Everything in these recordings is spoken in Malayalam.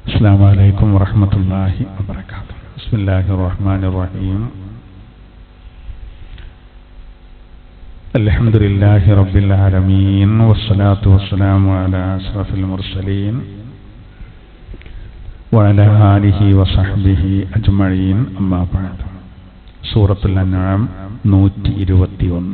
السلام عليكم ورحمة الله وبركاته. بسم الله الرحمن الرحيم. الحمد لله رب العالمين والصلاة والسلام على أشرف المرسلين وعلى آله وصحبه أجمعين. أما بعد. سورة الأنعام 121.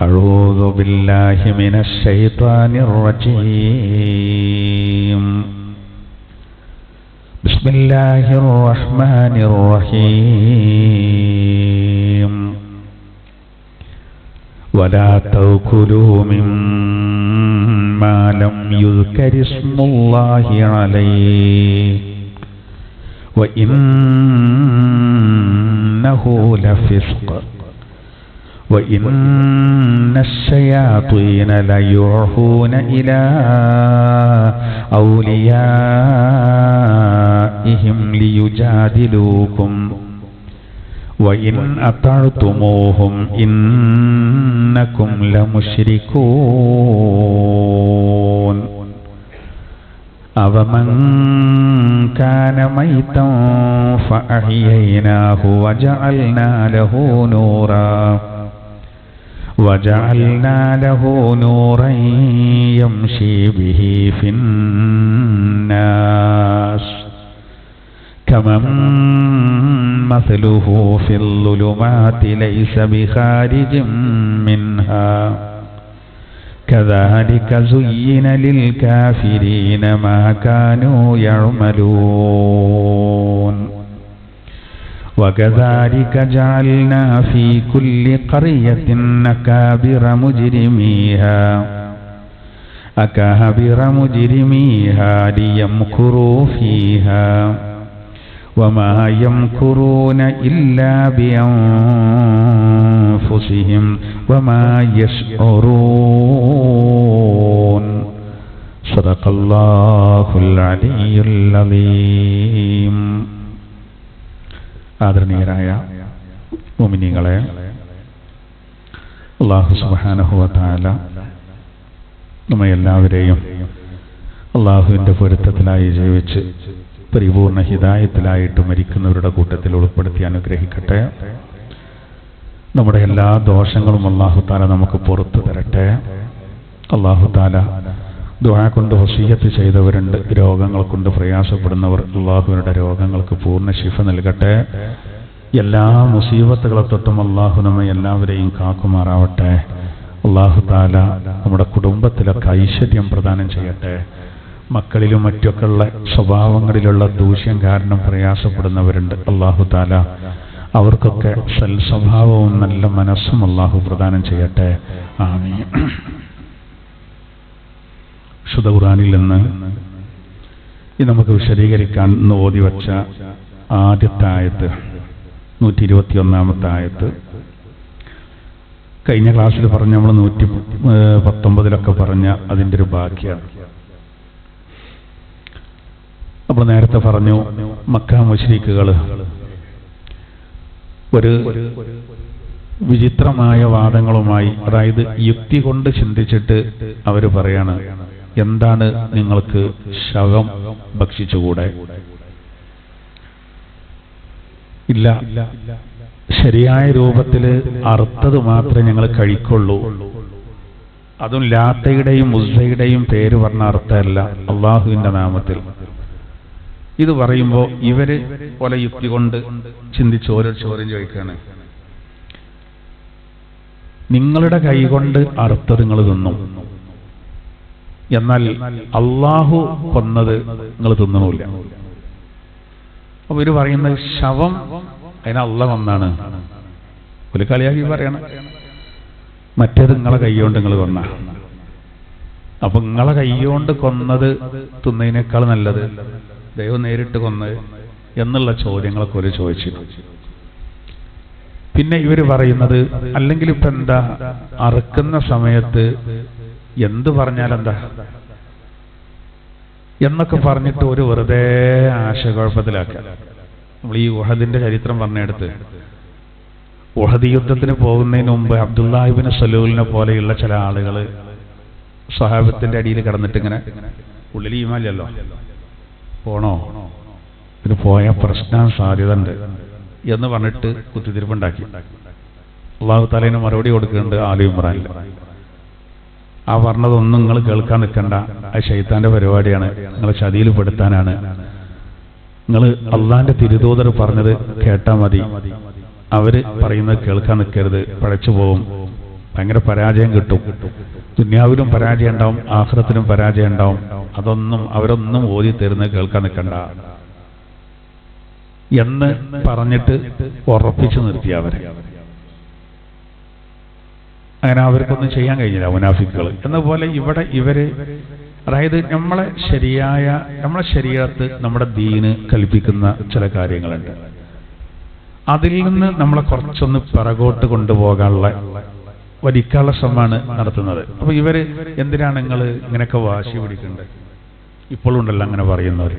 أعوذ بالله من الشيطان الرجيم. بسم الله الرحمن الرحيم. ولا تأكلوا مما لم يذكر اسم الله عليه وإنه لفسق وإن الشياطين ليوحون إلى أوليائهم ليجادلوكم وإن أطعتموهم إنكم لمشركون. أَوَمَنْ كَانَ مَيْتًا فَأَحْيَيْنَاهُ وَجَعَلْنَا له نورا يمشي به في الناس كمن مثله في الظلمات ليس بخارج منها كذلك زين للكافرين ما كانوا يعملون. وكذلك جعلنا في كل قرية أكابر مجرميها ليمكروا فيها وما يمكرون إلا بأنفسهم وما يشعرون. صدق الله العلي العظيم. ആദരണീയരായ മുഅ്മിനീങ്ങളെ, അല്ലാഹു സുബ്ഹാനഹു വ തആല നമ്മെ എല്ലാവരെയും അല്ലാഹുവിൻ്റെ പൊരുത്തത്തിലായി ജീവിച്ച് പരിപൂർണ ഹിദായത്തിലായിട്ട് മരിക്കുന്നവരുടെ കൂട്ടത്തിൽ ഉൾപ്പെടുത്തി അനുഗ്രഹിക്കട്ടെ. നമ്മുടെ എല്ലാ ദോഷങ്ങളും അല്ലാഹു തആല നമുക്ക് പുറത്തു തരട്ടെ. അല്ലാഹു തആല ദുആ കൊണ്ട് വസിയ്യത്ത് ചെയ്തവരുണ്ട്, രോഗങ്ങൾ കൊണ്ട് പ്രയാസപ്പെടുന്നവർ, അല്ലാഹുവിന്റെ രോഗങ്ങൾക്ക് പൂർണ്ണ ശിഫ നൽകട്ടെ. എല്ലാ മുസീബത്തുകളെ തൊട്ടും അല്ലാഹു നമ്മെ എല്ലാവരെയും കാക്കുമാറാവട്ടെ. അല്ലാഹു തആല നമ്മുടെ കുടുംബത്തിലൊക്കെ ഐശ്വര്യം പ്രദാനം ചെയ്യട്ടെ. മക്കളിലും മറ്റൊക്കെയുള്ള സ്വഭാവങ്ങളിലുള്ള ദൂഷ്യം കാരണം പ്രയാസപ്പെടുന്നവരുണ്ട്, അല്ലാഹു തആല അവർക്കൊക്കെ സൽസ്വഭാവവും നല്ല മനസ്സും അല്ലാഹു പ്രദാനം ചെയ്യട്ടെ. ആമീൻ. വിശുദ്ധ ഖുർആനിൽ നിന്ന് നമുക്ക് വിശദീകരിക്കാൻ ഓതി വച്ച ആദ്യത്തെ ആയത്ത് 121-ാമത്തെ ആയത്ത്. കഴിഞ്ഞ ക്ലാസ്സിൽ പറഞ്ഞ നമ്മൾ 119-ലൊക്കെ പറഞ്ഞ അതിൻ്റെ ഒരു ബാക്കിയാണ്. നമ്മൾ നേരത്തെ പറഞ്ഞു, മക്ക മുശ്രിക്കുകൾ ഒരു വിചിത്രമായ വാദങ്ങളുമായി, അതായത് യുക്തി കൊണ്ട് ചിന്തിച്ചിട്ട് അവർ പറയാണ്, എന്താണ് നിങ്ങൾക്ക് ശവം ഭക്ഷിച്ചുകൂടെ? ഇല്ല, ശരിയായ രൂപത്തിൽ അറുത്തത് മാത്രമേ ഞങ്ങൾ കഴിക്കുള്ളൂ. അതും ലാത്തയുടെയും ഉസ്സയുടെയും പേര് പറഞ്ഞ അർത്ഥമല്ല, അള്ളാഹുവിന്റെ നാമത്തിൽ. ഇത് പറയുമ്പോൾ ഇവര് പല യുക്തി കൊണ്ട് ചിന്തിച്ച് ഓരോ ചോദ്യം ചോദിക്കുകയാണ്. നിങ്ങളുടെ കൈകൊണ്ട് അറുത്തത് നിങ്ങൾ തിന്നു, എന്നാൽ അള്ളാഹു കൊന്നത് നിങ്ങൾ തിന്നണില്ല. അപ്പൊ ഇവര് പറയുന്നത് ശവം അതിന് അള്ളാഹ് കൊന്നാണ്. ഒരു കളിയാക്കി പറയണം. മറ്റേത് നിങ്ങളെ കൈകൊണ്ട് നിങ്ങൾ കൊന്ന. അപ്പൊ നിങ്ങളെ കൈകൊണ്ട് കൊന്നത് തിന്നതിനേക്കാൾ നല്ലത് ദൈവം നേരിട്ട് കൊന്നത് എന്നുള്ള ചോദ്യങ്ങളൊക്കെ ഒരു ചോദിച്ചു. പിന്നെ ഇവർ പറയുന്നത്, അല്ലെങ്കിൽ ഇപ്പം എന്താ, അറുക്കുന്ന സമയത്ത് എന്ത് പറഞ്ഞാലെന്താ എന്നൊക്കെ പറഞ്ഞിട്ട് ഒരു വെറുതെ ആശയക്കുഴപ്പത്തിലാക്കുക. നമ്മൾ ഈ ഉഹദിന്റെ ചരിത്രം പറഞ്ഞെടുത്ത് ഉഹദ് യുദ്ധത്തിന് പോകുന്നതിന് മുമ്പ് അബ്ദുല്ലാഹ് ഇബ്നു സലൂലിനെ പോലെയുള്ള ചില ആളുകൾ സ്വഹാബത്തിന്റെ അടിയിൽ കിടന്നിട്ട് ഇങ്ങനെ ഉള്ളിൽ ഈമാനില്ലല്ലോ, പോണോ, ഇത് പോയ പ്രശ്നം സാധ്യത ഉണ്ട് എന്ന് പറഞ്ഞിട്ട് കുത്തിത്തിരിപ്പുണ്ടാക്കി. അള്ളാഹു തആല മറുപടി കൊടുക്കുന്നുണ്ട് ആലി ഇമ്രാനിൽ. ആ പറഞ്ഞതൊന്നും നിങ്ങൾ കേൾക്കാൻ നിൽക്കണ്ട, അത് ശൈത്താന്റെ പരിപാടിയാണ്, നിങ്ങളെ ചതിയിൽ പെടുത്താനാണ്. നിങ്ങൾ അള്ളാന്റെ തിരുദൂതർ പറഞ്ഞത് കേട്ടാൽ മതി, അവര് പറയുന്നത് കേൾക്കാൻ നിൽക്കരുത്, പഴച്ചു പോവും, ഭയങ്കര പരാജയം കിട്ടും, ദുന്യാവിലും പരാജയം ഉണ്ടാവും, ആഖിറത്തിലും പരാജയം ഉണ്ടാവും, അതൊന്നും അവരൊന്നും ഓതി തരുന്നത് കേൾക്കാൻ നിൽക്കണ്ട എന്ന് പറഞ്ഞിട്ട് ഉറപ്പിച്ചു നിർത്തി അവരെ. അങ്ങനെ അവർക്കൊന്നും ചെയ്യാൻ കഴിഞ്ഞില്ല മുനാഫിക്കുകൾ. എന്നപോലെ ഇവിടെ ഇവര്, അതായത് നമ്മളെ ശരീഅത്ത് നമ്മുടെ ദീന് കൽപ്പിക്കുന്ന ചില കാര്യങ്ങളുണ്ട്, അതിൽ നിന്ന് നമ്മളെ കുറച്ചൊന്ന് പിറകോട്ട് കൊണ്ടുപോകാനുള്ള വലിക്കാനുള്ള ശ്രമമാണ് നടത്തുന്നത്. അപ്പൊ ഇവര് എന്തിനാണ് നിങ്ങൾ ഇങ്ങനെയൊക്കെ വാശി പിടിക്കേണ്ടത്? ഇപ്പോഴും ഉണ്ടല്ലോ അങ്ങനെ പറയുന്നവർ.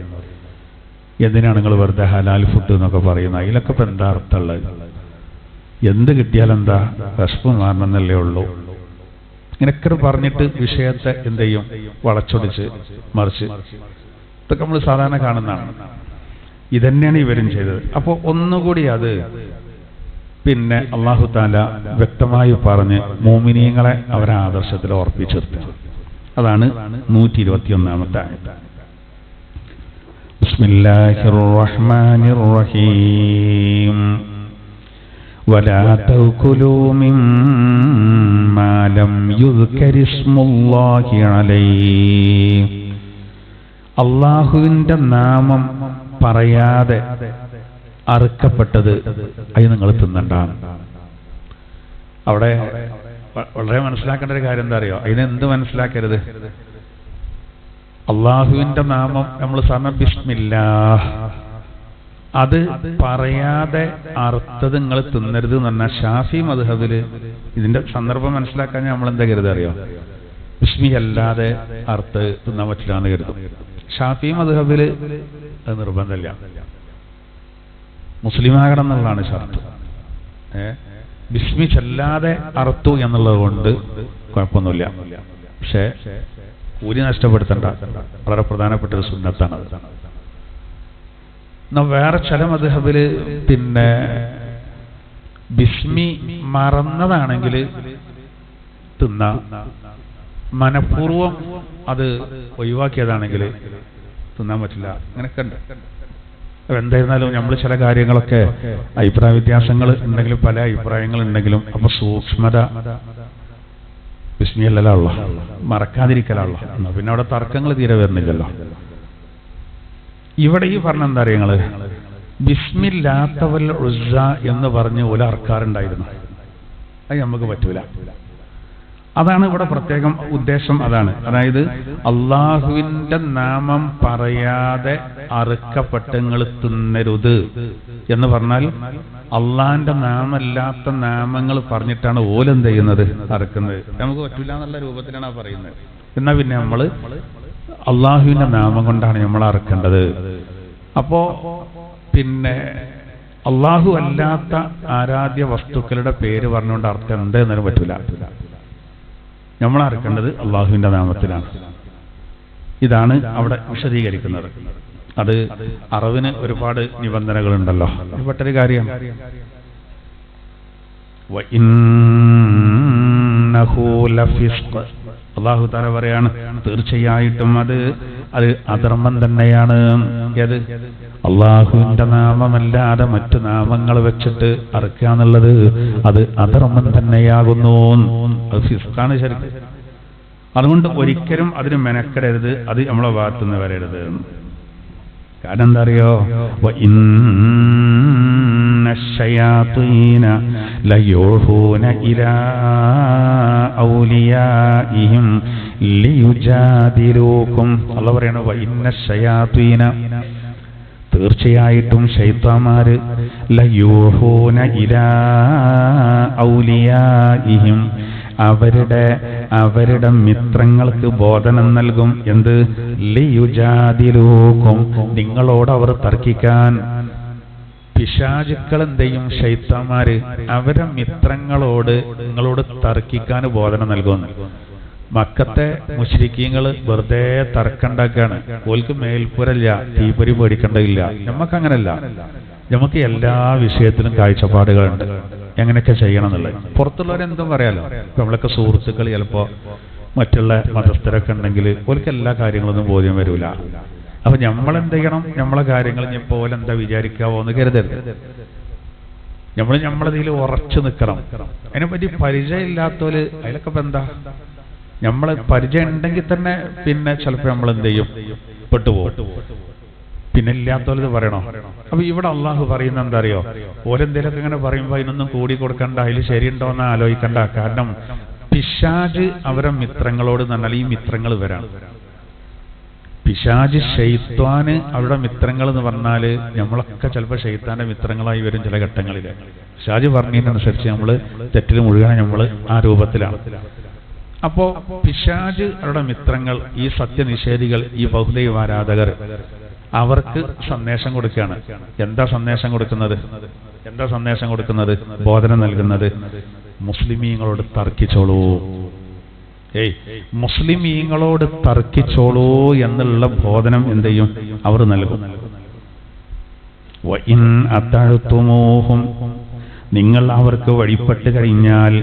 എന്തിനാണ് നിങ്ങൾ വെറുതെ ഹലാൽ ഫുഡ് എന്നൊക്കെ പറയുന്നത്? അതിലൊക്കെ ഇപ്പൊ എന്താ അർത്ഥമുള്ളത്? എന്ത് കിട്ടിയാലെന്താ, വിശപ്പ് മാറണമെന്നല്ലേ ഉള്ളൂ. ഇങ്ങനെയൊക്കെ പറഞ്ഞിട്ട് വിഷയത്തെ എന്ത് ചെയ്യും, വളച്ചൊടിച്ച് മറിച്ച്. ഇതൊക്കെ നമ്മൾ സാധാരണ കാണുന്നതാണ്. ഇതന്നെയാണ് ഇവരും ചെയ്തത്. അപ്പോൾ ഒന്നുകൂടി അത് പിന്നെ അല്ലാഹു തആല വ്യക്തമായി പറഞ്ഞ് മുഅ്മിനീങ്ങളെ അവരെ ആദർശത്തിൽ ഓർപ്പിച്ചിരുത്തി. അതാണ് 121-ാമത്തെ ആയത്ത്. ബിസ്മില്ലാഹിർ റഹ്മാനിർ റഹീം. വലാ തഅകുലൂ മിമ്മാ ലം യുദ്കരി ഇസ്മുല്ലാഹി അലൈഹി. അല്ലാഹുവിന്റെ നാമം പറയാതെ അറുക്കപ്പെട്ടത് അത് നിങ്ങൾ തിന്നണ്ടാണ്. അവിടെ വളരെ മനസ്സിലാക്കേണ്ട ഒരു കാര്യം എന്താ അറിയോ? അതിനെന്ത് മനസ്സിലാക്കരുത്? അള്ളാഹുവിന്റെ നാമം നമ്മൾ സാധാരണ ബിസ്മില്ലാഹ്, അത് പറയാതെ അറുത്തത് നിങ്ങൾ തിന്നരുത് എന്ന് പറഞ്ഞാൽ ഷാഫി മദ്ഹബില് ഇതിന്റെ സന്ദർഭം മനസ്സിലാക്കാൻ നമ്മൾ എന്താ കരുത അറിയോ? ബിസ്മി അല്ലാതെ അറുത്ത് തിന്നാൻ പറ്റില്ല എന്ന് കരുതും. ഷാഫി മദ്ഹബില് അത് നിർബന്ധമില്ല, മുസ്ലിമാകണം എന്നുള്ളതാണ് ഷർത്ത്. ബിസ്മി ചൊല്ലാതെ അറുത്തു എന്നുള്ളത് കൊണ്ട് കുഴപ്പമൊന്നുമില്ല. പക്ഷേ കൂലി നഷ്ടപ്പെടുത്തണ്ട, വളരെ പ്രധാനപ്പെട്ട ഒരു സുന്നത്താണ്. വേറെ ചില മദ്ഹബില് പിന്നെ ബിസ്മി മറന്നതാണെങ്കിൽ തിന്നാം, മനഃപൂർവം അത് ഒഴിവാക്കിയതാണെങ്കിൽ തിന്നാൻ പറ്റില്ല. അങ്ങനെയൊക്കെ ഉണ്ട്. എന്തായിരുന്നാലും നമ്മൾ ചില കാര്യങ്ങളൊക്കെ അഭിപ്രായ വ്യത്യാസങ്ങൾ ഉണ്ടെങ്കിലും പല അഭിപ്രായങ്ങൾ ഉണ്ടെങ്കിലും അപ്പൊ സൂക്ഷ്മത ബിസ്മിയല്ലല്ലോ, മറക്കാതിരിക്കലാണല്ലോ. പിന്നെ അവിടെ തർക്കങ്ങൾ തീരെ വരുന്നില്ലല്ലോ. ഇവിടെ ഈ പറഞ്ഞ എന്താ അറിയങ്ങള്, ബിസ്മില്ലാത്തവൽ ഉസ്സ എന്ന് പറഞ്ഞ് ഓല അർക്കാറുണ്ടായിരുന്നു. അത് നമുക്ക് പറ്റൂല. അതാണ് ഇവിടെ പ്രത്യേകം ഉദ്ദേശം. അതാണ്, അതായത് അള്ളാഹുവിന്റെ നാമം പറയാതെ അറുക്കപ്പെട്ടങ്ങൾ തിന്നരുത് എന്ന് പറഞ്ഞാൽ അള്ളാഹിന്റെ നാമല്ലാത്ത നാമങ്ങൾ പറഞ്ഞിട്ടാണ് ഓലെന്ത് ചെയ്യുന്നത്, അറുക്കുന്നത്. നമുക്ക് പറ്റൂല എന്നുള്ള രൂപത്തിലാണ് പറയുന്നത്. എന്നാ പിന്നെ നമ്മള് അള്ളാഹുവിന്റെ നാമം കൊണ്ടാണ് നമ്മൾ അറുക്കേണ്ടത്. അപ്പോ പിന്നെ അള്ളാഹു അല്ലാത്ത ആരാധ്യ വസ്തുക്കളുടെ പേര് പറഞ്ഞുകൊണ്ട് അർത്ഥം എന്ത് എന്നാലും പറ്റൂല. നമ്മൾ അറുക്കേണ്ടത് അള്ളാഹുവിന്റെ നാമത്തിലാണ്. ഇതാണ് അവിടെ വിശദീകരിക്കുന്നത്. അത് അറവിന് ഒരുപാട് നിബന്ധനകളുണ്ടല്ലോ. പെട്ടൊരു കാര്യം, അള്ളാഹു തആല പറയാണ്, തീർച്ചയായിട്ടും അത് അധർമ്മം തന്നെയാണ്. ഏത്? അള്ളാഹുവിന്റെ നാമമല്ലാതെ മറ്റു നാമങ്ങൾ വെച്ചിട്ട് അറുക്കുക എന്നുള്ളത് അത് അധർമ്മം തന്നെയാകുന്നു. അത് ഫിസ്ഖാണ് ശരിക്കും. അതുകൊണ്ട് ഒരിക്കലും അതിന് മെനക്കെടരുത്, അത് നമ്മളെ ഭാഗത്തുനിന്ന് വരരുത്. കാരണം എന്താ അറിയോ? الشياطين ليوحون إلى أوليائهم ليجادلوكم. الله പറയാണ് وإن الشياطين, തീർച്ചയായിട്ടും ശൈത്താന്മാര് ലയൂഹൂന ഇലാ ഔലിയാഇഹിം, അവരുടെ അവരുടെ മിത്രങ്ങൾക്ക് ബോധനം നൽകും. എന്ത്? ലിയുജാദിലൂക്കും, നിങ്ങളോട് അവർ തർക്കിക്കാൻ. പിശാചുക്കൾ എന്ത് ചെയ്യും? ശൈത്താന്മാര് അവരുടെ മിത്രങ്ങളോട് നിങ്ങളോട് തർക്കിക്കാൻ ബോധനം നൽകുന്നു. മക്കത്തെ മുശ്രിക്കീങ്ങൾ വെറുതെ തർക്കണ്ടാക്കാണ്. ഓൽക്ക് മേൽപ്പുരല്ല, തീപ്പൊരി പേടിക്കേണ്ടതില്ല. നമുക്ക് അങ്ങനല്ല. നമുക്ക് എല്ലാ വിഷയത്തിലും കാഴ്ചപ്പാടുകളുണ്ട്, എങ്ങനെയൊക്കെ ചെയ്യണം എന്നുള്ളത്. പുറത്തുള്ളവരെന്തും പറയാലോ. ഇപ്പൊ നമ്മളൊക്കെ സുഹൃത്തുക്കൾ ചിലപ്പോ മറ്റുള്ള മതസ്ഥരൊക്കെ ഉണ്ടെങ്കിൽ ഓൽക്ക് എല്ലാ കാര്യങ്ങളൊന്നും ബോധ്യം വരൂല. അപ്പൊ നമ്മളെന്ത് ചെയ്യണം? നമ്മളെ കാര്യങ്ങൾ പോലെ എന്താ വിചാരിക്കാവോ എന്ന് കരുതരുത്. നമ്മളതിൽ ഉറച്ചു നിൽക്കണം. അതിനെപ്പറ്റി പരിചയം ഇല്ലാത്തവര് അതിലൊക്കെ ഇപ്പൊ എന്താ? നമ്മള് പരിചയം ഉണ്ടെങ്കിൽ തന്നെ പിന്നെ ചിലപ്പോ നമ്മൾ എന്ത് ചെയ്യും? പെട്ടുപോകും. പിന്നെ ഇല്ലാത്തവരത് പറയണോ? അപ്പൊ ഇവിടെ അള്ളാഹു പറയുന്ന എന്താ അറിയോ? ഓരെന്തേലൊക്കെ ഇങ്ങനെ പറയുമ്പോ അതിനൊന്നും കൂടി കൊടുക്കണ്ട, അതിൽ ശരിയുണ്ടോ എന്ന് ആലോചിക്കണ്ട. കാരണം പിശാജ് അവരെ മിത്രങ്ങളോട് പറഞ്ഞാൽ ഈ മിത്രങ്ങൾ വരാണ്. പിശാജ് ഷെയ്ത്താന് അവരുടെ മിത്രങ്ങൾ എന്ന് പറഞ്ഞാല് നമ്മളൊക്കെ ചിലപ്പോൾ ഷെയ്ത്താന്റെ മിത്രങ്ങളായി വരും ചില ഘട്ടങ്ങളിൽ. പിശാജ് പറഞ്ഞതിനനുസരിച്ച് നമ്മൾ തെറ്റിൽ മുഴുകണം. നമ്മൾ ആ രൂപത്തിലാണ്. അപ്പോ പിശാജ് അവരുടെ മിത്രങ്ങൾ, ഈ സത്യനിഷേധികൾ, ഈ ബഹുദൈവ ആരാധകർ, അവർക്ക് സന്ദേശം കൊടുക്കുകയാണ്. എന്താ സന്ദേശം കൊടുക്കുന്നത്? എന്താ സന്ദേശം കൊടുക്കുന്നത്? ബോധനം നൽകുന്നത് മുസ്ലിമീങ്ങളോട് തർക്കിച്ചോളൂ. മുസ്ലിമീങ്ങളോട് തർക്കിച്ചോളൂ എന്നുള്ള ബോധനം എന്ത് ചെയ്യും? അവർ നൽകും. വഇൻ അതഅ്തുമൂഹും, നിങ്ങൾ അവർക്ക് വഴിപ്പെട്ട് കഴിഞ്ഞാൽ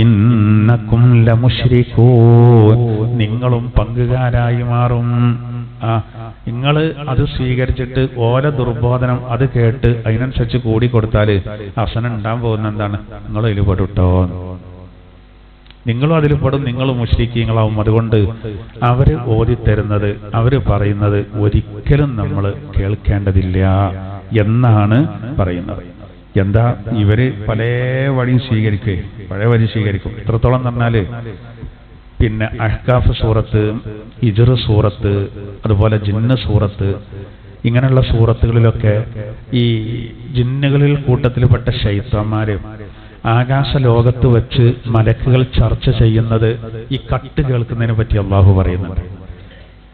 ഇന്നക്കും ലമുശ്രികൂൻ, നിങ്ങളും പങ്കുകാരായി മാറും. നിങ്ങൾ അത് സ്വീകരിച്ചിട്ട് ഓല ദുർബോധനം അത് കേട്ട് അതിനനുസരിച്ച് കൂടി കൊടുത്താല് അവസാനം ഉണ്ടാകാൻ പോകുന്ന എന്താണ്? നിങ്ങൾ അതിൽ പെടുട്ടോ. നിങ്ങളും അതിൽ പെടും, നിങ്ങളും മുശ്രിക്കീങ്ങളാവും. അതുകൊണ്ട് അവര് ഓതിത്തരുന്നത്, അവര് പറയുന്നത് ഒരിക്കലും നമ്മൾ കേൾക്കേണ്ടതില്ല എന്നാണ് പറയുന്നത്. എന്താ? ഇവര് പല വഴിയും സ്വീകരിക്കുകയും പഴയ വഴി സ്വീകരിക്കും. എത്രത്തോളം പറഞ്ഞാല് പിന്നെ അഹ്കാഫ് സൂറത്ത്, ഹിജ്ർ സൂറത്ത്, അതുപോലെ ജിന്ന് സൂറത്ത്, ഇങ്ങനെയുള്ള സൂറത്തുകളിലൊക്കെ ഈ ജിന്നുകളിൽ കൂട്ടത്തിൽപ്പെട്ട ശൈത്താന്മാര് ആകാശ ലോകത്ത് വെച്ച് മലക്കുകൾ ചർച്ച ചെയ്യുന്നത് ഈ കട്ട് കേൾക്കുന്നതിനെ പറ്റി അള്ളാഹു പറയുന്നുണ്ട്.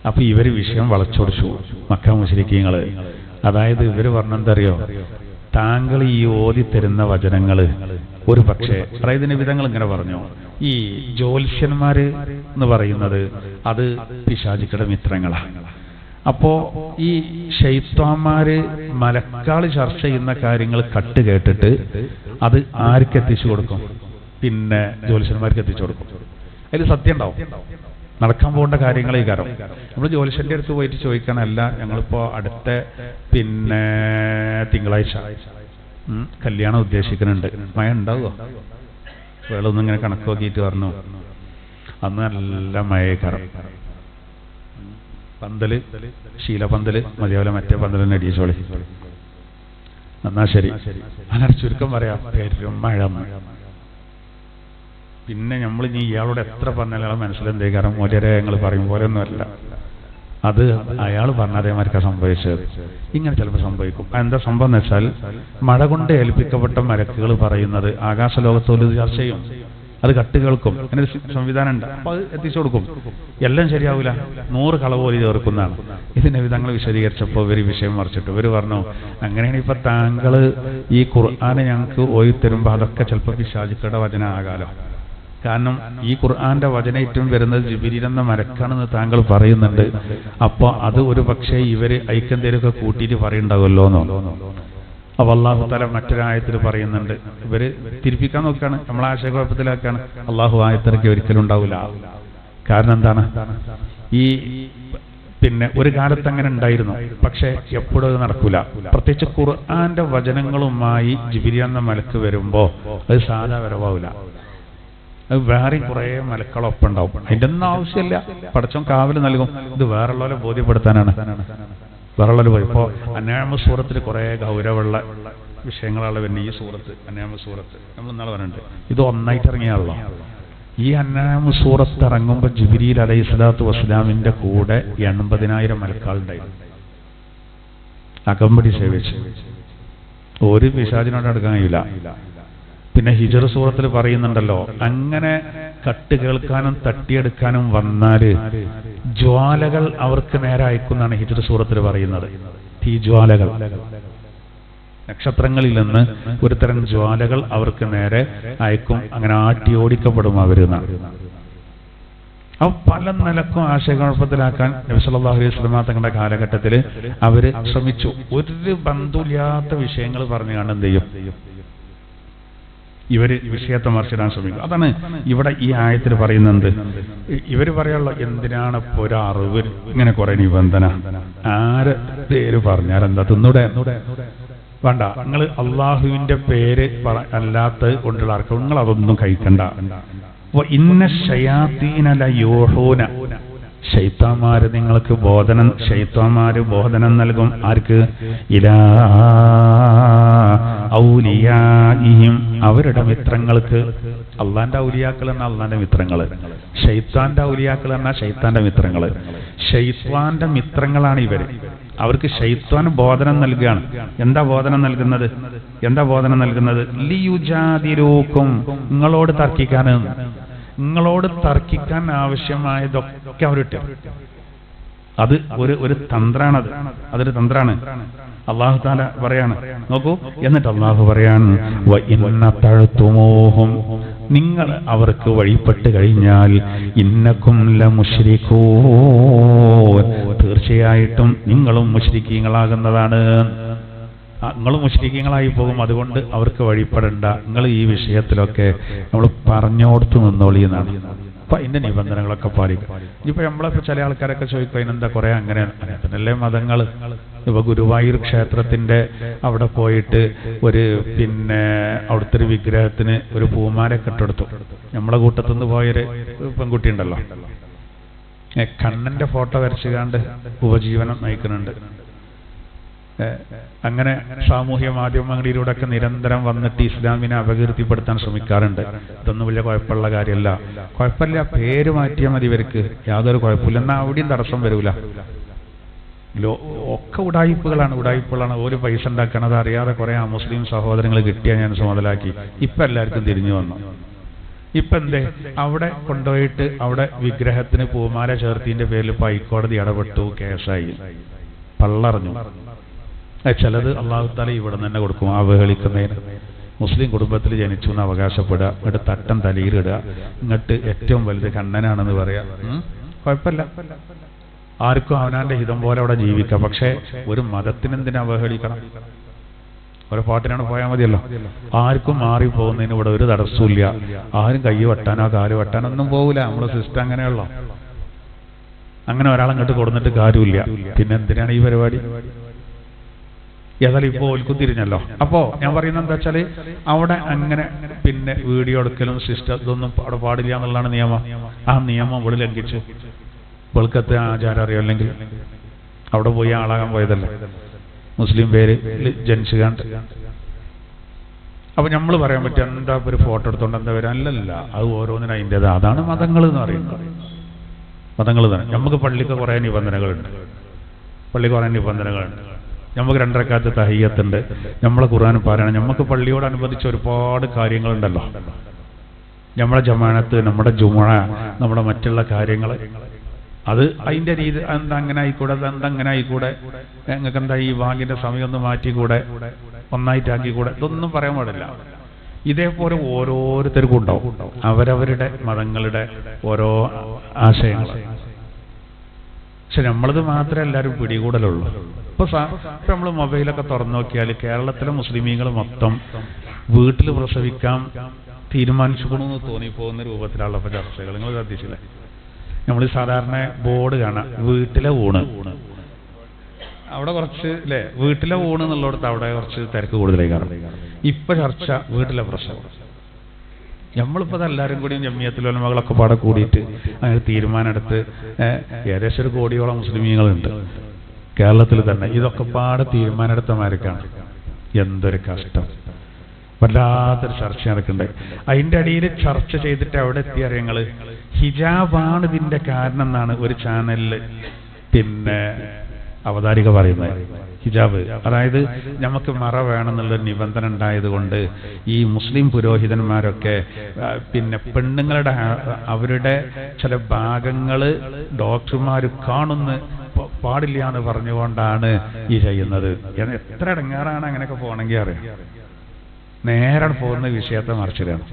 അപ്പൊ ഇവര് വിഷയം വളച്ചൊടിച്ചു മക്ക മുശ്രിക്കീങ്ങള്. അതായത് ഇവര് പറഞ്ഞെന്തറിയോ? താങ്കൾ ഈ ഓതി തരുന്ന വചനങ്ങള് ഒരു പക്ഷേ, അതായത് നിബിധങ്ങൾ ഇങ്ങനെ പറഞ്ഞു, ഈ ജ്യോത്സ്യന്മാര് എന്ന് പറയുന്നത് അത് പിശാചുക്കളുടെ മിത്രങ്ങളാണ്. അപ്പോ ഈ ശൈത്താന്മാര് മലക്കാള് ചർച്ച ചെയ്യുന്ന കാര്യങ്ങൾ കട്ട് കേട്ടിട്ട് അത് ആർക്ക് എത്തിച്ചു കൊടുക്കും? പിന്നെ ജ്യോത്സ്യന്മാർക്ക് എത്തിച്ചു കൊടുക്കും. അതിൽ സത്യം ഉണ്ടാവും. നടക്കാൻ പോകേണ്ട കാര്യങ്ങൾ ഈ കാരണം നമ്മൾ ജ്യോത്സ്യന്റെ അടുത്ത് പോയിട്ട് ചോദിക്കണമല്ല. ഞങ്ങളിപ്പോ അടുത്ത പിന്നെ തിങ്കളാഴ്ച കല്യാണം ഉദ്ദേശിക്കുന്നുണ്ട്, മഴ ഉണ്ടാവുമോ? വെള്ളമൊന്നും ഇങ്ങനെ കണക്ക് നോക്കിയിട്ട് പറഞ്ഞു. അന്ന് നല്ല മഴയേക്കാരം. പന്തല്, ശീലപന്തല് മതിയാവില്ല, മറ്റേ പന്തലിന് അടിച്ചോളി. എന്നാ ശരി. അങ്ങനെ ചുരുക്കം പറയാം, പെരും മഴ. പിന്നെ നമ്മൾ ഇനി ഇയാളോട് എത്ര പറഞ്ഞാലും മനസ്സിലെന്തേക്കാരം മോചരെ ഞങ്ങൾ പറയും പോലെ ഒന്നുമല്ല. അത് അയാൾ പറഞ്ഞ അതേമാർക്കാ സംഭവിച്ചത്. ഇങ്ങനെ ചിലപ്പോൾ സംഭവിക്കും. എന്താ സംഭവം എന്ന് വെച്ചാൽ, മഴ കൊണ്ട് ഏൽപ്പിക്കപ്പെട്ട മലക്കുകൾ പറയുന്നത് ആകാശലോകത്തോട് ചർച്ച ചെയ്യും. അത് കട്ട് കേൾക്കും. അങ്ങനെ ഒരു സംവിധാനം ഉണ്ട്. അപ്പൊ അത് എത്തിച്ചു കൊടുക്കും. എല്ലാം ശരിയാവില്ല, 100 കളവോലി ചേർക്കുന്നതാണ്. ഇതിനെ വിധങ്ങൾ വിശദീകരിച്ചപ്പോൾ ഇവർ വിഷയം മറിച്ചിട്ട് ഇവർ പറഞ്ഞു, അങ്ങനെയാണ് ഇപ്പൊ താങ്കള് ഈ ഖുർആനെ ഞങ്ങൾക്ക് ഓയി തരുമ്പോ അതൊക്കെ ചിലപ്പോൾ പിശാചുക്കളുടെ വചനം ആകാലോ. കാരണം ഈ ഖുർആന്റെ വചനേറ്റവും വരുന്നത് ജിബ്രീൽ എന്ന മലക്കാണെന്ന് താങ്കൾ പറയുന്നുണ്ട്. അപ്പൊ അത് ഒരു പക്ഷേ ഇവര് ഐക്യന്തേലൊക്കെ കൂട്ടിയിട്ട് പറയുണ്ടാവുമല്ലോ എന്നോ. അപ്പൊ അള്ളാഹു തആല മറ്റൊരായത്തിൽ പറയുന്നുണ്ട്, ഇവര് തിരിപ്പിക്കാൻ നോക്കുകയാണ്, നമ്മൾ ആശയക്കുഴപ്പത്തിലാക്കാണ്. അള്ളാഹു ആയത്തിറക്കി ഒരിക്കലും ഉണ്ടാവില്ല. കാരണം എന്താണ്? ഈ പിന്നെ ഒരു കാലത്ത് അങ്ങനെ ഉണ്ടായിരുന്നു, പക്ഷെ എപ്പോഴും അത് നടക്കൂല. പ്രത്യേകിച്ച് ഖുർആന്റെ വചനങ്ങളുമായി ജിബ്രീൽ എന്ന മലക്ക് വരുമ്പോ അത് സാധാ വരവാവില്ല. അത് വേറെയും കുറെ മലക്കളൊപ്പം ഉണ്ടാവും. അതിൻ്റെ ഒന്നും ആവശ്യമില്ല. പടച്ചോൻ കാവല് നൽകും. ഇത് വേറുള്ളവരെ ബോധ്യപ്പെടുത്താനാണ്. വേറുള്ളവർ പോയി. ഇപ്പോൾ അൻആം സൂറത്തിൽ കുറെ ഗൗരവമുള്ള വിഷയങ്ങളാണ് വരുന്നത്. ഈ സൂറത്ത്, അൻആം സൂറത്ത് നമ്മൾ ഇന്നാളെ പറഞ്ഞിട്ടുണ്ട്, ഇത് ഒന്നായിട്ട് ഇറങ്ങിയാണല്ലോ. ഈ അൻആം സൂറത്ത് ഇറങ്ങുമ്പോൾ ജിബ്രീൽ അലൈഹിസ്സലാത്തു വസ്സലാമിന്റെ കൂടെ 80,000 മലക്കാളുണ്ടായിരുന്നു. അകമ്പടി സേവിച്ച് ഒരു പിശാചിനോട് അടുക്കാൻ കഴിയില്ല. പിന്നെ ഹിജ്ർ സൂറത്തിൽ പറയുന്നുണ്ടല്ലോ, അങ്ങനെ കട്ട് കേൾക്കാനും തട്ടിയെടുക്കാനും വന്നാല് ജ്വാലകൾ അവർക്ക് നേരെ അയക്കുന്നാണ് ഹിജ്ർ സൂറത്തിൽ പറയുന്നത്. തീജ്വാലകൾ, നക്ഷത്രങ്ങളിൽ നിന്ന് ഒരു തരം ജ്വാലകൾ അവർക്ക് നേരെ അയക്കും. അങ്ങനെ ആട്ടി ഓടിക്കപ്പെടും അവരെന്നാണ്. അപ്പൊ പല നിലക്കും ആശയക്കുഴപ്പത്തിലാക്കാൻ നബി സല്ലല്ലാഹു അലൈഹി വസല്ലം തങ്ങളുടെ കാലഘട്ടത്തിൽ അവര് ശ്രമിച്ചു. ഒരു ബന്ധമില്ലാത്ത വിഷയങ്ങൾ പറഞ്ഞു കാണാൻ എന്ത് ചെയ്യും, ഇവര് വിഷയത്തെ മറിച്ചിടാൻ ശ്രമിക്കും. അതാണ് ഇവിടെ ഈ ആയത്തിൽ പറയുന്നത്. ഇവര് പറയാനുള്ള എന്തിനാണ് ഇപ്പൊ ഒരു അറിവ് ഇങ്ങനെ കുറെ നിബന്ധന, ആര് പേര് പറഞ്ഞാൽ എന്താ തിന്നൂടെ, വേണ്ട, നിങ്ങൾ അള്ളാഹുവിന്റെ പേര് അല്ലാത്തത് കൊണ്ടുള്ള ആർക്കും നിങ്ങൾ അതൊന്നും കഴിക്കണ്ട. ഇന്ന ശയാത്തീന ലയൂഹൂന, ശൈത്താന്മാര് നിങ്ങൾക്ക് ബോധനം നൽകും. ആർക്ക്? ഇലാ ഔലിയാഇഹിം, അവരുടെ മിത്രങ്ങൾക്ക്. അള്ളാന്റെ ഔലിയാക്കൾ എന്ന അള്ളാന്റെ മിത്രങ്ങള്, ശൈത്താന്റെ ഔലിയാക്കൾ എന്ന ശൈത്താന്റെ മിത്രങ്ങള്. ശൈത്താന്റെ മിത്രങ്ങളാണ് ഇവര്. അവർക്ക് ശൈത്താൻ ബോധനം നൽകുകയാണ്. എന്താ ബോധനം നൽകുന്നത്? ലിയുജാദിലൂക്കും, നിങ്ങളോട് തർക്കിക്കാൻ ആവശ്യമായതൊക്കെ അവരിട്ട്. അത് ഒരു തന്ത്രാണത്, അതൊരു തന്ത്രാണ്. അല്ലാഹു തആല പറയാണ്, നോക്കൂ. എന്നിട്ട് അല്ലാഹു പറയാണ്, വ ഇന്ന തഅതുമൂഹും, നിങ്ങൾ അവർക്ക് വഴിപ്പെട്ട് കഴിഞ്ഞാൽ ഇന്നക്കും ലമുശ്രികൂൻ, തീർച്ചയായിട്ടും നിങ്ങളും മുശ്രിക്കീങ്ങളാകുന്നതാണ്. നിങ്ങളും മുശ്രിക്കീങ്ങളായി പോകും. അതുകൊണ്ട് അവർക്ക് വഴിപ്പെടണ്ട, നിങ്ങൾ ഈ വിഷയത്തിലൊക്കെ നമ്മൾ പറഞ്ഞോടുത്ത് നിന്നോളി എന്നാണ്. അപ്പൊ അതിന്റെ നിബന്ധനകളൊക്കെ പാലിക്കും. ഇനിയിപ്പോ നമ്മളൊക്കെ ചില ആൾക്കാരൊക്കെ ചോദിക്കും, അതിനെന്താ കുറെ അങ്ങനെ പിന്നല്ലേ മതങ്ങൾ. ഇപ്പൊ ഗുരുവായൂർ ക്ഷേത്രത്തിന്റെ അവിടെ പോയിട്ട് അവിടുത്തെ ഒരു വിഗ്രഹത്തിന് ഒരു പൂമാലയൊക്കെ ഇട്ടെടുത്തു. നമ്മളെ കൂട്ടത്തുനിന്ന് പോയൊരു പെൺകുട്ടി ഉണ്ടല്ലോ, കണ്ണന്റെ ഫോട്ടോ വരച്ചുകാണ്ട് ഉപജീവനം നയിക്കുന്നുണ്ട്. അങ്ങനെ സാമൂഹ്യ മാധ്യമങ്ങളിലൂടെ ഒക്കെ നിരന്തരം വന്നിട്ട് ഇസ്ലാമിനെ അപകീർത്തിപ്പെടുത്താൻ ശ്രമിക്കാറുണ്ട്. ഇതൊന്നും വലിയ കുഴപ്പമുള്ള കാര്യമല്ല. കുഴപ്പമില്ല, പേര് മാറ്റിയാൽ മതി, ഇവർക്ക് യാതൊരു കുഴപ്പമില്ല. എന്നാൽ അവിടെയും തടസ്സം വരൂല. ഒക്കെ ഉടായിപ്പുകളാണ്. ഒരു പൈസ ഉണ്ടാക്കണത് അറിയാതെ കുറെ മുസ്ലിം സഹോദരങ്ങൾ കിട്ടിയാൽ ഞാൻ ചുമതലാക്കി. ഇപ്പൊ എല്ലാവർക്കും തിരിഞ്ഞു വന്നു. ഇപ്പൊ എന്തേ, അവിടെ കൊണ്ടുപോയിട്ട് അവിടെ വിഗ്രഹത്തിന് പൂമാല ചേർത്തിന്റെ പേരിൽ ഹൈക്കോടതി ഇടപെട്ടു, കേസായി, പള്ളറിഞ്ഞു. ചിലത് അല്ലാഹു തആല ഇവിടെ തന്നെ കൊടുക്കും അവഹേളിക്കുന്നതിന്. മുസ്ലിം കുടുംബത്തിൽ ജനിച്ചു എന്ന് അവകാശപ്പെടുക, എന്നിട്ട് തട്ടം തലയിലിടുക, എന്നിട്ട് ഏറ്റവും വലുത് കണ്ണനാണെന്ന് പറയാ. കുഴപ്പമില്ല, ആർക്കും അവനാന്റെ ഹിതം പോലെ അവിടെ ജീവിക്കാം. പക്ഷെ ഒരു മതത്തിനെന്തിനാ അവഹേളിക്കണം? ഒരു പാട്ടിനാണ് പോയാൽ മതിയല്ലോ. ആർക്കും മാറിപ്പോകുന്നതിന് ഇവിടെ ഒരു തടസ്സമില്ല. ആരും കൈ വെട്ടാനോ കാല് വെട്ടാനോ ഒന്നും പോകില്ല. നമ്മുടെ സിസ്റ്റം അങ്ങനെയുള്ള. അങ്ങനെ ഒരാളങ്ങോട്ട് കൊടുത്തിട്ട് കാര്യമില്ല. പിന്നെ എന്തിനാണ് ഈ പരിപാടി? ഏതായാലും ഇപ്പോൾ ഓൽക്കും തിരിഞ്ഞല്ലോ. അപ്പോ ഞാൻ പറയുന്നത് എന്താ വെച്ചാല്, അവിടെ അങ്ങനെ വീഡിയോ എടുക്കലും സിസ്റ്റം ഇതൊന്നും അവിടെ പാടില്ല എന്നുള്ളതാണ് നിയമം. ആ നിയമം ഇവിടെ ലംഘിച്ചു. വെളുക്കത്തെ ആചാരം അറിയില്ലെങ്കിൽ അവിടെ പോയി ആളാകാൻ പോയതല്ലേ, മുസ്ലിം പേര് ജനിച്ചുകാണ്ട്. അപ്പൊ നമ്മൾ പറയാൻ പറ്റും, എന്താ ഒരു ഫോട്ടോ എടുത്തോണ്ട് എന്താ വരാൻ? അല്ലല്ല, അത് ഓരോന്നിനും അതിൻ്റെത്. അതാണ് മതങ്ങൾ എന്ന് പറയുന്നത്. മതങ്ങൾ തന്നെ. നമുക്ക് പള്ളിക്ക് കുറെ നിബന്ധനകളുണ്ട്. നമുക്ക് 2 റക്അത്ത് തഹിയ്യത്തുണ്ട്, നമ്മളെ ഖുർആൻ പാരായണം, നമുക്ക് പള്ളിയോടനുബന്ധിച്ച് ഒരുപാട് കാര്യങ്ങളുണ്ടല്ലോ. നമ്മളെ ജമാഅത്ത്, നമ്മുടെ ജുമുഅ, നമ്മുടെ മറ്റുള്ള കാര്യങ്ങൾ, അത് അതിന്റെ രീതി. എന്താ അങ്ങനെ ആയിക്കൂടെ? അങ്ങനെ ആയിക്കൂടെ? നിങ്ങൾക്ക് എന്താ ഈ വാങ്ങിന്റെ സമയം ഒന്ന് മാറ്റിക്കൂടെ? ഒന്നായിട്ടാക്കിക്കൂടെ? ഇതൊന്നും പറയാൻ പാടില്ല. ഇതേപോലെ ഓരോരുത്തർക്കും ഉണ്ടാവും അവരവരുടെ മതങ്ങളുടെ ഓരോ ആശയങ്ങൾ. പക്ഷെ നമ്മളത് മാത്രമേ എല്ലാവരും പിടികൂടലുള്ളൂ. ഇപ്പൊ നമ്മൾ മൊബൈലൊക്കെ തുറന്നു നോക്കിയാൽ കേരളത്തിലെ മുസ്ലിമീങ്ങൾ മൊത്തം വീട്ടിൽ പ്രസവിക്കാൻ തീരുമാനിച്ചുകൊണ്ടെന്ന് തോന്നിപ്പോകുന്ന രൂപത്തിലുള്ള ചർച്ചകൾ നിങ്ങൾ ശ്രദ്ധിച്ചില്ലേ? നമ്മൾ സാധാരണ ബോർഡ് കാണാം, വീട്ടിലെ ഊണ്. അവിടെ കുറച്ച് അല്ലേ, വീട്ടിലെ ഊണ് എന്നുള്ളിടത്ത് അവിടെ കുറച്ച് തിരക്ക് കൂടുതലായി കാണും. ഇപ്പൊ ചർച്ച വീട്ടിലെ പ്രസവം. നമ്മളിപ്പോ എല്ലാവരും കൂടിയും ജമിയത്തുൽ ഉലമകളൊക്കെ പാടെ കൂടിയിട്ട് അങ്ങനെ തീരുമാനമെടുത്ത് ഏകദേശം 1 കോടിയോളം മുസ്ലിമീങ്ങളുണ്ട് കേരളത്തിൽ തന്നെ. ഇതൊക്കെ പാടെ തീരുമാനമെടുത്തമാർക്കാണ്. എന്തൊരു കഷ്ടം! വല്ലാത്തൊരു ചർച്ച നടക്കണ്ടേ. അതിന്റെ അടിയിൽ ചർച്ച ചെയ്തിട്ട് അവിടെ എത്തിയ ഞങ്ങള് ഹിജാബാണ് ഇതിന്റെ കാരണം എന്നാണ് ഒരു ചാനലില് അവതാരിക പറയുന്നത്. ഹിജാബ്, അതായത് നമുക്ക് മറ വേണമെന്നുള്ളൊരു നിബന്ധന ഉണ്ടായതുകൊണ്ട് ഈ മുസ്ലിം പുരോഹിതന്മാരൊക്കെ പിന്നെ പെണ്ണുങ്ങളുടെ അവരുടെ ചില ഭാഗങ്ങൾ ഡോക്ടർമാർ കാണുന്ന പാടില്ല എന്ന് പറഞ്ഞുകൊണ്ടാണ് ഈ ചെയ്യുന്നത്. എത്ര ഇടങ്ങാറാണ് അങ്ങനെയൊക്കെ പോകണമെങ്കിൽ അറിയാം. നേരെ പോകുന്ന വിഷയത്തെ മറിച്ചിടാണ്.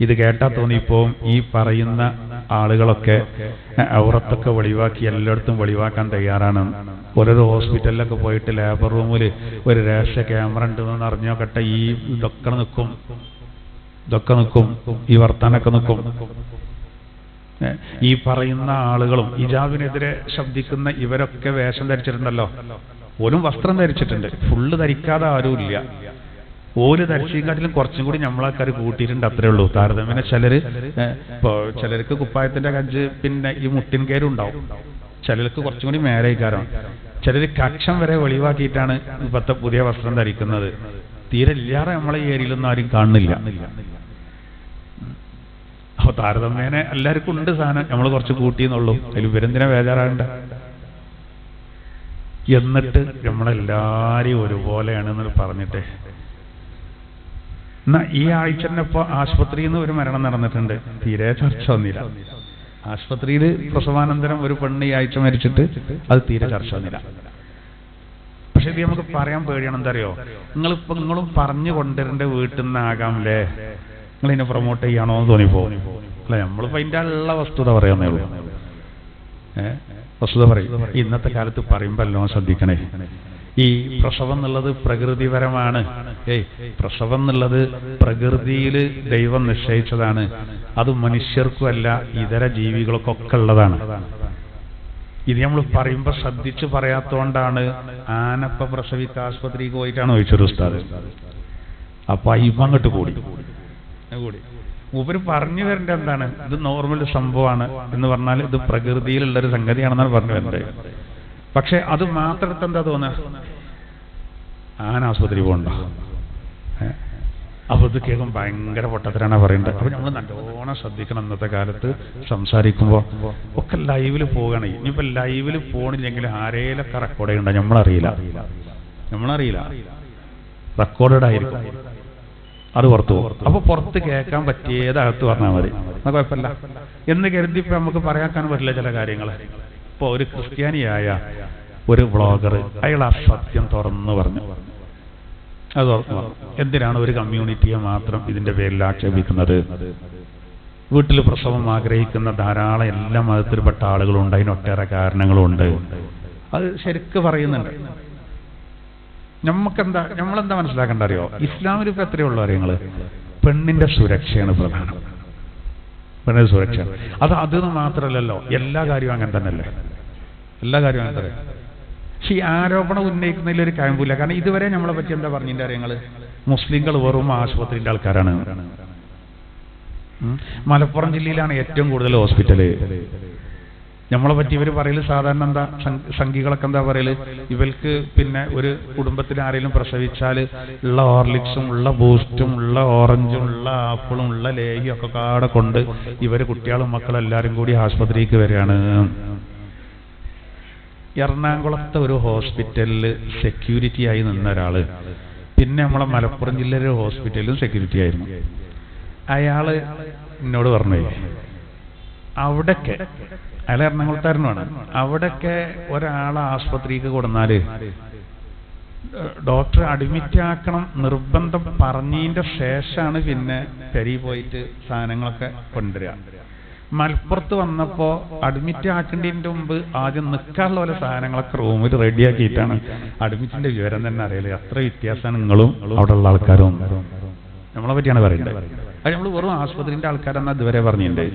ഇത് കേട്ടാൽ തോന്നിപ്പോൾ ഈ പറയുന്ന ആളുകളൊക്കെ ഔറത്തൊക്കെ വെളിവാക്കി എല്ലായിടത്തും വെളിവാക്കാൻ തയ്യാറാണ്. ഓരോരോ ഹോസ്പിറ്റലിലൊക്കെ പോയിട്ട് ലേബർ റൂമിൽ ഒരു രഹസ്യ ക്യാമറ ഉണ്ടെന്ന് അറിഞ്ഞോക്കട്ടെ, ഈ ഇതൊക്കെ നിൽക്കും, ഈ വർത്താനൊക്കെ നിൽക്കും. ഈ പറയുന്ന ആളുകളും ഹിജാബിനെതിരെ ശബ്ദിക്കുന്ന ഇവരൊക്കെ വേഷം ധരിച്ചിട്ടുണ്ടല്ലോ, ഓരും വസ്ത്രം ധരിച്ചിട്ടുണ്ട്, ഫുള്ള് ധരിക്കാതെ ആരുമില്ല. ഓല് ധരിച്ചെങ്കിലും കുറച്ചും കൂടി നമ്മളാൾക്കാർ കൂട്ടിയിട്ടുണ്ട്, അത്രേ ഉള്ളൂ. താരതമ്യേന ചിലർക്ക് കുപ്പായത്തിന്റെ കഞ്ച് പിന്നെ ഈ മുട്ടിൻ കയറും ഉണ്ടാവും, ചിലർക്ക് കുറച്ചും കൂടി മേലേക്കാരം, ചിലർ കക്ഷം വരെ വെളിവാക്കിയിട്ടാണ് ഇപ്പത്തെ പുതിയ വസ്ത്രം ധരിക്കുന്നത്. തീരെ ഇല്ലാതെ നമ്മളെ ഈ ഏരിയയിലൊന്നും ആരും കാണുന്നില്ല. അപ്പൊ താരതമ്യേന എല്ലാവർക്കും ഉണ്ട് സാധനം, നമ്മൾ കുറച്ച് കൂട്ടിയെന്നുള്ളൂ. അതിൽ ഇവരെന്തിനാ ബേജാറാകണ്ട? എന്നിട്ട് നമ്മളെല്ലാരെയും ഒരുപോലെയാണെന്ന് പറഞ്ഞിട്ട് എന്നാ ഈ ആഴ്ച തന്നെ ഇപ്പൊ ആശുപത്രിയിൽ നിന്ന് ഒരു മരണം നടന്നിട്ടുണ്ട്, തീരെ ചർച്ച വന്നില്ല. ആശുപത്രിയിൽ പ്രസവാനന്തരം ഒരു പെണ്ണ് ഈ ആഴ്ച മരിച്ചിട്ട് അത് തീരെ ചർച്ച വന്നില്ല. പക്ഷെ ഇത് നമുക്ക് പറയാൻ പേടിയാണ്. എന്താ അറിയോ, നിങ്ങളും പറഞ്ഞു കൊണ്ടുവരേണ്ട വീട്ടിൽ നിന്നാകാമല്ലേ, നിങ്ങൾ ഇതിനെ പ്രൊമോട്ട് ചെയ്യാണോ എന്ന് തോന്നിപ്പോ അല്ലെ? നമ്മളിപ്പോ അതിൻ്റെ ഉള്ള വസ്തുത പറയാന്നേ ഉള്ളൂ. വസ്തുത പറയും. ഇന്നത്തെ കാലത്ത് പറയുമ്പോൾ എല്ലാം ശ്രദ്ധിക്കണേ. ഈ പ്രസവം എന്നുള്ളത് പ്രകൃതിപരമാണ്. പ്രസവം എന്നുള്ളത് പ്രകൃതിയിൽ ദൈവം നിശ്ചയിച്ചതാണ്. അത് മനുഷ്യർക്കുമല്ല ഇതര ജീവികൾക്കൊക്കെ ഉള്ളതാണ്. ഇത് നമ്മൾ പറയുമ്പോൾ ശ്രദ്ധിച്ച് പറയാത്തോണ്ടാണ്. ആനപ്പ പ്രസവിക്ക ആശുപത്രിക്ക് പോയിട്ടാണ് ചോദിച്ചൊരു ഉസ്താദ്. അപ്പൊ ഇപ്പം അങ്ങോട്ട് കൂടി മൂപ്പര് പറഞ്ഞു തരേണ്ട എന്താണ്, ഇത് നോർമൽ സംഭവമാണ് എന്ന് പറഞ്ഞാൽ ഇത് പ്രകൃതിയിലുള്ളൊരു സംഗതിയാണെന്നാണ് പറഞ്ഞു വരേണ്ടത്. പക്ഷെ അത് മാത്രം എന്താ തോന്നുക, ആന ആശുപത്രി പോകണ്ട. അപ്പൊ ഇത് കേൾക്കും ഭയങ്കര പൊട്ടത്തിലാണ് പറയേണ്ടത്. അപ്പൊ നമ്മൾ നല്ലോണം ശ്രദ്ധിക്കണം. ഇന്നത്തെ കാലത്ത് സംസാരിക്കുമ്പോൾ ഒക്കെ ലൈവിൽ പോവുകയാണ്. ഇനിയിപ്പോ ലൈവിൽ പോണില്ലെങ്കിൽ ആരേലൊക്കെ റെക്കോർഡ് ചെയ്യണ്ട, നമ്മളറിയില്ല. റെക്കോർഡഡ് ആയിരിക്കും, അത് പുറത്തു പോകും. അപ്പൊ പുറത്ത് കേൾക്കാൻ പറ്റിയതകത്ത് പറഞ്ഞാൽ മതി, എന്നാൽ കുഴപ്പമില്ല എന്ന് കരുതി ഇപ്പൊ നമുക്ക് പറയാക്കാൻ പറ്റില്ല ചില കാര്യങ്ങൾ. ഇപ്പൊ ഒരു ക്രിസ്ത്യാനിയായ ഒരു വ്ളോഗർ അയാൾ ആ സത്യം തുറന്നു പറഞ്ഞു. അത് തുറന്നു പറഞ്ഞു. എന്തിനാണ് ഒരു കമ്മ്യൂണിറ്റിയെ മാത്രം ഇതിന്റെ പേരിൽ ആക്ഷേപിക്കുന്നത്? വീട്ടിൽ പ്രസവം ആഗ്രഹിക്കുന്ന ധാരാളം എല്ലാ മതത്തിൽപ്പെട്ട ആളുകളുണ്ട്, അതിനൊട്ടേറെ കാരണങ്ങളുണ്ട്. അത് ശരിക്ക് പറയുന്നുണ്ട്. നമ്മളെന്താ മനസ്സിലാക്കേണ്ട അറിയോ? ഇസ്ലാമിൽ ഇപ്പൊ എത്രയുള്ള കാര്യങ്ങള്, പെണ്ണിന്റെ സുരക്ഷയാണ് പ്രധാനം. പെണ്ണിന്റെ സുരക്ഷ അത് മാത്രമല്ലല്ലോ, എല്ലാ കാര്യവും അങ്ങനെ തന്നെയല്ലേ. പക്ഷെ ഈ ആരോപണം ഉന്നയിക്കുന്നതിൽ ഒരു കാര്യമില്ല. കാരണം ഇതുവരെ നമ്മളെ പറ്റി എന്താ പറഞ്ഞതിന്റെ കാര്യങ്ങള്, മുസ്ലിങ്ങൾ വെറും ആശുപത്രിന്റെ ആൾക്കാരാണ്. മലപ്പുറം ജില്ലയിലാണ് ഏറ്റവും കൂടുതൽ ഹോസ്പിറ്റല്. നമ്മളെ പറ്റി ഇവർ പറയല് സാധാരണ എന്താ, സംഘികളൊക്കെ എന്താ പറയല്, ഇവർക്ക് പിന്നെ ഒരു കുടുംബത്തിൽ ആരെങ്കിലും പ്രസവിച്ചാൽ ഉള്ള ഹോർലിക്സും ഉള്ള ബൂസ്റ്റും ഉള്ള ഓറഞ്ചും ഉള്ള ആപ്പിളും ഉള്ള ലേഹിയും ഒക്കെ കാടെ കൊണ്ട് ഇവർ കുട്ടികളും മക്കളും എല്ലാവരും കൂടി ആശുപത്രിക്ക് വരികയാണ്. എറണാകുളത്തെ ഒരു ഹോസ്പിറ്റലിൽ സെക്യൂരിറ്റി ആയി നിന്ന ഒരാള് പിന്നെ നമ്മളെ മലപ്പുറം ജില്ലയിലെ ഹോസ്പിറ്റലിലും സെക്യൂരിറ്റി ആയിരുന്നു. അയാള് എന്നോട് പറഞ്ഞു, അവിടൊക്കെ അയാൾ എറണാകുളത്താരനാണ്, അവിടൊക്കെ ഒരാളെ ആശുപത്രിക്ക് കൊടുന്നാല് ഡോക്ടർ അഡ്മിറ്റ് ആക്കണം നിർബന്ധം പറഞ്ഞതിന്റെ ശേഷമാണ് പിന്നെ പെരി പോയിട്ട് സാധനങ്ങളൊക്കെ കൊണ്ടുവരിക. മലപ്പുറത്ത് വന്നപ്പോ അഡ്മിറ്റ് ആക്കേണ്ടതിന്റെ മുമ്പ് ആദ്യം നിൽക്കാനുള്ള പോലെ സാധനങ്ങളൊക്കെ റൂമിൽ റെഡിയാക്കിയിട്ടാണ് അഡ്മിറ്റിന്റെ വിവരം തന്നെ അറിയില്ല. അത്ര വ്യത്യാസമാണ് നിങ്ങളും അവിടെ ഉള്ള ആൾക്കാരും. നമ്മളെ പറ്റിയാണ് പറയേണ്ടത്. അത് നമ്മൾ വെറും ആശുപത്രിന്റെ ആൾക്കാരെന്നാ ഇതുവരെ പറഞ്ഞിട്ടുണ്ട്.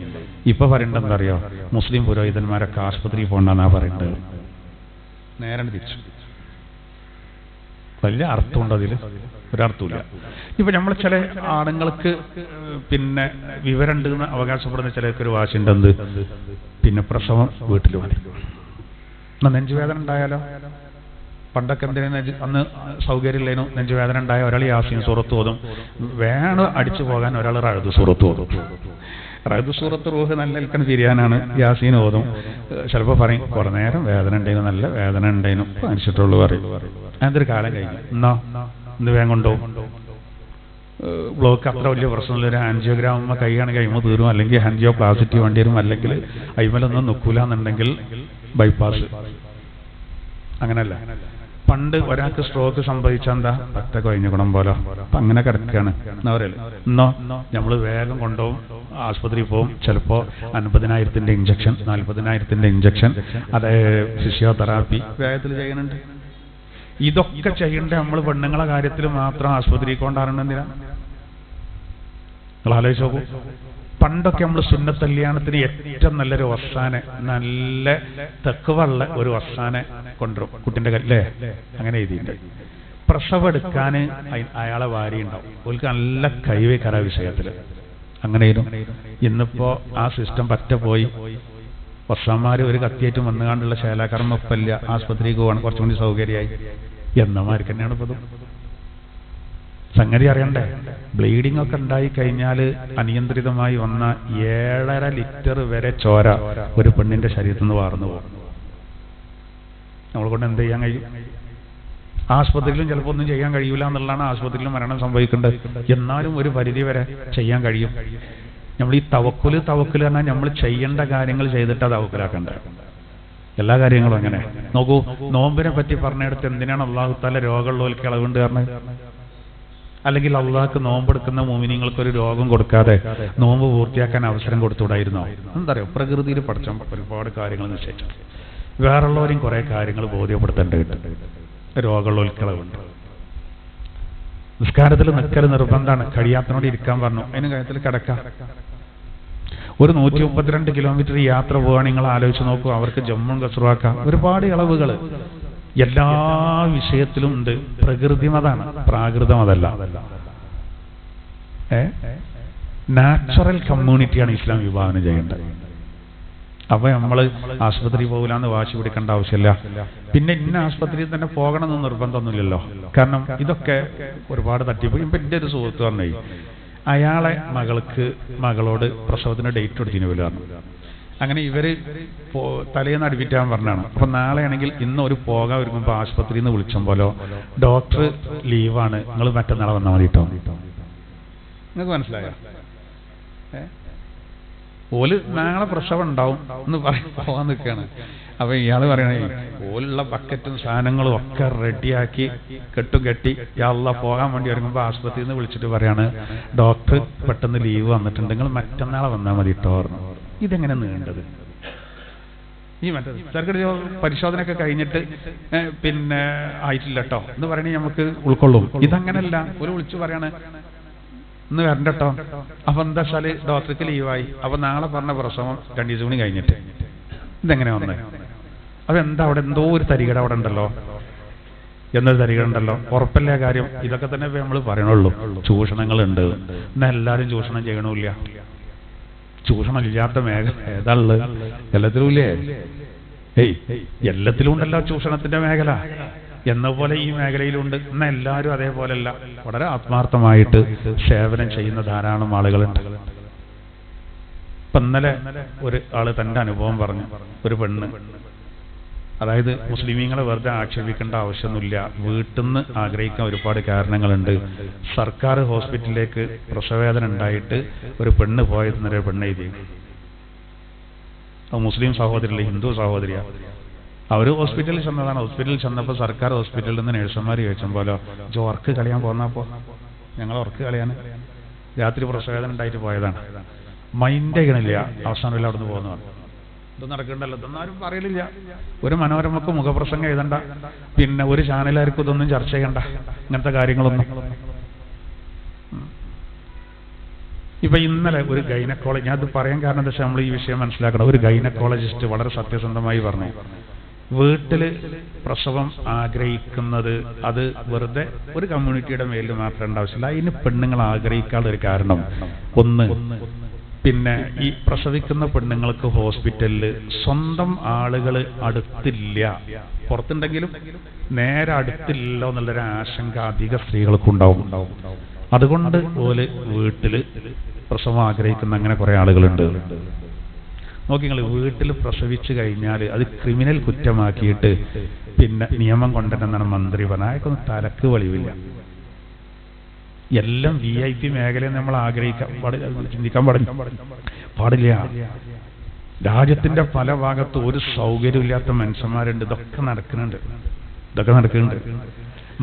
ഇപ്പൊ പറയേണ്ടത് എന്താ അറിയോ, മുസ്ലിം പുരോഹിതന്മാരൊക്കെ ആശുപത്രിയിൽ പോകണ്ടെന്നാ പറയേണ്ടത്. നേരെ തിരിച്ചു. വലിയ അർത്ഥമുണ്ട് അതിൽ, ഒരർത്ഥമില്ല. ഇപ്പൊ നമ്മൾ ചില ആണുങ്ങൾക്ക് പിന്നെ വിവരമുണ്ട് എന്ന് അവകാശപ്പെടുന്ന ചിലർക്കൊരു വാശിയുണ്ട്. എന്ത് പിന്നെ പ്രസവം വീട്ടിൽ മതി, എന്നാ നെഞ്ചുവേദന ഉണ്ടായാലോ. പണ്ടൊക്കെ എന്തിനാ അന്ന് സൗകര്യമില്ലേനു, നെഞ്ചുവേദന ഉണ്ടായ ഒരാൾ യാസീൻ സൂറത്ത് ഓതും, വേണം അടിച്ചു പോകാൻ ഒരാൾ റഅദ് സൂറത്ത് ഓതും. റഹ്ദ് സൂറത്ത് റൂഹ് നല്ല ഇൽക്കൻ പിരിയാനാണ് യാസീൻ ഓതും. ചിലപ്പോൾ പറയും കുറെ നേരം വേദന ഉണ്ടേനു, നല്ല വേദന ഉണ്ടേനു കാണിച്ചിട്ടുള്ളൂ പറയും. അതൊരു കാലം കഴിഞ്ഞു, എന്നാ ഇന്ന് വേഗം കൊണ്ടുപോകും. ബ്ലോക്ക് അത്ര വലിയ പ്രശ്നമില്ല, ഒരു ആൻജിയോഗ്രാമ കൈയാണെങ്കിൽ അയിമ തീരും, അല്ലെങ്കിൽ ആൻജിയോ പ്ലാസ്റ്റി വേണ്ടി വരും, അല്ലെങ്കിൽ അയിമലൊന്നും നിൽക്കൂല എന്നുണ്ടെങ്കിൽ ബൈപ്പാസ്. അങ്ങനല്ല, പണ്ട് ഒരാൾക്ക് സ്ട്രോക്ക് സംഭവിച്ചാൽ എന്താ പറ്റ കഴിഞ്ഞ ഗുണം പോലെ അപ്പൊ അങ്ങനെ കിടക്കുകയാണ് എന്നാ പറയല്. ഇന്നോ നമ്മൾ വേഗം കൊണ്ടുപോകും, ആശുപത്രിയിൽ പോകും. ചിലപ്പോൾ 50,000 ഇഞ്ചക്ഷൻ, 40,000 ഇഞ്ചക്ഷൻ, അത് ഫിസിയോതെറാപ്പി വേഗത്തിൽ ചെയ്യുന്നുണ്ട്. ഇതൊക്കെ ചെയ്യേണ്ട നമ്മൾ പെണ്ണുങ്ങളെ കാര്യത്തിൽ മാത്രം ആശുപത്രിയിൽ കൊണ്ടാറുണ്ട്. എന്തിനാ നിങ്ങൾ ആലോചിച്ച് നോക്കൂ. പണ്ടൊക്കെ നമ്മൾ സുന്നത്ത് കല്യാണത്തിന് ഏറ്റവും നല്ലൊരു വസാനെ, നല്ല തെക്കുവള്ള ഒരു വസാനെ കൊണ്ടുവരും കുട്ടിന്റെ അല്ലേ, അങ്ങനെ എഴുതിയിട്ടുണ്ട്. പ്രസവം എടുക്കാൻ അയാളെ വാരി ഉണ്ടാവും, ഓൾക്ക് നല്ല കൈവയ്ക്കാര വിഷയത്തിൽ. അങ്ങനെയും ഇന്നിപ്പോ ആ സിസ്റ്റം പറ്റ പോയി. വസ്സാന്മാര് ഒരു കത്തിയേറ്റും വന്നുകാണ്ടുള്ള ശേലാകർമ്മ ഒപ്പല്ല, ആസ്പത്രിക്ക് പോകാൻ കുറച്ചും കൂടി സൗകര്യമായി എന്നമാർക്ക് തന്നെയാണ് ഇപ്പത്. സംഗതി അറിയണ്ടേ, ബ്ലീഡിംഗ് ഒക്കെ ഉണ്ടായി കഴിഞ്ഞാൽ അനിയന്ത്രിതമായി വന്ന 7.5 ലിറ്റർ വരെ ചോര ഒരു പെണ്ണിന്റെ ശരീരത്തിൽ നിന്ന് വാർന്നു പോകും. നമ്മളെ കൊണ്ട് എന്ത് ചെയ്യാൻ കഴിയും? ആസ്പത്രിയിലും ചിലപ്പോൾ ഒന്നും ചെയ്യാൻ കഴിയൂല എന്നുള്ളതാണ് ആസ്പത്രിയിലും മരണം സംഭവിക്കേണ്ടത്. എന്നാലും ഒരു പരിധി വരെ ചെയ്യാൻ കഴിയും. നമ്മൾ ഈ തവക്കുല് പറഞ്ഞാൽ നമ്മൾ ചെയ്യേണ്ട കാര്യങ്ങൾ ചെയ്തിട്ട് തവക്കുലാക്കണ്ടേ. എല്ലാ കാര്യങ്ങളും അങ്ങനെ നോക്കൂ. നോമ്പിനെ പറ്റി പറഞ്ഞെടുത്ത് എന്തിനാണ് അള്ളാഹു തആല രോഗമുള്ളവർക്ക് ഇളവുണ്ട് പറഞ്ഞത്? അല്ലെങ്കിൽ അള്ളാഹ്ക്ക് നോമ്പെടുക്കുന്ന മോമിനിങ്ങൾക്ക് ഒരു രോഗം കൊടുക്കാതെ നോമ്പ് പൂർത്തിയാക്കാൻ അവസരം കൊടുത്തുകൂടായിരുന്നോ? എന്താ പറയുക, പ്രകൃതിയിൽ പഠിച്ച ഒരുപാട് കാര്യങ്ങൾ നിശ്ചയിച്ചു, വേറുള്ളവരെയും കുറെ കാര്യങ്ങൾ ബോധ്യപ്പെടുത്തേണ്ടതുണ്ട്. രോഗമുള്ളവർക്ക് ഇളവുണ്ട്. നിസ്കാരത്തിൽ നിൽക്കൽ നിർബന്ധമാണ്. കഴിയാത്തനോട് ഇരിക്കാൻ പറഞ്ഞു, അതിന് കാര്യത്തിൽ കിടക്കാം. ഒരു 132 കിലോമീറ്റർ യാത്ര പോവാണ്. നിങ്ങൾ ആലോചിച്ച് നോക്കൂ, അവർക്ക് ജമ്മും കസറുവാക്കാം. ഒരുപാട് ഇളവുകൾ എല്ലാ വിഷയത്തിലും ഉണ്ട്. പ്രകൃതിമതാണ്, പ്രാകൃതമതല്ല. നാച്ചുറൽ കമ്മ്യൂണിറ്റിയാണ് ഇസ്ലാം വിഭാവനം ചെയ്യേണ്ടത്. അപ്പൊ നമ്മൾ ആശുപത്രി പോകില്ലാന്ന് വാശി പിടിക്കേണ്ട ആവശ്യമില്ല. പിന്നെ ഇന്ന ആശുപത്രിയിൽ തന്നെ പോകണമെന്ന് നിർബന്ധമൊന്നുമില്ലല്ലോ. കാരണം ഇതൊക്കെ ഒരുപാട് തട്ടിപ്പ്. ഇപ്പൊ എൻ്റെ ഒരു സുഹൃത്ത് പറഞ്ഞു, അയാളെ മകളോട് പ്രസവത്തിന് ഡേറ്റ് എടുത്തിന് പോലും. അങ്ങനെ ഇവര് തലേന്ന് അഡ്മിറ്റ് ആവാൻ പറഞ്ഞാണ്. അപ്പൊ നാളെ ആണെങ്കിൽ ഇന്ന് ഒരു പോകാൻ ഒരുക്കുമ്പോ ആശുപത്രിയിൽ നിന്ന് വിളിച്ചപ്പോലോ ഡോക്ടർ ലീവാണ്, നിങ്ങൾ മറ്റന്നാളെ വന്നാൽ മതിട്ടോ. നിങ്ങൾക്ക് മനസ്സിലായോ? ഓല് നാളെ പ്രസവം ഉണ്ടാവും എന്ന് പോകാൻ നിൽക്കുകയാണ്. അപ്പൊ ഇയാള് പറയണേ, ഓലുള്ള ബക്കറ്റും സാധനങ്ങളും ഒക്കെ റെഡിയാക്കി കെട്ടി ഇയാളെ പോകാൻ വേണ്ടി വരുമ്പോ ആശുപത്രിയിൽ നിന്ന് വിളിച്ചിട്ട് പറയാണ്, ഡോക്ടർ പെട്ടെന്ന് ലീവ് വന്നിട്ടുണ്ട്, നിങ്ങൾ മറ്റന്നാളെ വന്നാൽ മതി ഇട്ടോ പറഞ്ഞു. ഇതെങ്ങനെ നീണ്ടത്? ഈ മറ്റേ സർക്കാർ പരിശോധനയൊക്കെ കഴിഞ്ഞിട്ട് പിന്നെ ആയിട്ടില്ല കേട്ടോ എന്ന് പറയണേ നമുക്ക് ഉൾക്കൊള്ളും. ഇതങ്ങനല്ല. ഒരു വിളിച്ചു പറയാണ്, ഇന്ന് വരണ്ട കേട്ടോ. അപ്പൊ എന്താ വെച്ചാല് ഡോക്ടർക്ക് ലീവായി. അപ്പൊ നാളെ പറഞ്ഞ പ്രസവം 2 ദിവസം കൂടി കഴിഞ്ഞിട്ട്. ഇതെങ്ങനെ വന്നേ? അപ്പൊ എന്താ അവിടെ എന്തോ ഒരു തരികട അവിടെ ഉണ്ടല്ലോ, എന്നൊരു തരികട ഉണ്ടല്ലോ. ഉറപ്പല്ലേ കാര്യം? ഇതൊക്കെ തന്നെ നമ്മൾ പറയണുള്ളൂ. ചൂഷണങ്ങളുണ്ട്. എന്നാ എല്ലാരും ചൂഷണം ചെയ്യണില്ല. ചൂഷണം ഇല്ലാത്ത മേഖല ഏതാളുള്ളത്? എല്ലാത്തിലും ഇല്ലേ? എല്ലാത്തിലും ഉണ്ടല്ലോ ചൂഷണത്തിന്റെ മേഖല. എന്ന പോലെ ഈ മേഖലയിലുണ്ട്. എന്നാൽ എല്ലാവരും അതേപോലെയല്ല. വളരെ ആത്മാർത്ഥമായിട്ട് സേവനം ചെയ്യുന്ന ധാരാളം ആളുകളുണ്ട്. ഇപ്പൊ ഇന്നലെ ഒരു ആള് തന്റെ അനുഭവം പറഞ്ഞു. ഒരു പെണ്ണ്, അതായത് മുസ്ലിമീങ്ങളെ വെറുതെ ആക്ഷേപിക്കേണ്ട ആവശ്യമൊന്നുമില്ല, വീട്ടിൽ നിന്ന് ആഗ്രഹിക്കാൻ ഒരുപാട് കാരണങ്ങളുണ്ട്. സർക്കാർ ഹോസ്പിറ്റലിലേക്ക് പ്രസവവേദന ഉണ്ടായിട്ട് ഒരു പെണ്ണ് പോയതെന്നൊരു പെണ്ണ് എഴുതി. മുസ്ലിം സഹോദരിയല്ല, ഹിന്ദു സഹോദരിയാ. അവർ ഹോസ്പിറ്റലിൽ ചെന്നതാണ്. ഹോസ്പിറ്റലിൽ ചെന്നപ്പോൾ സർക്കാർ ഹോസ്പിറ്റലിൽ നിന്ന് നഴ്സുമാർ ചോദിച്ചപ്പോലോ, ഉറക്ക് കളയാൻ പോന്നപ്പോ ഞങ്ങൾ ഉറക്ക് കളയാൻ രാത്രി പ്രസവേദന ഉണ്ടായിട്ട് പോയതാണ്. മൈൻഡ് ചെയ്യണില്ല. അവസാനമില്ല അവിടെ നിന്ന് പോകുന്നതാണ്. ഇത് നടക്കണ്ടല്ലോ, ഇതൊന്നും ആരും പറയലില്ല. ഒരു മനോരമക്ക് മുഖപ്രസംഗം എഴുതണ്ട, പിന്നെ ഒരു ചാനലാർക്കും ഇതൊന്നും ചർച്ച ചെയ്യണ്ട, ഇങ്ങനത്തെ കാര്യങ്ങളൊന്നും. ഇപ്പൊ ഇന്നലെ ഒരു ഗൈനക്കോളജി, ഞാൻ അത് പറയാൻ കാരണം എന്താ വെച്ചാൽ നമ്മൾ ഈ വിഷയം മനസ്സിലാക്കണം. ഒരു ഗൈനക്കോളജിസ്റ്റ് വളരെ സത്യസന്ധമായി പറഞ്ഞു, വീട്ടില് പ്രസവം ആഗ്രഹിക്കുന്നത് അത് വെറുതെ ഒരു കമ്മ്യൂണിറ്റിയുടെ മേലിൽ മാത്രം ഉണ്ടാവശ്യമില്ല. അതിന് പെണ്ണുങ്ങൾ ആഗ്രഹിക്കാനുള്ള ഒരു കാരണം ഒന്ന്, പിന്നെ ഈ പ്രസവിക്കുന്ന പെണ്ണുങ്ങൾക്ക് ഹോസ്പിറ്റലിൽ സ്വന്തം ആളുകൾ അടുത്തില്ല, പുറത്തുണ്ടെങ്കിലും നേരെ അടുത്തില്ലല്ലോ എന്നുള്ളൊരു ആശങ്ക അധിക സ്ത്രീകൾക്കുണ്ടാവും. അതുകൊണ്ട് ഓല് വീട്ടിൽ പ്രസവം ആഗ്രഹിക്കുന്ന അങ്ങനെ കുറെ ആളുകളുണ്ട്. നോക്കി നിങ്ങൾ, വീട്ടിൽ പ്രസവിച്ചു കഴിഞ്ഞാൽ അത് ക്രിമിനൽ കുറ്റമാക്കിയിട്ട് പിന്നെ നിയമം കൊണ്ടുവരുന്നതാണ് മന്ത്രി പറഞ്ഞാൽ. അതൊന്നും തലക്ക് വെളിവില്ല. എല്ലാം VIP മേഖലയെ നമ്മൾ ആഗ്രഹിക്കാൻ ചിന്തിക്കാൻ പാടില്ല. രാജ്യത്തിന്റെ പല ഭാഗത്തും ഒരു സൗകര്യമില്ലാത്ത മനുഷ്യന്മാരുണ്ട്. ഇതൊക്കെ നടക്കുന്നുണ്ട്.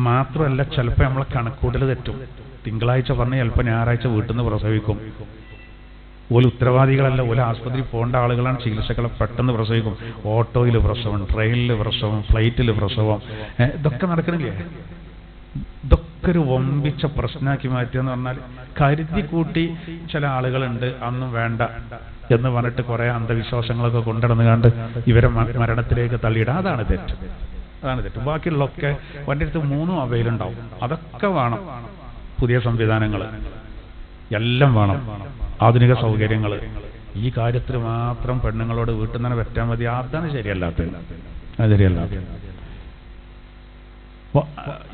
മാത്രമല്ല, ചിലപ്പോൾ നമ്മളെ കണക്കൂട്ടൽ തെറ്റും. തിങ്കളാഴ്ച പറഞ്ഞ് ചിലപ്പോൾ ഞായറാഴ്ച വീട്ടിൽ നിന്ന് പ്രസവിക്കും. ഓല് ഉത്തരവാദികളല്ല, ഓല് ആശുപത്രി പോകേണ്ട ആളുകളാണ്. ചികിത്സകളെ പെട്ടെന്ന് പ്രസവിക്കും. ഓട്ടോയിൽ പ്രസവം, ട്രെയിനിൽ പ്രസവം, ഫ്ലൈറ്റിൽ പ്രസവം, ഇതൊക്കെ നടക്കണില്ലേ? ഇതൊക്കെ ഒരു വമ്പിച്ച പ്രശ്നമാക്കി മാറ്റിയെന്ന് പറഞ്ഞാൽ, കരുതി കൂട്ടി ചില ആളുകളുണ്ട് അന്നും വേണ്ട എന്ന് പറഞ്ഞിട്ട് കുറെ അന്ധവിശ്വാസങ്ങളൊക്കെ കൊണ്ടുവന്ന് കണ്ട് ഇവരെ മരണത്തിലേക്ക് തള്ളിയിടുക. അതാണ് തെറ്റ്. ബാക്കിയുള്ളൊക്കെ എൻ്റെ അടുത്ത് 3 അവയിലുണ്ടാവും. അതൊക്കെ വേണം. പുതിയ സംവിധാനങ്ങൾ എല്ലാം വേണം, ആധുനിക സൗകര്യങ്ങൾ. ഈ കാര്യത്തിൽ മാത്രം പെണ്ണുങ്ങളോട് വീട്ടിൽ നിന്ന് വെറ്റാൻ മതി. അതാണ് ശരിയല്ലാത്തത്.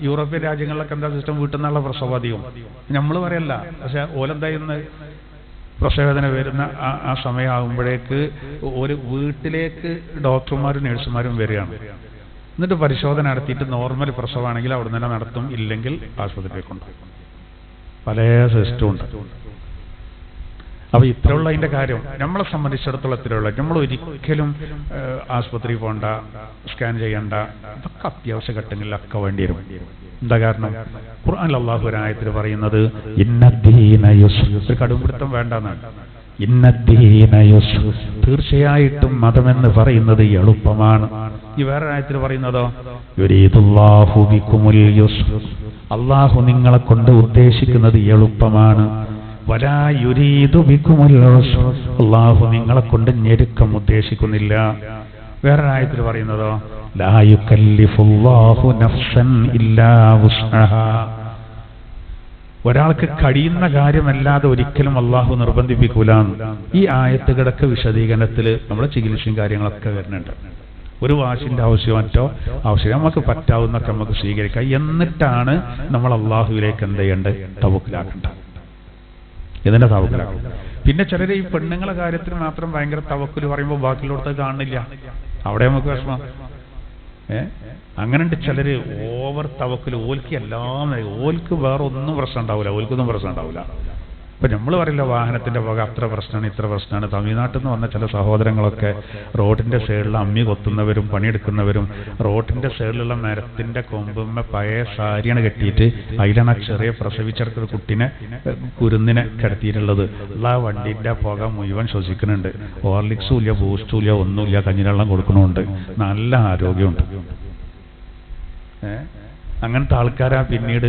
യൂറോപ്യൻ രാജ്യങ്ങളിലൊക്കെ എന്താ സിസ്റ്റം? വീട്ടിൽ നിന്നുള്ള പ്രസവാധികം നമ്മൾ പറയല്ല. പക്ഷെ ഓലെന്തായിന്ന് പ്രസവവേദന വരുന്ന ആ സമയമാകുമ്പോഴേക്ക് ഒരു വീട്ടിലേക്ക് ഡോക്ടർമാരും നഴ്സുമാരും വരികയാണ്. എന്നിട്ട് പരിശോധന നടത്തിയിട്ട് നോർമൽ പ്രസവമാണെങ്കിൽ അവിടെ തന്നെ നടത്തും, ഇല്ലെങ്കിൽ ആശുപത്രിയിലേക്ക് കൊണ്ടുപോകും. പല സിസ്റ്റവും ഉണ്ട്. അപ്പൊ ഇത്രയുള്ള അതിന്റെ കാര്യം നമ്മളെ സംബന്ധിച്ചിടത്തോളം ഇത്രയുള്ള. നമ്മൾ ഒരിക്കലും ആശുപത്രിയിൽ പോകണ്ട, സ്കാൻ ചെയ്യണ്ട. ഇതൊക്കെ അത്യാവശ്യ ഘട്ടങ്ങളിലൊക്കെ വേണ്ടി വരും. എന്താ കാരണം? ഖുർആനിൽ അല്ലാഹു ഒരു ആയത്തിൽ പറയുന്നത് ഇന്നദ്ദീന യുസ്ർ, ഒരു കടുംപിടുത്തം വേണ്ടെന്നാണ്. ഇന്നദ്ദീന യുസ്ർ, തീർച്ചയായിട്ടും മതമെന്ന് പറയുന്നത് എളുപ്പമാണ്. ഈ വേറെ ആയത്തിൽ പറയുന്നതോ യുരീദുല്ലാഹു ബികുമുൽ യുസ്ർ, അല്ലാഹു നിങ്ങളെ കൊണ്ട് ഉദ്ദേശിക്കുന്നത് എളുപ്പമാണ്. വലാ യുരീദു ബികുമുൽ ഉസ്ർ, അല്ലാഹു നിങ്ങളെ കൊണ്ട് ഞെരുക്കം ഉദ്ദേശിക്കുന്നില്ല. വേറെ ആയത്തിൽ പറയുന്നതോ ലാ യുകല്ലിഫുല്ലാഹു നഫ്സൻ ഇല്ലാ വുസ്അഹാ, ഒരാൾക്ക് കഴിയുന്ന കാര്യമല്ലാതെ ഒരിക്കലും അള്ളാഹു നിർബന്ധിപ്പിക്കൂല. ഈ ആയത്തുകളൊക്കെ വിശദീകരണത്തിൽ നമ്മുടെ ചികിത്സയും കാര്യങ്ങളൊക്കെ വരുന്നുണ്ട്. ഒരു വാശിന്റെ ആവശ്യമോ ആവശ്യം നമുക്ക് പറ്റാവുന്നൊക്കെ നമുക്ക് സ്വീകരിക്കാം. എന്നിട്ടാണ് നമ്മൾ അള്ളാഹുവിലേക്ക് എന്ത് ചെയ്യേണ്ടത്? തവക്കുലാക്കേണ്ടത്. ഇതിന്റെ തവക്കുലാക്കും. പിന്നെ ചിലർ ഈ പെണ്ണുങ്ങളെ കാര്യത്തിൽ മാത്രം ഭയങ്കര തവക്കുൽ പറയുമ്പോൾ ബാക്കിയുള്ളടത്ത് കാണുന്നില്ല. അവിടെ നമുക്ക് വിഷമം. അങ്ങനെയുണ്ട് ചിലര് ഓവർ തവക്കുൽ. ഓൽക്ക് എല്ലാം, ഓൽക്ക് വേറെ ഒന്നും പ്രശ്നം ഉണ്ടാവില്ല, ഓൽക്കൊന്നും പ്രശ്നം ഉണ്ടാവില്ല. ഇപ്പൊ നമ്മൾ പറയില്ല വാഹനത്തിന്റെ വക അത്ര പ്രശ്നമാണ് ഇത്ര പ്രശ്നമാണ്. തമിഴ്നാട്ടിൽ നിന്ന് വന്ന ചില സഹോദരങ്ങളൊക്കെ റോഡിന്റെ സൈഡിൽ അമ്മി കൊത്തുന്നവരും പണിയെടുക്കുന്നവരും റോഡിന്റെ സൈഡിലുള്ള മരത്തിന്റെ കൊമ്പുമ്മ പഴയ സാരിയാണ് കെട്ടിയിട്ട് അതിലാണ് ചെറിയ പ്രസവിച്ചെടുക്കുന്ന കുട്ടിനെ കുരുന്നിനെ കിടത്തിയിട്ടുള്ളത്. ആ വണ്ടിന്റെ പുക മുഴുവൻ ശ്വസിക്കുന്നുണ്ട്. ഹോർലിക്സും ഇല്ല, ബൂസ്റ്റും ഇല്ല, ഒന്നുമില്ല, കഞ്ഞിവെള്ളം കൊടുക്കണമുണ്ട്, നല്ല ആരോഗ്യമുണ്ട്. അങ്ങനത്തെ ആൾക്കാരാ പിന്നീട്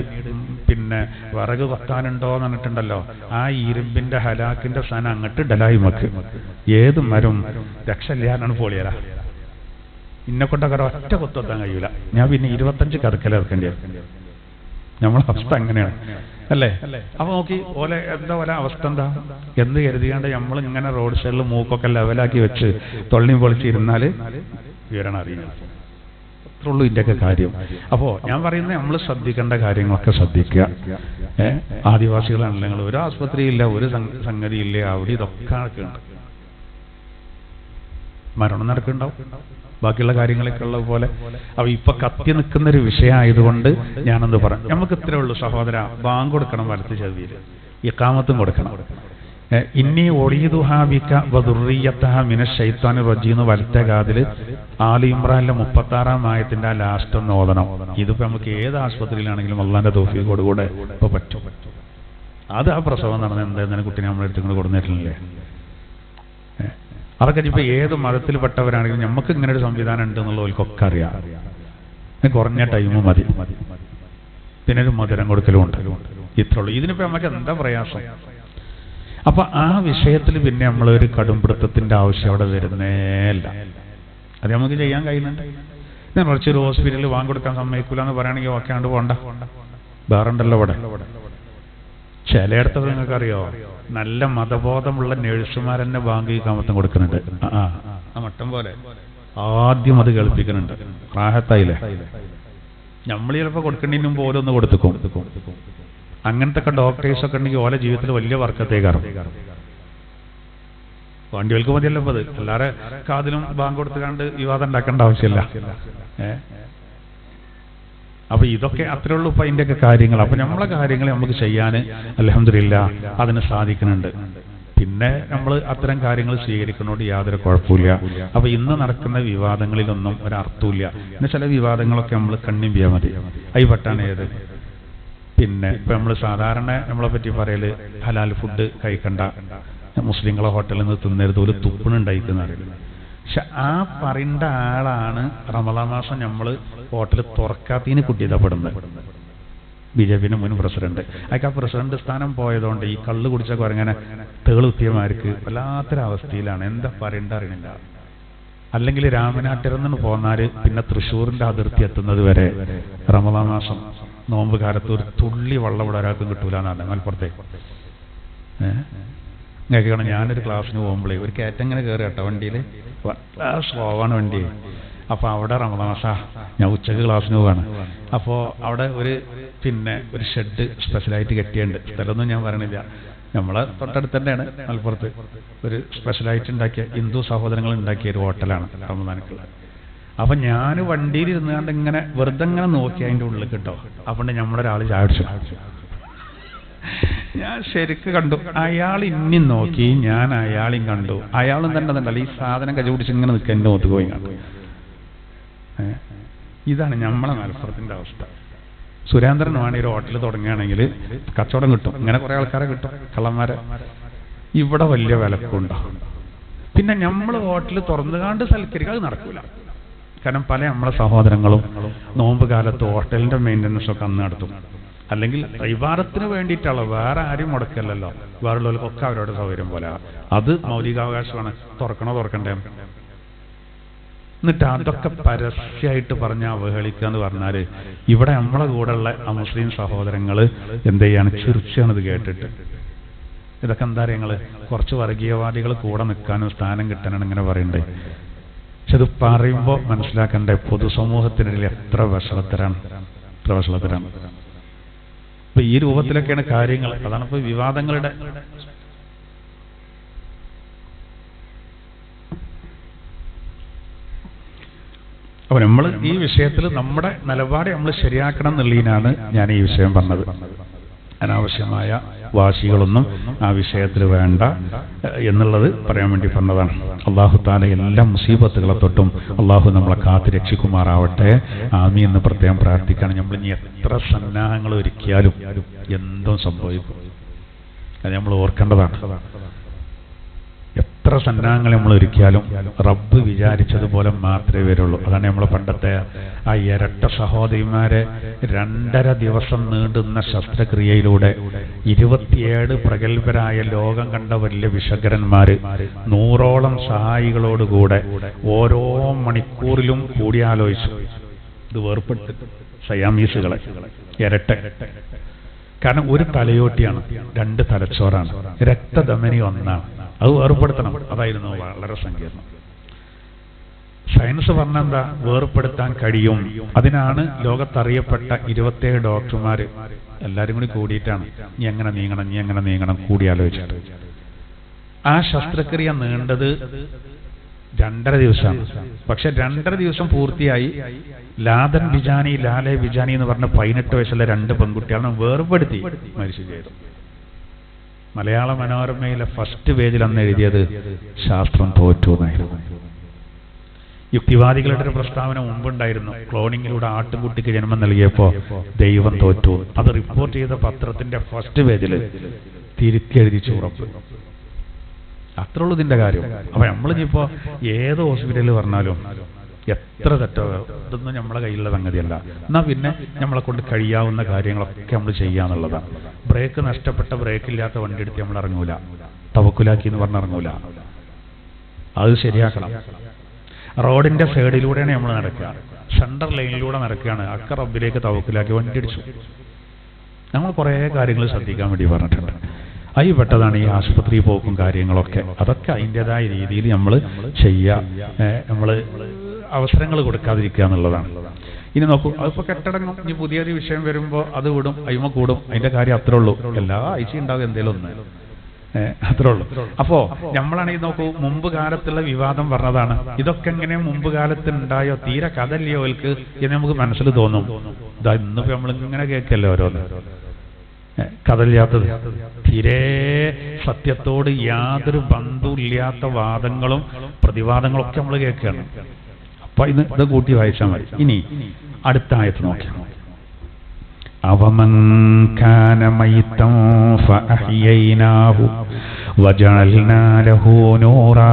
പിന്നെ വിറക് കൊത്താനുണ്ടോ എന്ന് പറഞ്ഞിട്ടുണ്ടല്ലോ, ആ ഇരുമ്പിന്റെ ഹലാക്കിന്റെ സ്ഥാനം അങ്ങോട്ട് ഡലായി മക്ക്. ഏത് മരം രക്ഷയില്ലാന്നാണ് പോളിയരാ. ഇന്നെ കൊണ്ടൊക്കെ ഒറ്റ കൊത്തെത്താൻ കഴിയൂല. ഞാൻ പിന്നെ 25 കറക്കലിറക്കേണ്ടി വരും. നമ്മളെ അവസ്ഥ അങ്ങനെയാണ് അല്ലേ? അപ്പൊ നോക്കി ഓലെ എന്താ ഓല അവസ്ഥ എന്താ എന്ന് കരുതിയാണ്ട് നമ്മൾ ഇങ്ങനെ റോഡ് സൈഡിൽ മൂക്കൊക്കെ ലെവലാക്കി വെച്ച് തൊള്ളിയും പൊളിച്ചിരുന്നാല് വിവരണം അറിയുന്നത്. അത്രയുള്ളൂ ഇതിൻ്റെയൊക്കെ കാര്യം. അപ്പോ ഞാൻ പറയുന്നത് നമ്മൾ ശ്രദ്ധിക്കേണ്ട കാര്യങ്ങളൊക്കെ ശ്രദ്ധിക്കുക. ആദിവാസികളാണല്ലോ നിങ്ങൾ. ഒരു ആസ്പത്രിയില്ല, ഒരു സംഗതി ഇല്ല, അവിടെ ഇതൊക്കെ നടക്കുന്നുണ്ട്. മരണം നടക്കുന്നുണ്ടാവും, ബാക്കിയുള്ള കാര്യങ്ങളൊക്കെ ഉള്ള പോലെ. അപ്പൊ ഇപ്പൊ കത്തി നിൽക്കുന്നൊരു വിഷയമായതുകൊണ്ട് ഞാനൊന്ന് പറഞ്ഞു. നമുക്ക് ഇത്രേ ഉള്ളൂ സഹോദര. ബാങ്ക് കൊടുക്കണം വലത്ത് ചെവിയിൽ, ഇഖാമത്തും കൊടുക്കണം. ഇന്നി ഒളീദുഹാബിക വദുർറിയതഹ മിനശ് ശൈത്താനിർ റജീം വലത്തെ കാതില് ആലി ഇമ്രാനിലെ 36-ാം ആയത്തിന്റെ ആ ലാസ്റ്റ് ഒന്ന് ഓതണം. ഇതിപ്പോ നമുക്ക് ഏത് ആശുപത്രിയിലാണെങ്കിലും അള്ളാന്റെ തൗഫീഖോടുകൂടെ ഇപ്പൊ പറ്റും. അത് ആ പ്രസവം നടന്ന എന്തായാലും കുട്ടീനെ നമ്മളെടുത്തുകൊണ്ട് കൊടുന്നിട്ടില്ലേ? അതൊക്കെ ഇപ്പൊ ഏത് മതത്തിൽപ്പെട്ടവരാണെങ്കിലും നമുക്ക് ഇങ്ങനെ ഒരു സംവിധാനം ഉണ്ട് എന്നുള്ളവർക്കൊക്കെ അറിയാം. കുറഞ്ഞ ടൈം മതി, പിന്നെ ഒരു മധുരം കൊടുക്കലും ഉണ്ട്. ഇത്രയുള്ളൂ. ഇതിനിപ്പോ നമുക്ക് എന്താ പ്രയാസം? അപ്പൊ ആ വിഷയത്തിൽ പിന്നെ നമ്മളൊരു കടുംപിടുത്തത്തിന്റെ ആവശ്യം അവിടെ വരുന്നേല്ല. അത് നമുക്ക് ചെയ്യാൻ കഴിയുന്നുണ്ട്. ഞാൻ കുറച്ചൊരു ഹോസ്പിറ്റലിൽ വാങ്ങിക്കൊടുക്കാൻ സമ്മതിക്കൂല എന്ന് പറയുകയാണെങ്കിൽ ഓക്കെയാണ്ട് പോണ്ട, വേറുണ്ടല്ലോ ഇവിടെ. ചിലയിടത്തൊക്കെ നിങ്ങൾക്കറിയോ, നല്ല മതബോധമുള്ള നഴ്സുമാരെന്നെ ബാങ്ക് കാമത്തം കൊടുക്കുന്നുണ്ട്. ആ മട്ടം പോലെ ആദ്യം അത് കേൾപ്പിക്കുന്നുണ്ട്. റാഹത്തായില്ലേ? നമ്മൾ ചിലപ്പോൾ കൊടുക്കേണ്ടതിന് മുമ്പ് ഓരോന്ന് കൊടുത്തുക്കും. അങ്ങനത്തെ ഒക്കെ ഡോക്ടേഴ്സൊക്കെ ഉണ്ടെങ്കിൽ ഓരോ ജീവിതത്തിൽ വലിയ വർക്കത്തേക്കാറും വണ്ടികൾക്ക് മതിയല്ലോ അത്. എല്ലാവരെ കാതിലും ബാങ്ക് കൊടുത്തുകൊണ്ട് വിവാദം ഉണ്ടാക്കേണ്ട ആവശ്യമില്ല. അപ്പൊ ഇതൊക്കെ അത്രേ ഉള്ളൂ ഇപ്പൊ അതിൻ്റെയൊക്കെ കാര്യങ്ങൾ. അപ്പൊ നമ്മളെ കാര്യങ്ങൾ നമുക്ക് ചെയ്യാൻ അൽഹംദുലില്ലാഹ് അതിന് സാധിക്കുന്നുണ്ട്. പിന്നെ നമ്മൾ അത്തരം കാര്യങ്ങൾ സ്വീകരിക്കുന്നതുകൊണ്ട് യാതൊരു കുഴപ്പമില്ല. അപ്പൊ ഇന്ന് നടക്കുന്ന വിവാദങ്ങളിലൊന്നും ഒരർത്ഥമില്ല. പിന്നെ ചില വിവാദങ്ങളൊക്കെ നമ്മൾ കണ്ണിമ്പിയാൽ മതി. അയി പെട്ടാണ് ഏത്. പിന്നെ ഇപ്പൊ നമ്മൾ സാധാരണ നമ്മളെ പറ്റി പറയല് ഹലാൽ ഫുഡ് കഴിക്കണ്ട, മുസ്ലിങ്ങളെ ഹോട്ടലിൽ നിന്ന് തിന്നരുത്, ഒരു തുപ്പിനുണ്ടായിക്കുന്ന അറിയില്ല. പക്ഷെ ആ പറയേണ്ട ആളാണ് റമളാൻ മാസം നമ്മൾ ഹോട്ടൽ തുറക്കാത്തതിന് കുട്ടിയതപ്പെടുന്നത്. ബിജെപിന്റെ മുൻ പ്രസിഡന്റ്. അതൊക്കെ ആ പ്രസിഡന്റ് സ്ഥാനം പോയതുകൊണ്ട് ഈ കള്ള് കുടിച്ച കുരങ്ങനെ തേളുത്തിയമാർക്ക് വല്ലാത്തൊരവസ്ഥയിലാണ്. എന്താ പറയേണ്ട അറിയണില്ല. അല്ലെങ്കിൽ രാമനാട്ടിറന്ന് പോന്നാല് പിന്നെ തൃശ്ശൂരിന്റെ അതിർത്തി എത്തുന്നത് വരെ റമളാൻ മാസം നോമ്പ് കാലത്ത് ഒരു തുള്ളി വെള്ളം ഇവിടെ ഒരാൾക്കും കിട്ടൂല എന്നാണ് മലപ്പുറത്തേക്ക്. കേൾക്കണം. ഞാനൊരു ക്ലാസ്സിന് പോകുമ്പോഴേ ഒരു കയറ്റങ്ങനെ കയറി കേട്ടോ വണ്ടിയിൽ, വളരെ സ്ലോവാണ് വണ്ടി. അപ്പോൾ അവിടെ റമളാൻ മാസം ഞാൻ ഉച്ചക്ക് ക്ലാസ്സിന് പോവാണ്. അപ്പോൾ അവിടെ ഒരു ഷെഡ് സ്പെഷ്യലായിട്ട് കെട്ടിയുണ്ട്. സ്ഥലമൊന്നും ഞാൻ പറയണില്ല, നമ്മളെ തൊട്ടടുത്ത് തന്നെയാണ് മലപ്പുറത്ത്. ഒരു സ്പെഷ്യലായിട്ട് ഉണ്ടാക്കിയ ഹിന്ദു സഹോദരങ്ങൾ ഉണ്ടാക്കിയ ഒരു ഹോട്ടലാണ് റമളാനിക്കുള്ള. അപ്പൊ ഞാൻ വണ്ടിയിൽ ഇരുന്നുകൊണ്ട് ഇങ്ങനെ വെറുതെ ഇങ്ങനെ നോക്കി അതിൻ്റെ ഉള്ളിൽ കിട്ടോ. അപ്പോൾ നമ്മളൊരാൾ ചാടിച്ചു. ഞാൻ ശരിക്ക് കണ്ടു. അയാൾ ഇന്നും നോക്കി, ഞാൻ അയാളെയും കണ്ടു. അയാളും തന്നെ ഉണ്ടല്ലോ ഈ സാധനം കൈ പിടിച്ച് ഇങ്ങനെ നിൽക്കുക, എൻ്റെ മുഖത്ത് പോയി കണ്ടു. ഇതാണ് നമ്മളെ മലപ്പുറത്തിന്റെ അവസ്ഥ. സുരേന്ദ്രൻ വേണി ഒരു ഹോട്ടൽ തുടങ്ങുകയാണെങ്കിൽ കച്ചവടം കിട്ടും. ഇങ്ങനെ കുറെ ആൾക്കാരെ കിട്ടും, കള്ളന്മാരെ. ഇവിടെ വലിയ വിലക്കുണ്ടാവും. പിന്നെ നമ്മൾ ഹോട്ടൽ തുറന്നുകാണ്ട് സൽക്കരിക്കുക അത് നടക്കൂല. കാരണം പല നമ്മളെ സഹോദരങ്ങളും നോമ്പ് കാലത്ത് ഹോട്ടലിന്റെ മെയിൻ്റനൻസ് ഒക്കെ അന്ന് നടത്തും. അല്ലെങ്കിൽ ഇബാദത്തിന് വേണ്ടിയിട്ടുള്ള, വേറെ ആരും മുടക്കല്ലല്ലോ, വേറുള്ളവർക്കൊക്കെ അവരോട് സൗകര്യം പോലെ. അത് മൗലികാവകാശമാണ്, തുറക്കണോ തുറക്കണ്ടേ. എന്നിട്ട് അതൊക്കെ പരസ്യമായിട്ട് പറഞ്ഞ അവഹേളിക്കുക എന്ന് പറഞ്ഞാല് ഇവിടെ നമ്മളെ കൂടെയുള്ള മുസ്ലിം സഹോദരങ്ങൾ എന്ത് ചെയ്യാണ്, ചിരിച്ചാണിത് കേട്ടിട്ട്. ഇതൊക്കെ എന്താ പറയുക, കുറച്ച് വർഗീയവാദികൾ കൂടെ നിൽക്കാനും സ്ഥാനം കിട്ടാനാണ് ഇങ്ങനെ പറയണ്ടേ. പക്ഷെ ഇത് പറയുമ്പോൾ മനസ്സിലാക്കണ്ടേ പൊതുസമൂഹത്തിനിടയിൽ എത്ര വഷളത്തരാണ്. ഇപ്പൊ ഈ രൂപത്തിലൊക്കെയാണ് കാര്യങ്ങൾ. അതാണ് ഇപ്പൊ വിവാദങ്ങളുടെ. അപ്പൊ നമ്മൾ ഈ വിഷയത്തിൽ നമ്മുടെ നിലപാട് നമ്മൾ ശരിയാക്കണം എന്നുള്ളതിനാണ് ഞാൻ ഈ വിഷയം പറഞ്ഞത്. അനാവശ്യമായ വാശികളൊന്നും ആ വിഷയത്തിൽ വേണ്ട എന്നുള്ളത് പറയാൻ വേണ്ടി പറഞ്ഞതാണ്. അള്ളാഹു താല എല്ലാ മുസീബത്തുകളെ തൊട്ടും അള്ളാഹു നമ്മളെ കാത്ത് രക്ഷിക്കുമാറാവട്ടെ. ആമീൻ എന്ന് പ്രത്യേകം പ്രാർത്ഥിക്കുകയാണ്. നമ്മൾ ഇനി എത്ര സന്നാഹങ്ങൾ ഒരുക്കിയാലും എന്തും സംഭവിക്കും. അത് നമ്മൾ ഓർക്കേണ്ടതാണ്. എത്ര സന്നാഹങ്ങൾ നമ്മൾ ഒരുക്കിയാലും റബ്ബ് വിചാരിച്ചതുപോലെ മാത്രമേ വരുള്ളൂ. അതാണ് നമ്മൾ പണ്ടത്തെ ആ ഇരട്ട സഹോദരിമാരെ 2.5 ദിവസം നീണ്ടുന്ന ശസ്ത്രക്രിയയിലൂടെ 27 പ്രഗത്ഭരായ ലോകം കണ്ട വലിയ വിശകരന്മാര് 100ഓളം സഹായികളോടുകൂടെ ഓരോ മണിക്കൂറിലും കൂടിയാലോചിച്ചു ഇത് വേർപെട്ട് സയാമീസുകളെ ഇരട്ട. കാരണം ഒരു തലയോട്ടിയാണ്, 2 തലച്ചോറാണ്, രക്തധമനി ഒന്നാണ്, അത് വേർപെടുത്തണം. അതായിരുന്നു വളരെ സങ്കീർണം. സയൻസ് പറഞ്ഞെന്താ, വേർപെടുത്താൻ കഴിയും. അതിനാണ് ലോകത്തറിയപ്പെട്ട 27 ഡോക്ടർമാര് എല്ലാവരും കൂടി കൂടിയിട്ടാണ് നീ എങ്ങനെ നീങ്ങണം കൂടിയാലോചിച്ചിട്ട്. ആ ശസ്ത്രക്രിയ നീണ്ടത് 2.5 ദിവസമാണ്. പക്ഷെ 2.5 ദിവസം പൂർത്തിയായി. ലാലെ ബിജാനി എന്ന് പറഞ്ഞ 18 വയസ്സുള്ള 2 പെൺകുട്ടികളെ വേർപെടുത്തി മരിച്ചു ചെയ്തു. മലയാള മനോരമയിലെ ഫസ്റ്റ് പേജിൽ അന്ന് എഴുതിയത് ശാസ്ത്രം തോറ്റു എന്നായിരുന്നു. യുക്തിവാദികളുടെ ഒരു പ്രസ്താവന മുമ്പുണ്ടായിരുന്നു, ക്ലോണിങ്ങിലൂടെ ആട്ടുകുട്ടിക്ക് ജന്മം നൽകിയപ്പോൾ ദൈവം തോറ്റു. അത് റിപ്പോർട്ട് ചെയ്ത പത്രത്തിന്റെ ഫസ്റ്റ് പേജിൽ തിരുത്തി എഴുതിച്ചു ഉറപ്പ്. അത്രേ ഉള്ളൂ ഇതിന്റെ കാര്യം. അപ്പൊ നമ്മളിപ്പോ ഏത് ഹോസ്പിറ്റലിൽ പറഞ്ഞാലും എത്ര തെറ്റോ ഇതൊന്നും നമ്മളെ കയ്യിലുള്ള സംഗതിയല്ല. എന്നാ പിന്നെ നമ്മളെ കൊണ്ട് കഴിയാവുന്ന കാര്യങ്ങളൊക്കെ നമ്മൾ ചെയ്യാന്നുള്ളതാണ്. ബ്രേക്ക് നഷ്ടപ്പെട്ട, ബ്രേക്കില്ലാത്ത വണ്ടി എടുത്ത് നമ്മൾ ഇറങ്ങൂല, തവക്കുലാക്കി എന്ന് പറഞ്ഞിറങ്ങൂല. അത് ശരിയാക്കണം. റോഡിന്റെ സൈഡിലൂടെയാണ് നമ്മൾ നടക്കുക, സെന്റർ ലൈനിലൂടെ നടക്കുകയാണ്, അക്ക റബ്ബിലേക്ക് തവക്കുലാക്കി വണ്ടി അടിച്ചു. നമ്മൾ കുറേ കാര്യങ്ങൾ ശ്രദ്ധിക്കാൻ വേണ്ടി പറഞ്ഞിട്ടുണ്ട്. അതിൽ പെട്ടതാണ് ഈ ആശുപത്രി പോക്കും കാര്യങ്ങളൊക്കെ. അതൊക്കെ അതിൻ്റെതായ രീതിയിൽ നമ്മൾ ചെയ്യുക, നമ്മൾ അവസരങ്ങൾ കൊടുക്കാതിരിക്കുക എന്നുള്ളതാണ്. ഇനി നോക്കൂ, അതിപ്പോൾ കെട്ടടങ്ങും. ഇനി പുതിയൊരു വിഷയം വരുമ്പോൾ അത് വിടും, അയിമ കൂടും. അതിന്റെ കാര്യം അത്രേ ഉള്ളൂ. എല്ലാ ആഴ്ചയും ഉണ്ടാകും എന്തേലും ഒന്ന്, അത്രേ ഉള്ളൂ. അപ്പോ നമ്മളാണെങ്കിൽ നോക്കൂ, മുമ്പ് കാലത്തുള്ള വിവാദം പറഞ്ഞതാണ്. ഇതൊക്കെ എങ്ങനെ മുമ്പ് കാലത്ത് ഉണ്ടായോ, തീരെ കഥല്ലയോ അവർക്ക് എന്ന് നമുക്ക് മനസ്സിൽ തോന്നും. ഇതാ ഇന്നിപ്പോ നമ്മളിങ്ങനെ കേൾക്കല്ലേ ഓരോന്ന് കഥയില്ലാത്തത്, തീരെ സത്യത്തോട് യാതൊരു ബന്ധമില്ലാത്ത വാദങ്ങളും പ്രതിവാദങ്ങളും ഒക്കെ നമ്മൾ കേൾക്കുകയാണ്. അപ്പൊ ഇത് കൂട്ടി വായിച്ചാൽ മതി. ഇനി അടുത്ത ആയത്ത് നോക്കിയാൽ അവമൻ കാന മൈതൻ ഫഅഹ്യൈനാഹു വജഅൽനാ ലഹു നൂറാ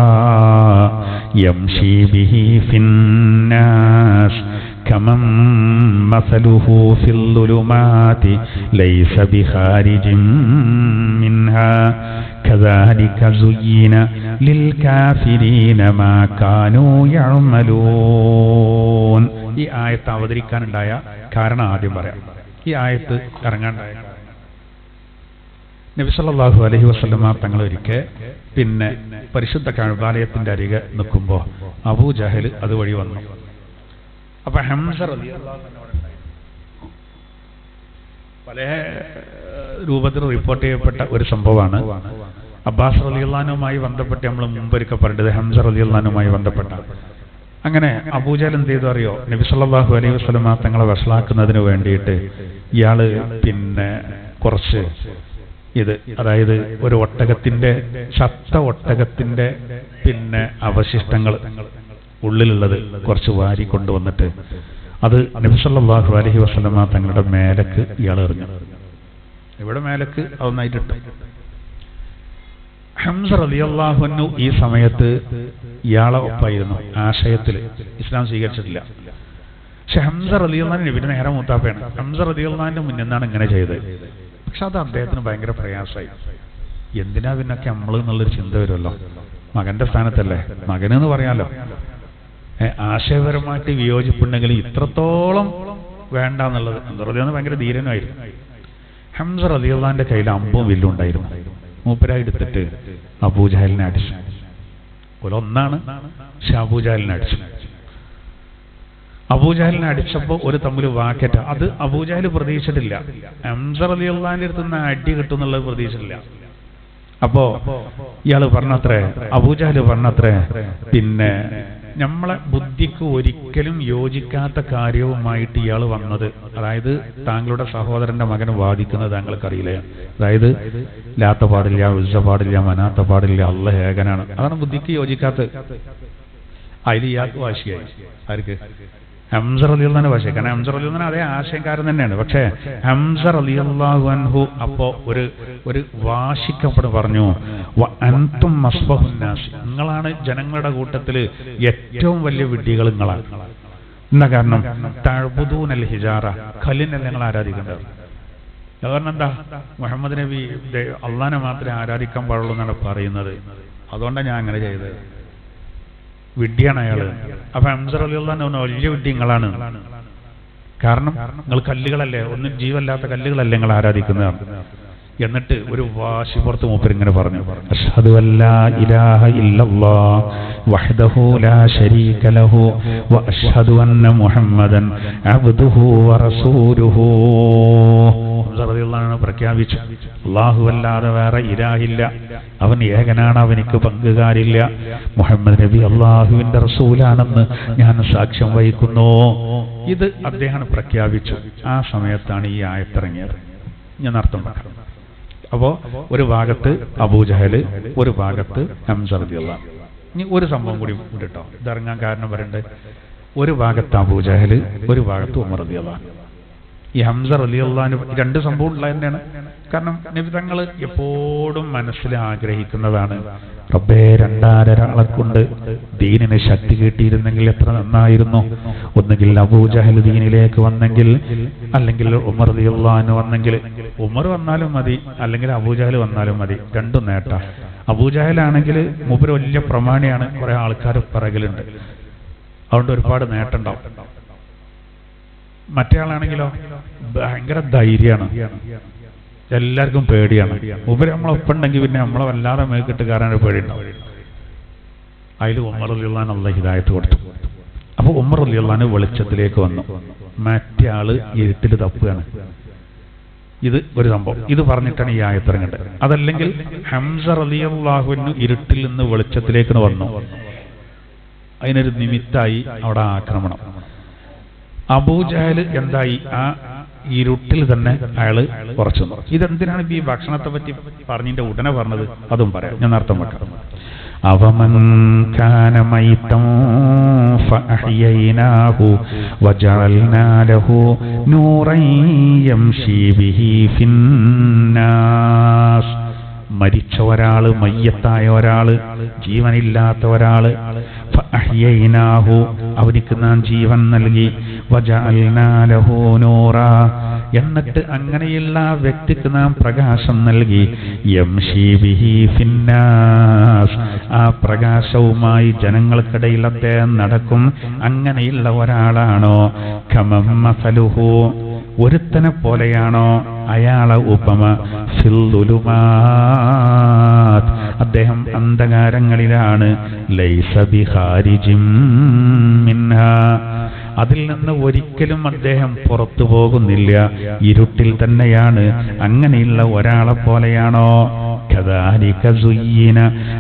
യംശി ബിഹി ഫിന്നാസ് കമൻ മസലുഹു ഫിൽ ളുലുമാതി ലൈസ ബിഖാരിജിൻ മിൻഹാ കദാലിക സുയ്യിന ലിൽ കാഫിരീന മാ കാനൂ യഅമലൂൻ. ഈ ആയത്ത് അവതരിക്കാനുണ്ടായ കാരണം ആദ്യം പറയാം. ഈ ആയത്ത് ഇറങ്ങാണ്ടായ നബി സല്ലല്ലാഹു അലൈഹി വസല്ലമ തങ്ങൾ ഒരിക്കൽ പിന്നെ പരിശുദ്ധ കഅബാലയത്തിന്റെ അരികെ നിൽക്കുമ്പോൾ അബൂ ജഹൽ അതുവഴി വന്നു. അപ്പൊ ഹംസ റളിയല്ലാഹു അൻഹു പല രൂപത്തിൽ റിപ്പോർട്ട് ചെയ്യപ്പെട്ട ഒരു സംഭവമാണ്. അബ്ബാസ് റളിയല്ലാഹു അൻഹുമായി ബന്ധപ്പെട്ട് നമ്മൾ മുമ്പൊരിക്കൽ പറഞ്ഞത് ഹംസ റളിയല്ലാഹു അൻഹുമായി ബന്ധപ്പെട്ട. അങ്ങനെ അബൂജഹൽ എന്ത് ചെയ്തു അറിയോ? നബി സല്ലല്ലാഹു അലൈഹി വസല്ലമ തങ്ങളെ വഷളാക്കുന്നതിന് വേണ്ടിയിട്ട് ഇയാള് പിന്നെ കുറച്ച് അതായത് ഒരു ഒട്ടകത്തിന്റെ ചത്ത ഒട്ടകത്തിന്റെ പിന്നെ അവശിഷ്ടങ്ങൾ ഉള്ളിലുള്ളത് കുറച്ച് വാരി കൊണ്ടുവന്നിട്ട് അത് നബി സല്ലല്ലാഹു അലൈഹി വസല്ലമ തങ്ങളുടെ മേലക്ക് ഇയാൾ എറിഞ്ഞു. ഇവിടെ മേലക്ക് അതൊന്നായിട്ടിട്ടു. ഹംസ റളിയല്ലാഹു അൻഹു ഈ സമയത്ത് ഇയാളെ ഒപ്പായിരുന്നു. ആശയത്തിൽ ഇസ്ലാം സ്വീകരിച്ചിട്ടില്ല. പക്ഷെ ഹംസ റളിയല്ലാഹു അൻഹു നബിയുടെ നേരെ മൂത്താപ്പയാണ്. ഹംസ റളിയല്ലാഹു അൻഹു മുന്നിന്നാണ് ഇങ്ങനെ ചെയ്തത്. പക്ഷെ അത് അദ്ദേഹത്തിന് ഭയങ്കര പ്രയാസമായി. എന്തിനാ പിന്നൊക്കെ നമ്മൾ എന്നുള്ളൊരു ചിന്ത വരുമല്ലോ. മകന്റെ സ്ഥാനത്തല്ലേ, മകനെന്ന് പറയാലോ. ആശയപരമായിട്ട് വിയോജിപ്പുണ്ടെങ്കിൽ ഇത്രത്തോളം വേണ്ട എന്നുള്ളത്. ഹംസ റളിയല്ലാഹു ഭയങ്കര ധീരനുമായിരുന്നു. ഹംസ റളിയല്ലാഹു അൻഹുവിന്റെ കയ്യിൽ അമ്പും വില്ലും ഉണ്ടായിരുന്നു. മൂപ്പരായി എടുത്തിട്ട് അബൂജഹലിനെ അടിച്ചു. ഒന്നാണ്, പക്ഷെ അബൂജഹലിനെ അടിച്ചു. അബൂജഹലിനെ അടിച്ചപ്പോ ഒരു തമ്മിൽ വാക്കറ്റ. അത് അബൂജഹൽ പ്രതീക്ഷിച്ചിട്ടില്ല. ഹംസ റളിയല്ലാഹു അൻഹുവിന്റെ അടുത്ത് നിന്ന് അടി കിട്ടുന്നുള്ളത് പ്രതീക്ഷിച്ചിട്ടില്ല. അപ്പോ ഇയാള് പറഞ്ഞത്രേ, അബൂജഹൽ പറഞ്ഞത്രേ, പിന്നെ നമ്മളെ ബുദ്ധിക്ക് ഒരിക്കലും യോജിക്കാത്ത കാര്യവുമായിട്ട് ഇയാൾ വന്നത്, അതായത് താങ്കളുടെ സഹോദരന്റെ മകൻ വാദിക്കുന്നത് താങ്കൾക്കറിയില്ല. അതായത് ലാത്ത പാടില്ല, ഉസ്സ പാടില്ല, മനാത്ത പാടില്ല, അല്ലാഹ് ഏകനാണ്. അതാണ് ബുദ്ധിക്ക് യോജിക്കാത്തത്. അതിൽ ഇയാൾക്ക് വാശിയായി. ആർക്ക്? ഹംസ റളിയല്ലാഹു അൻഹു വാശിയായി. കാരണം ഹംസ റളിയല്ലാഹു അൻഹു അതേ ആശയക്കാരൻ തന്നെയാണ്. പക്ഷേ ഹംസ റളിയല്ലാഹു അൻഹു അപ്പോ ഒരു വാശിക്കപ്പെട്ട് പറഞ്ഞു, അൻതും മസ്ബഹുന്നാസ്, നിങ്ങളാണ് ജനങ്ങളുടെ കൂട്ടത്തിൽ ഏറ്റവും വലിയ വിഡ്ഢികൾ നിങ്ങളാണ്. എന്താ കാരണം? തഅബുദൂനൽ ഹിജാറ, കല്ലിനെ നിങ്ങൾ ആരാധിക്കേണ്ടത്. കാരണം എന്താ? മുഹമ്മദ് നബി അള്ളാഹനെ മാത്രമേ ആരാധിക്കാൻ പാടുള്ളൂ എന്നാണ് പറയുന്നത്. അതുകൊണ്ടാണ് ഞാൻ അങ്ങനെ ചെയ്തത്. വിഡ്ഢിയാണ് അയാള്. അപ്പൊ ഹംസ റളിയല്ലാഹു അൻഹു വലിയ വിഡ്ഢി നിങ്ങളാണ്. കാരണം നിങ്ങൾ കല്ലുകളല്ലേ, ഒന്നും ജീവല്ലാത്ത കല്ലുകളല്ലേ നിങ്ങൾ ആരാധിക്കുന്നത്. എന്നിട്ട് ഒരു വാശി പുറത്ത് മൂപ്പർ ഇങ്ങനെ പറഞ്ഞു, അഷ്ഹദു അല്ലാ ഇലാഹ ഇല്ലല്ലാഹ് വഹ്ദഹു ലാ ശരീക ലഹു വ അഷ്ഹദു അന്ന മുഹമ്മദൻ അബ്ദുഹു വ റസൂലുഹു. പ്രഖ്യാപിച്ചു, അല്ലാഹുവല്ലാതെ വേറെ ഇലാഹില്ല, അവൻ ഏകനാണ്, അവനിക്ക് പങ്കുകാരില്ല, മുഹമ്മദ് നബി അല്ലാഹുവിന്റെ റസൂലാണെന്ന് ഞാൻ സാക്ഷ്യം വഹിക്കുന്നു. ഇത് അദ്ദേഹം പ്രഖ്യാപിച്ചു. ആ സമയത്താണ് ഈ ആയത്തിറങ്ങിയത്. ഞാൻ അർത്ഥം പറയാം. അപ്പോ ഒരു ഭാഗത്ത് അബൂജഹല്, ഒരു ഭാഗത്ത് ഹംസ റളിയല്ലാഹു അൻഹു. ഇനി ഒരു സംഭവം കൂടി വിട്ടോ, ഇതറങ്ങാൻ കാരണം പറയണ്ടേ. ഒരു ഭാഗത്ത് അബൂജഹല്, ഒരു ഭാഗത്ത് ഉമർ റളിയല്ലാഹു അൻഹു. ഈ ഹംസ റളിയല്ലാഹു അൻഹു രണ്ട് സംഭവം ഉള്ളത് തന്നെയാണ്. കാരണം നബി തങ്ങൾ എപ്പോഴും മനസ്സിൽ ആഗ്രഹിക്കുന്നതാണ്, റബ്ബേ രണ്ടാളെ കൊണ്ട് ദീനിന് ശക്തി കിട്ടിയിരുന്നെങ്കിൽ എത്ര നന്നായിരുന്നു. ഒന്നുകിൽ അബൂജഹൽ ദീനിലേക്ക് വന്നെങ്കിൽ, അല്ലെങ്കിൽ ഉമർ റളിയല്ലാഹു അൻഹു വന്നെങ്കിൽ. ഉമർ വന്നാലും മതി, അല്ലെങ്കിൽ അബൂജഹൽ വന്നാലും മതി, രണ്ടും നേട്ടാ. അബൂജഹലാണെങ്കിൽ മൂപ്പര് വലിയ പ്രമാണിയാണ്, കുറെ ആൾക്കാർ പിറകിലുണ്ട്, അതുകൊണ്ട് ഒരുപാട് നേട്ടമുണ്ടാവും. മറ്റേ ആളാണെങ്കിലോ ഭയങ്കര ധൈര്യമാണ്, എല്ലാവർക്കും പേടിയാണ്. മൂപ്പര് നമ്മളൊപ്പുണ്ടെങ്കിൽ പിന്നെ നമ്മളെ വല്ലാതെ മേക്കിട്ട് കയറാൻ പേടിയുണ്ടാവും. അതിൽ ഉമർ റളിയല്ലാഹു അൻഹു അല്ലാഹു ഹിദായത്ത് കൊടുത്തു. അപ്പോൾ ഉമർ റളിയല്ലാഹു അൻഹു വെളിച്ചത്തിലേക്ക് വന്നു, മറ്റേ ആള് ഇരുട്ടിൽ തപ്പുകയാണ്. ഇത് ഒരു സംഭവം. ഇത് പറഞ്ഞിട്ടാണ് ഈ ആയത്തിറങ്ങേണ്ടത്. അതല്ലെങ്കിൽ ഹംസ റളിയല്ലാഹു അൻഹു ഇരുട്ടിൽ നിന്ന് വെളിച്ചത്തിലേക്ക് വന്നു, അതിനൊരു നിമിത്തായി അവിടെ ആക്രമണം. അബൂജഹൽ എന്തായി, ആ ഇരുട്ടിൽ തന്നെ അയാള് ഉറച്ചു. ഇതെന്തിനാണ് ഈ ഭക്ഷണത്തെ പറ്റി പറഞ്ഞതിന്റെ ഉടനെ പറഞ്ഞത് അതും പറയാം, ഞാൻ അർത്ഥം വെക്കാം. അവമൻ കാന മൈതൻ ഫഅഹ്യൈനാഹു വജഅൽനാ ലഹു നൂറൻ യംശി ബിഹി ഫിന്നാസ്. മരിച്ച ഒരാള്, മയ്യത്തായ ഒരാള്, ജീവനില്ലാത്ത ഒരാള്, ഫഅഹ്യൈനാഹു അവനിക്ക് നാം ജീവൻ നൽകി, വജഅൽനാ ലഹു നൂറാ എന്നിട്ട് അങ്ങനെയുള്ള വ്യക്തിക്ക് നാം പ്രകാശം നൽകി, യംശി ബിഹി ഫിന്നാസ് ആ പ്രകാശവുമായി ജനങ്ങൾക്കിടയിൽ അദ്ദേഹം നടക്കും. അങ്ങനെയുള്ള ഒരാളാണോ? കമം മസലുഹു ഒരുത്തനെ പോലെയാണോ അയാളെ ഉപമ ഫിൽ ദുലുമാത് അദ്ദേഹം അന്ധകാരങ്ങളിലാണ്, ലൈസ ബിഖാരിജിം മിൻഹാ അതിൽ നിന്ന് ഒരിക്കലും അദ്ദേഹം പുറത്തു പോകുന്നില്ല, ഇരുട്ടിൽ തന്നെയാണ്. അങ്ങനെയുള്ള ഒരാളെ പോലെയാണോ? കദാലിക സുയ്യിന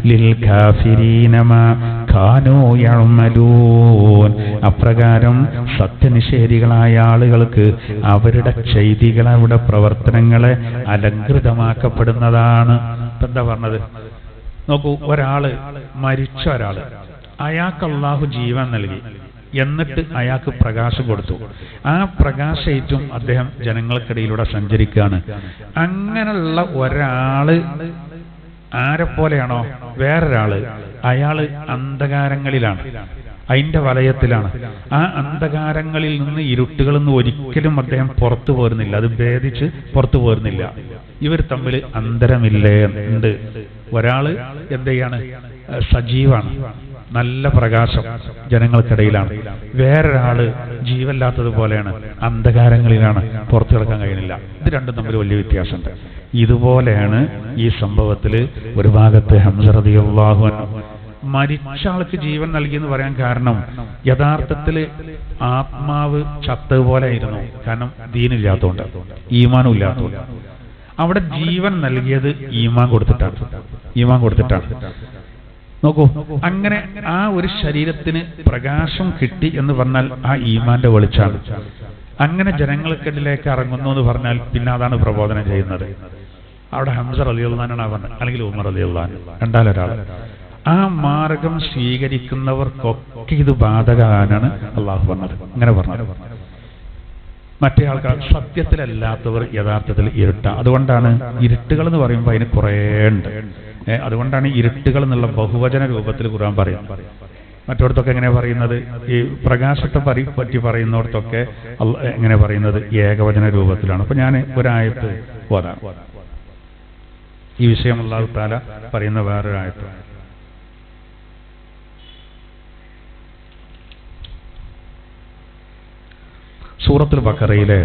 ലിൽ കാഫിരീന മാ കാനൂ യഅമലൂൻ അപ്രകാരം സത്യനിഷേധികളായ ആളുകൾക്ക് അവരുടെ ചെയ്തികൾ, അവരുടെ പ്രവർത്തനങ്ങളെ അലങ്കൃതമാക്കപ്പെടുന്നതാണ്. എന്താ പറഞ്ഞത് നോക്കൂ, ഒരാള് മരിച്ച ഒരാള്, അയാൾക്ക് അല്ലാഹു ജീവൻ നൽകി, എന്നിട്ട് അയാൾക്ക് പ്രകാശം കൊടുത്തു. ആ പ്രകാശേറ്റും അദ്ദേഹം ജനങ്ങൾക്കിടയിലൂടെ സഞ്ചരിക്കുകയാണ്. അങ്ങനെയുള്ള ഒരാള് ആരെപ്പോലെയാണോ? വേറൊരാള് അയാള് അന്ധകാരങ്ങളിലാണ്, അതിന്റെ വലയത്തിലാണ്. ആ അന്ധകാരങ്ങളിൽ നിന്ന്, ഇരുട്ടുകളിൽ നിന്ന് ഒരിക്കലും അദ്ദേഹം പുറത്തു പോരുന്നില്ല, അത് ഭേദിച്ച് പുറത്തു പോരുന്നില്ല. ഇവർ തമ്മിൽ അന്തരമില്ലേ? ഉണ്ട്. ഒരാള് എന്ത് ചെയ്യാണ്? സജീവാണ്, നല്ല പ്രകാശം ജനങ്ങൾക്കിടയിലാണ്. വേറൊരാള് ജീവല്ലാത്തതുപോലെയാണ്, അന്ധകാരങ്ങളിലാണ്, പുറത്തു കിടക്കാൻ കഴിയുന്നില്ല. ഇത് രണ്ടും തമ്മിൽ വലിയ വ്യത്യാസമുണ്ട്. ഇതുപോലെയാണ് ഈ സംഭവത്തിൽ ഒരു ഭാഗത്ത് ഹംസ റളിയല്ലാഹു അൻഹു മരിച്ച ആൾക്ക് ജീവൻ നൽകിയെന്ന് പറയാൻ കാരണം യഥാർത്ഥത്തിൽ ആത്മാവ് ചത്തതുപോലെ ആയിരുന്നു. കാരണം ദീനില്ലാത്തതുകൊണ്ട്, ഈമാനും ഇല്ലാത്തതുകൊണ്ട്. അവിടെ ജീവൻ നൽകിയത് ഈമാൻ കൊടുത്തിട്ടാണ്. നോക്കൂ, അങ്ങനെ ആ ഒരു ശരീരത്തിന് പ്രകാശം കിട്ടി എന്ന് പറഞ്ഞാൽ ആ ഈമാന്റെ വെളിച്ചാണ്. അങ്ങനെ ജനങ്ങൾക്കിടയിലേക്ക് ഇറങ്ങുന്നു എന്ന് പറഞ്ഞാൽ പിന്നെ അതാണ് പ്രബോധനം ചെയ്യുന്നത്. അവിടെ ഹംസ റളിയല്ലാഹു അൻഹു പറഞ്ഞത്, അല്ലെങ്കിൽ ഉമർ റളിയല്ലാഹു അൻഹു, രണ്ടാലൊരാൾ. ആ മാർഗം സ്വീകരിക്കുന്നവർക്കൊക്കെ ഇത് ബാധകമാനാണ് അള്ളാഹു പറഞ്ഞത്. അങ്ങനെ പറഞ്ഞത് മറ്റേ ആൾക്കാർ സത്യത്തിലല്ലാത്തവർ യഥാർത്ഥത്തിൽ ഇരുട്ട. അതുകൊണ്ടാണ് ഇരുട്ടുകൾ എന്ന് പറയുമ്പോൾ അതിന് കുറേ ഉണ്ട്. അതുകൊണ്ടാണ് ഇരുട്ടുകൾ എന്നുള്ള ബഹുവചന രൂപത്തിൽ ഖുർആൻ പറയും. മറ്റോടത്തൊക്കെ എങ്ങനെ പറയുന്നത്? ഈ പ്രകാശത്തെ പറ്റി പറയുന്നിടത്തൊക്കെ എങ്ങനെ പറയുന്നത്? ഏകവചന രൂപത്തിലാണ്. അപ്പൊ ഞാൻ ഒരായത്ത് ഓതാം. ഈ വിഷയം അല്ലാഹു തആല പറയുന്ന വേറൊരായത്ത്. സൂറത്തുൽ ബഖറയിലെ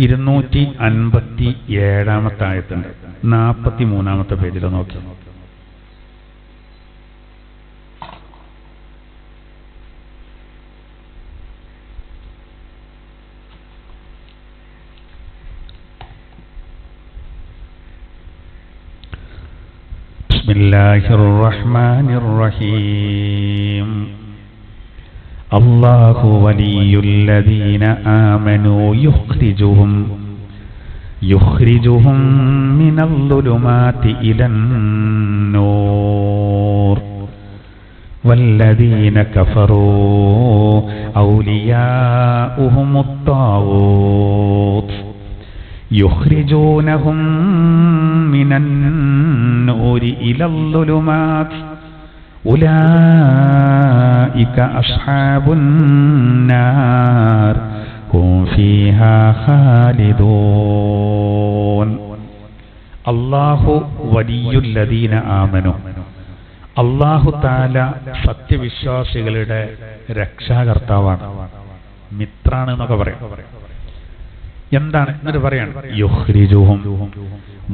257 ആയത്തുണ്ട്. 43 പേജിൽ നോക്കി. ബിസ്മില്ലാഹിർ റഹ്മാനിർ റഹീം. അല്ലാഹു വലിയുല്ലദീന ആമനൂ യുഖ്രിജുഹും മിനൽ ളുലുമാതി ഇലൻ നൂർ വല്ലദീന കഫറൂ ഔലിയാഉഹുമുത് ത്വാഗൂത്ത് യുഖ്രിജൂനഹും മിനൻ നൂരി ഇലൽ ളുലുമാത് ഉലൈക അസ്ഹാബുൻ നാർ ഹും ഫീഹാ ഖാലിദൂൻ. അല്ലാഹു വലിയുല്ലദീന ആമനു. അല്ലാഹു തആല സത്യവിശ്വാസികളുടെ രക്ഷാകർത്താവാണ്, മിത്രാണ് എന്നൊക്കെ പറയാം. എന്താണ് എന്നിട്ട് പറയാണ്? യുഖ്രിജുഹും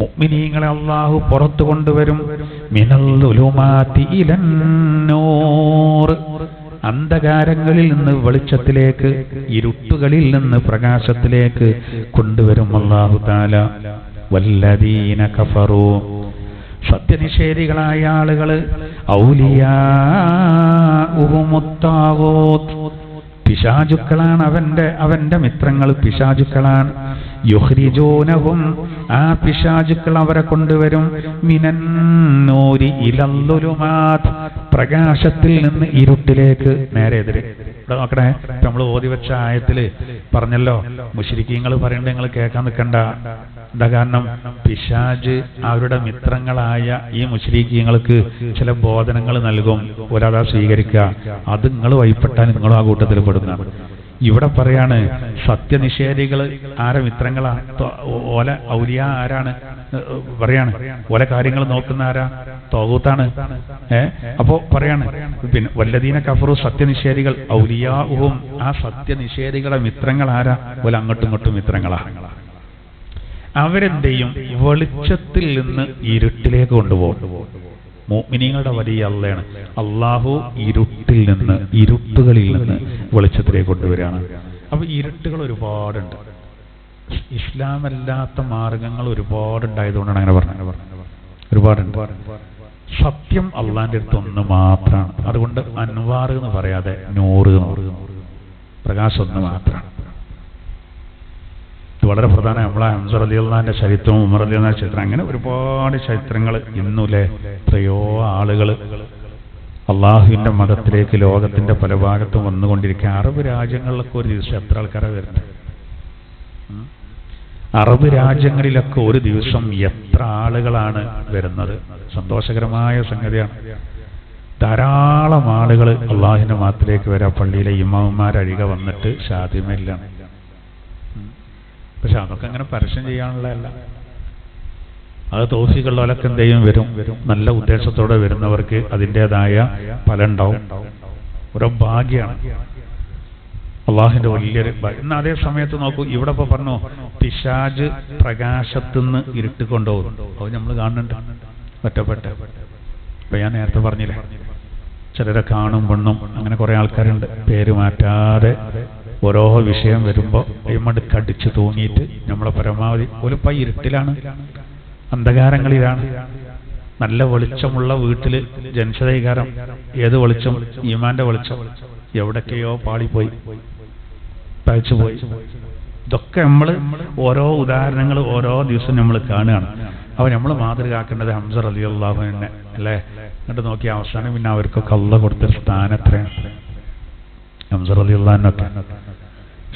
മുഅ്മിനീങ്ങളെ അല്ലാഹു പുറത്തു കൊണ്ടുവരും. മിനൽ ളുലുമാതി ഇലൻ നൂർ അന്ധകാരങ്ങളിൽ നിന്ന് വെളിച്ചത്തിലേക്ക്, ഇരുട്ടുകളിൽ നിന്ന് പ്രകാശത്തിലേക്ക് കൊണ്ടുവരും അല്ലാഹു തആല. വല്ലദീന കഫറൂ, സത്യനിഷേധികളായ ആളുകള്, ഔലിയാഉഹുമുത്താഗൂത്ത്, പിശാചുക്കളാണ്, അവന്റെ മിത്രങ്ങൾ പിശാചുക്കളാണ്. യുഖ്രിജൂനഹും, ആ പിശാചുക്കൾ അവരെ കൊണ്ടുവരും, മിനന്നൂരി ഇലല്ലുലുമാത്, പ്രകാശത്തിൽ നിന്ന് ഇരുട്ടിലേക്ക്. നേരെ എതിരെ ഇവിടെ നോക്കണേ, നമ്മൾ ഓതി വെച്ച ആയത്തില് പറഞ്ഞല്ലോ, മുശ്രിക്കീങ്ങൾ പറയണ്ട നിങ്ങൾ കേൾക്കാൻ നിൽക്കണ്ട. എന്താ കാരണം? പിശാച് അവരുടെ മിത്രങ്ങളായ ഈ മുശ്രിക്കീങ്ങൾക്ക് ചില ബോധനങ്ങൾ നൽകും, ഒരാളെ സ്വീകരിക്കുക. അത് നിങ്ങൾ വഴിപ്പെട്ടാൽ നിങ്ങളും ആ കൂട്ടത്തിൽ പെടുന്നതാണ്. ഇവിടെ പറയാണ് സത്യനിഷേധികൾ ആരെ മിത്രങ്ങളാ? ഓല ഔലിയ ആരാണ് പറയാണ്? ഓല കാര്യങ്ങൾ നോക്കുന്ന ആരാ? തൗഗൂത്താണ്. അപ്പോ പറയാണ് പിന്നെ വല്ലദീന കഫറു, സത്യനിഷേധികൾ, ഔലിയാഉഹും, ആ സത്യനിഷേധികളെ മിത്രങ്ങൾ ആരാ? ഓല അങ്ങോട്ടും ഇങ്ങോട്ടും മിത്രങ്ങളാ. അവരെന്തെയും വെളിച്ചത്തിൽ നിന്ന് ഇരുട്ടിലേക്ക് കൊണ്ടുപോകും. മുഅ്മിനീങ്ങളുടെ വലിയ അള്ളയാണ്. അള്ളാഹു ഇരുട്ടിൽ നിന്ന്, ഇരുട്ടുകളിൽ നിന്ന് വെളിച്ചത്തിലേക്ക് കൊണ്ടുവരികയാണ്. അപ്പൊ ഇരുട്ടുകൾ ഒരുപാടുണ്ട്. ഇസ്ലാമല്ലാത്ത മാർഗങ്ങൾ ഒരുപാടുണ്ടായതുകൊണ്ടാണ് അങ്ങനെ പറഞ്ഞത്. ഒരുപാടുണ്ട്. സത്യം അള്ളാന്റെ അടുത്ത് ഒന്ന് മാത്രമാണ്. അതുകൊണ്ട് അൻവാർ എന്ന് പറയാതെ നൂറ്, പ്രകാശം ഒന്ന് മാത്രമാണ്. വളരെ പ്രധാന നമ്മളെ ഹംസ റളിയല്ലാഹുവിന്റെ ചരിത്രവും ഉമർ റളിയല്ലാഹുവിന്റെ ചരിത്രം, അങ്ങനെ ഒരുപാട് ചരിത്രങ്ങൾ ഇന്നുലെ എത്രയോ ആളുകൾ അള്ളാഹുവിന്റെ മതത്തിലേക്ക് ലോകത്തിന്റെ പല ഭാഗത്തും വന്നുകൊണ്ടിരിക്കുക. അറബ് രാജ്യങ്ങളിലൊക്കെ ഒരു ദിവസം എത്ര ആൾക്കാരാണ് വരുന്നത്? അറബ് രാജ്യങ്ങളിലൊക്കെ ഒരു ദിവസം എത്ര ആളുകളാണ് വരുന്നത്? സന്തോഷകരമായ സംഗതിയാണ്. ധാരാളം ആളുകൾ അള്ളാഹുവിന്റെ മതത്തിലേക്ക് വരാം. പള്ളിയിലെ ഇമാമുമാരഴിക വന്നിട്ട് ഷാദിമയിലാണ്. പക്ഷെ അതൊക്കെ അങ്ങനെ പരസ്യം ചെയ്യാനുള്ളതല്ല. അത് തൗഫീഖുള്ളവരൊക്കെ എന്തെയും വരും. നല്ല ഉദ്ദേശത്തോടെ വരുന്നവർക്ക് അതിൻ്റെതായ ഫലം ഉണ്ടാവും. ഓരോ ഭാഗ്യമാണ്, അള്ളാഹുവിന്റെ വലിയൊരു ഭാഗ്യം. എന്നാൽ അതേ സമയത്ത് നോക്കൂ, ഇവിടെ ഇപ്പൊ പറഞ്ഞു പിശാച് പ്രകാശത്തുനിന്ന് ഇരുട്ട് കൊണ്ടുപോകും. അത് നമ്മൾ കാണുന്നുണ്ട് ഒറ്റപ്പെട്ട്. ഇപ്പൊ ഞാൻ നേരത്തെ പറഞ്ഞില്ലേ, ചിലരെ കാണും പെണ്ണും അങ്ങനെ കുറെ ആൾക്കാരുണ്ട്, പേര് മാറ്റാതെ ഓരോ വിഷയം വരുമ്പോൾ അയ്യമ്മട് കടിച്ചു തൂങ്ങിയിട്ട് നമ്മളെ പരമാവധി ഒലിപ്പ ഇരുട്ടിലാണ്, അന്ധകാരങ്ങളിലാണ്. നല്ല വെളിച്ചമുള്ള വീട്ടില് ജനിച്ചതൈകാരം ഏത് വെളിച്ചം? ഈമാന്റെ വെളിച്ചം. എവിടൊക്കെയോ പാളിപ്പോയി, പഴച്ചുപോയി. ഇതൊക്കെ നമ്മൾ ഓരോ ഉദാഹരണങ്ങൾ ഓരോ ദിവസം നമ്മൾ കാണുകയാണ്. അപ്പോൾ നമ്മൾ മാതൃകാക്കേണ്ടത് ഹംസ റളിയല്ലാഹു അൻഹു അല്ലേ? എന്നിട്ട് നോക്കിയ അവസാനം പിന്നെ അവർക്കൊക്കെ അല്ലാഹു കൊടുത്ത സ്ഥാനത്രയാണ്. ഹംസ റളിയല്ലാഹു അൻഹു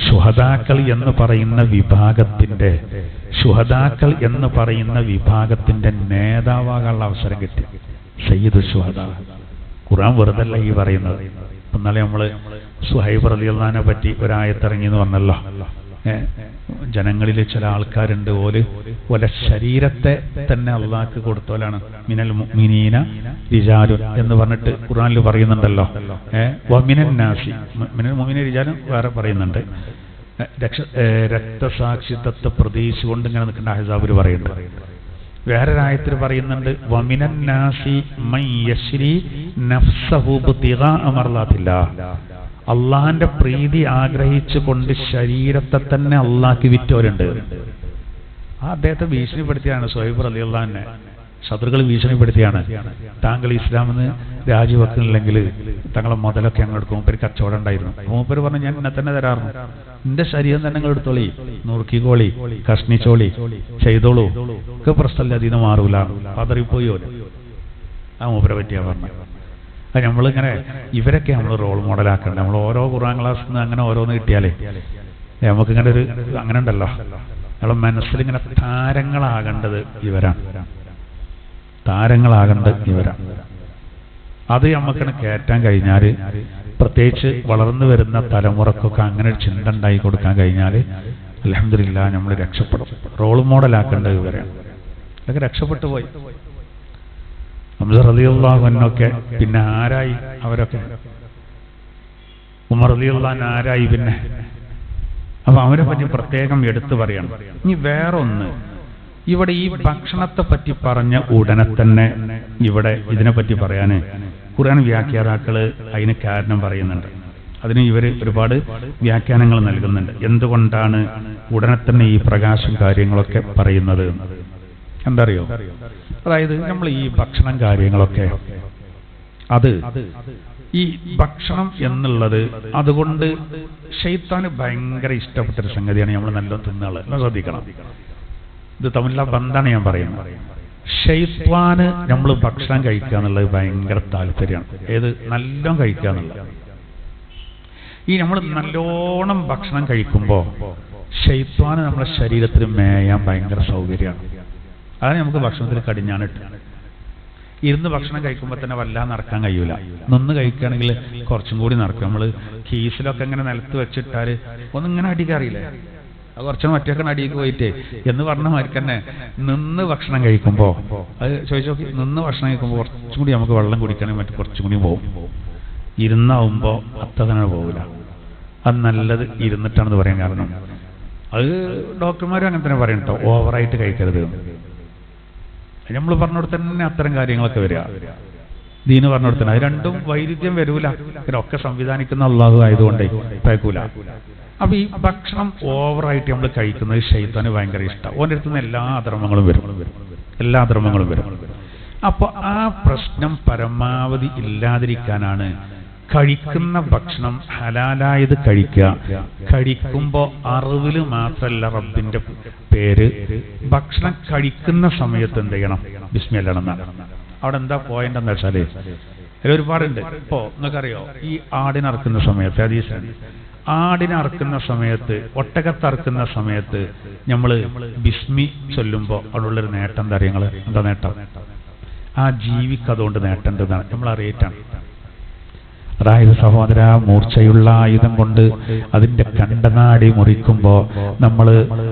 ശുഹദാക്കൾ എന്ന് പറയുന്ന വിഭാഗത്തിന്റെ നേതാവാകാനുള്ള അവസരം കിട്ടി. സയ്യിദുൽ ശുഹദാ. ഖുർആൻ വെറുതല്ല ഈ പറയുന്നത്. എന്നാലേ നമ്മള് സുഹൈബ് റളിയല്ലാഹുവിനെ പറ്റി ഒരായത്തിറങ്ങി എന്ന് പറഞ്ഞല്ലോ. ജനങ്ങളിൽ ചില ആൾക്കാരുണ്ട്, ഓലെ ശരീരത്തെ തന്നെ അള്ളാഹ്ക്ക് കൊടുത്തോലാണ്. മിനൽ മുഅ്മിനീന റിജാലുൻ എന്ന് പറഞ്ഞിട്ട് ഖുർആനിൽ പറയുന്നുണ്ടല്ലോ. വമിനൻ നാസി, മിനൽ മുഅ്മിനീന റിജാലുൻ വേറെ പറയുന്നുണ്ട്. രക്തസാക്ഷിത്വത്തെ പ്രതീക്ഷിച്ചുകൊണ്ട് ഇങ്ങനെ നിൽക്കേണ്ട അഹ്സാബിൽ പറയുന്നുണ്ട്. വേറൊരായത്തിൽ പറയുന്നുണ്ട് വമിനൻ നാസി മൻ യശ്രി നഫ്സഹു ബിതിഗാഅ മർളാത്തില്ലാഹ്, അള്ളാഹിന്റെ പ്രീതി ആഗ്രഹിച്ചുകൊണ്ട് ശരീരത്തെ തന്നെ അള്ളാഹ്ക്ക് വിറ്റവരുണ്ട്. ആ അദ്ദേഹത്തെ ഭീഷണിപ്പെടുത്തിയാണ് സുഹൈബ് റളിയല്ലാഹുവിനെ ശത്രുക്കൾ ഭീഷണിപ്പെടുത്തിയാണ്. താങ്കൾ ഇസ്ലാമെന്ന് രാജിവെക്കുന്നില്ലെങ്കിൽ തങ്ങളെ മുതലൊക്കെ ഞങ്ങൾ എടുക്കും. മൂപ്പര് കച്ചവടം ഉണ്ടായിരുന്നു. മൂപ്പര് പറഞ്ഞു ഞാൻ എന്നെ തന്നെ തരാറുണ്ട്, എന്റെ ശരീരം തന്നെ നിങ്ങൾ എടുത്തോളി, നുറുക്കിക്കോളി, കഷ്ണിച്ചോളി, ചെയ്തോളൂ, ഒക്കെ പ്രശ്നമില്ല, അതിന് മാറൂല. പതറിപ്പോയോ ആ മൂപ്പരെ പറ്റിയാ പറഞ്ഞു. അത് നമ്മളിങ്ങനെ ഇവരൊക്കെ നമ്മൾ റോൾ മോഡലാക്കണ്ട. നമ്മൾ ഓരോ ഖുർആൻ ക്ലാസ്സിൽ നിന്ന് അങ്ങനെ ഓരോന്ന് കിട്ടിയാലേ നമുക്കിങ്ങനെ ഒരു അങ്ങനെ ഉണ്ടല്ലോ, നമ്മളെ മനസ്സിലിങ്ങനെ താരങ്ങളാകേണ്ടത് ഇവരാണ്. അത് നമുക്കിങ്ങനെ കയറ്റാൻ കഴിഞ്ഞാൽ, പ്രത്യേകിച്ച് വളർന്നു വരുന്ന തലമുറക്കൊക്കെ അങ്ങനെ ഒരു ചിന്ത ഉണ്ടായി കൊടുക്കാൻ കഴിഞ്ഞാൽ അൽഹംദുലില്ലാഹ് നമ്മൾ രക്ഷപ്പെടും. റോൾ മോഡലാക്കേണ്ടത് ഇവരാണ്. അതൊക്കെ രക്ഷപ്പെട്ടു പോയി. ഹംസ റളിയല്ലാഹു അൻഹുവൊക്കെ പിന്നെ ആരായി? അവരൊക്കെ ഉമർ റളിയല്ലാഹു അൻഹു ആരായി പിന്നെ? അപ്പൊ അവരെ പറ്റി പ്രത്യേകം എടുത്തു പറയണം. ഇനി വേറൊന്ന്, ഇവിടെ ഈ ഭക്ഷണത്തെ പറ്റി പറഞ്ഞ ഉടനെ തന്നെ ഇവിടെ ഇതിനെപ്പറ്റി പറയാന് ഖുർആൻ വ്യാഖ്യാതാക്കൾ അതിന് കാരണം പറയുന്നുണ്ട്. അതിന് ഇവർ ഒരുപാട് വ്യാഖ്യാനങ്ങൾ നൽകുന്നുണ്ട്. എന്തുകൊണ്ടാണ് ഉടനെ തന്നെ ഈ പ്രകാശം കാര്യങ്ങളൊക്കെ പറയുന്നത്? എന്തറിയോ? അതായത് നമ്മൾ ഈ ഭക്ഷണം കാര്യങ്ങളൊക്കെ അത് ഈ ഭക്ഷണം എന്നുള്ളത് അതുകൊണ്ട് ശൈത്താന് ഭയങ്കര ഇഷ്ടപ്പെട്ടൊരു സംഗതിയാണ്. നമ്മൾ നല്ല തിന്നുകൾ ശ്രദ്ധിക്കണം. ഇത് തമ്മിലുള്ള ബന്ധാണ് ഞാൻ പറയുന്നത്. ശൈത്താന് നമ്മൾ ഭക്ഷണം കഴിക്കുക എന്നുള്ളത് ഭയങ്കര താല്പര്യമാണ്. ഏത് നല്ലോണം കഴിക്കുക എന്നുള്ളത്. ഈ നമ്മൾ നല്ലോണം ഭക്ഷണം കഴിക്കുമ്പോൾ ശൈത്താന് നമ്മുടെ ശരീരത്തിൽ മേയാൻ ഭയങ്കര സൗകര്യമാണ്. അതാണ് നമുക്ക് ഭക്ഷണത്തിൽ കടിഞ്ഞാണിട്ട്. ഇരുന്ന് ഭക്ഷണം കഴിക്കുമ്പോൾ തന്നെ വല്ലാതെ നടക്കാൻ കഴിയൂല. നിന്ന് കഴിക്കുകയാണെങ്കിൽ കുറച്ചും കൂടി നടക്കും. നമ്മൾ കീസിലൊക്കെ ഇങ്ങനെ നിലത്ത് വെച്ചിട്ടാൽ ഒന്നിങ്ങനെ അടിക്കാറിയില്ലേ? അത് കുറച്ചും മറ്റൊക്കെ അടിയൊക്കെ പോയിട്ട് എന്ന് പറഞ്ഞ മാതിരി തന്നെ നിന്ന് ഭക്ഷണം കഴിക്കുമ്പോൾ അത് ചോദിച്ചു നോക്കി. നിന്ന് ഭക്ഷണം കഴിക്കുമ്പോൾ കുറച്ചും കൂടി നമുക്ക് വെള്ളം കുടിക്കണമെങ്കിൽ മറ്റു കുറച്ചും കൂടി പോകും. ഇരുന്നാവുമ്പോൾ അത്ര തന്നെ പോകില്ല. അത് നല്ലത് ഇരുന്നിട്ടാണെന്ന് പറയാൻ കാരണം അത് ഡോക്ടർമാരും അങ്ങനെ തന്നെ പറയും കേട്ടോ, ഓവറായിട്ട് കഴിക്കരുത്. നമ്മൾ പറഞ്ഞിടത്ത് തന്നെ അത്തരം കാര്യങ്ങളൊക്കെ വരിക. ദീന് പറഞ്ഞിടത്ത് തന്നെ അത് രണ്ടും വൈരുദ്ധ്യം വരൂല. ഒക്കെ സംവിധാനിക്കുന്ന അല്ലാഹു ആയതുകൊണ്ടേ കഴിക്കൂല. അപ്പൊ ഈ ഭക്ഷണം ഓവറായിട്ട് നമ്മൾ കഴിക്കുന്നത് ശൈത്താന് ഭയങ്കര ഇഷ്ടമാണ്. ഓൻ്റെ അടുത്ത് നിന്ന് എല്ലാ ധർമ്മങ്ങളും വരും. അപ്പൊ ആ പ്രശ്നം പരമാവധി ഇല്ലാതിരിക്കാനാണ് കഴിക്കുന്ന ഭക്ഷണം ഹലാലായത് കഴിക്കുക. കഴിക്കുമ്പോൾ അറിവില് മാത്രമല്ല റബ്ബിന്റെ പേര്. ഭക്ഷണം കഴിക്കുന്ന സമയത്ത് എന്ത് ചെയ്യണം? ബിസ്മില്ലാഹ് എന്നാണ്. അവിടെ എന്താ പോയിന്റ് എന്ന് വെച്ചാല് ഒരുപാടുണ്ട്. ഇപ്പോ നിങ്ങൾക്കറിയോ, ഈ ആടിനറുക്കുന്ന സമയത്ത് ഹദീസിലുണ്ട്, ആടിനറുക്കുന്ന സമയത്ത് ഒട്ടകത്തറുക്കുന്ന സമയത്ത് നമ്മൾ ബിസ്മി ചൊല്ലുമ്പോൾ അവിടെയുള്ളൊരു നേട്ടം എന്താ അറിയങ്ങൾ? എന്താ നേട്ടം? ആ ജീവിക്ക് അതുകൊണ്ട് നേട്ടേണ്ടതാണ് നമ്മൾ അറിയിട്ടാണ്. അതായത് സഹോദര, മൂർച്ചയുള്ള ആയുധം കൊണ്ട് അതിന്റെ കണ്ടനാടി മുറിക്കുമ്പോൾ നമ്മൾ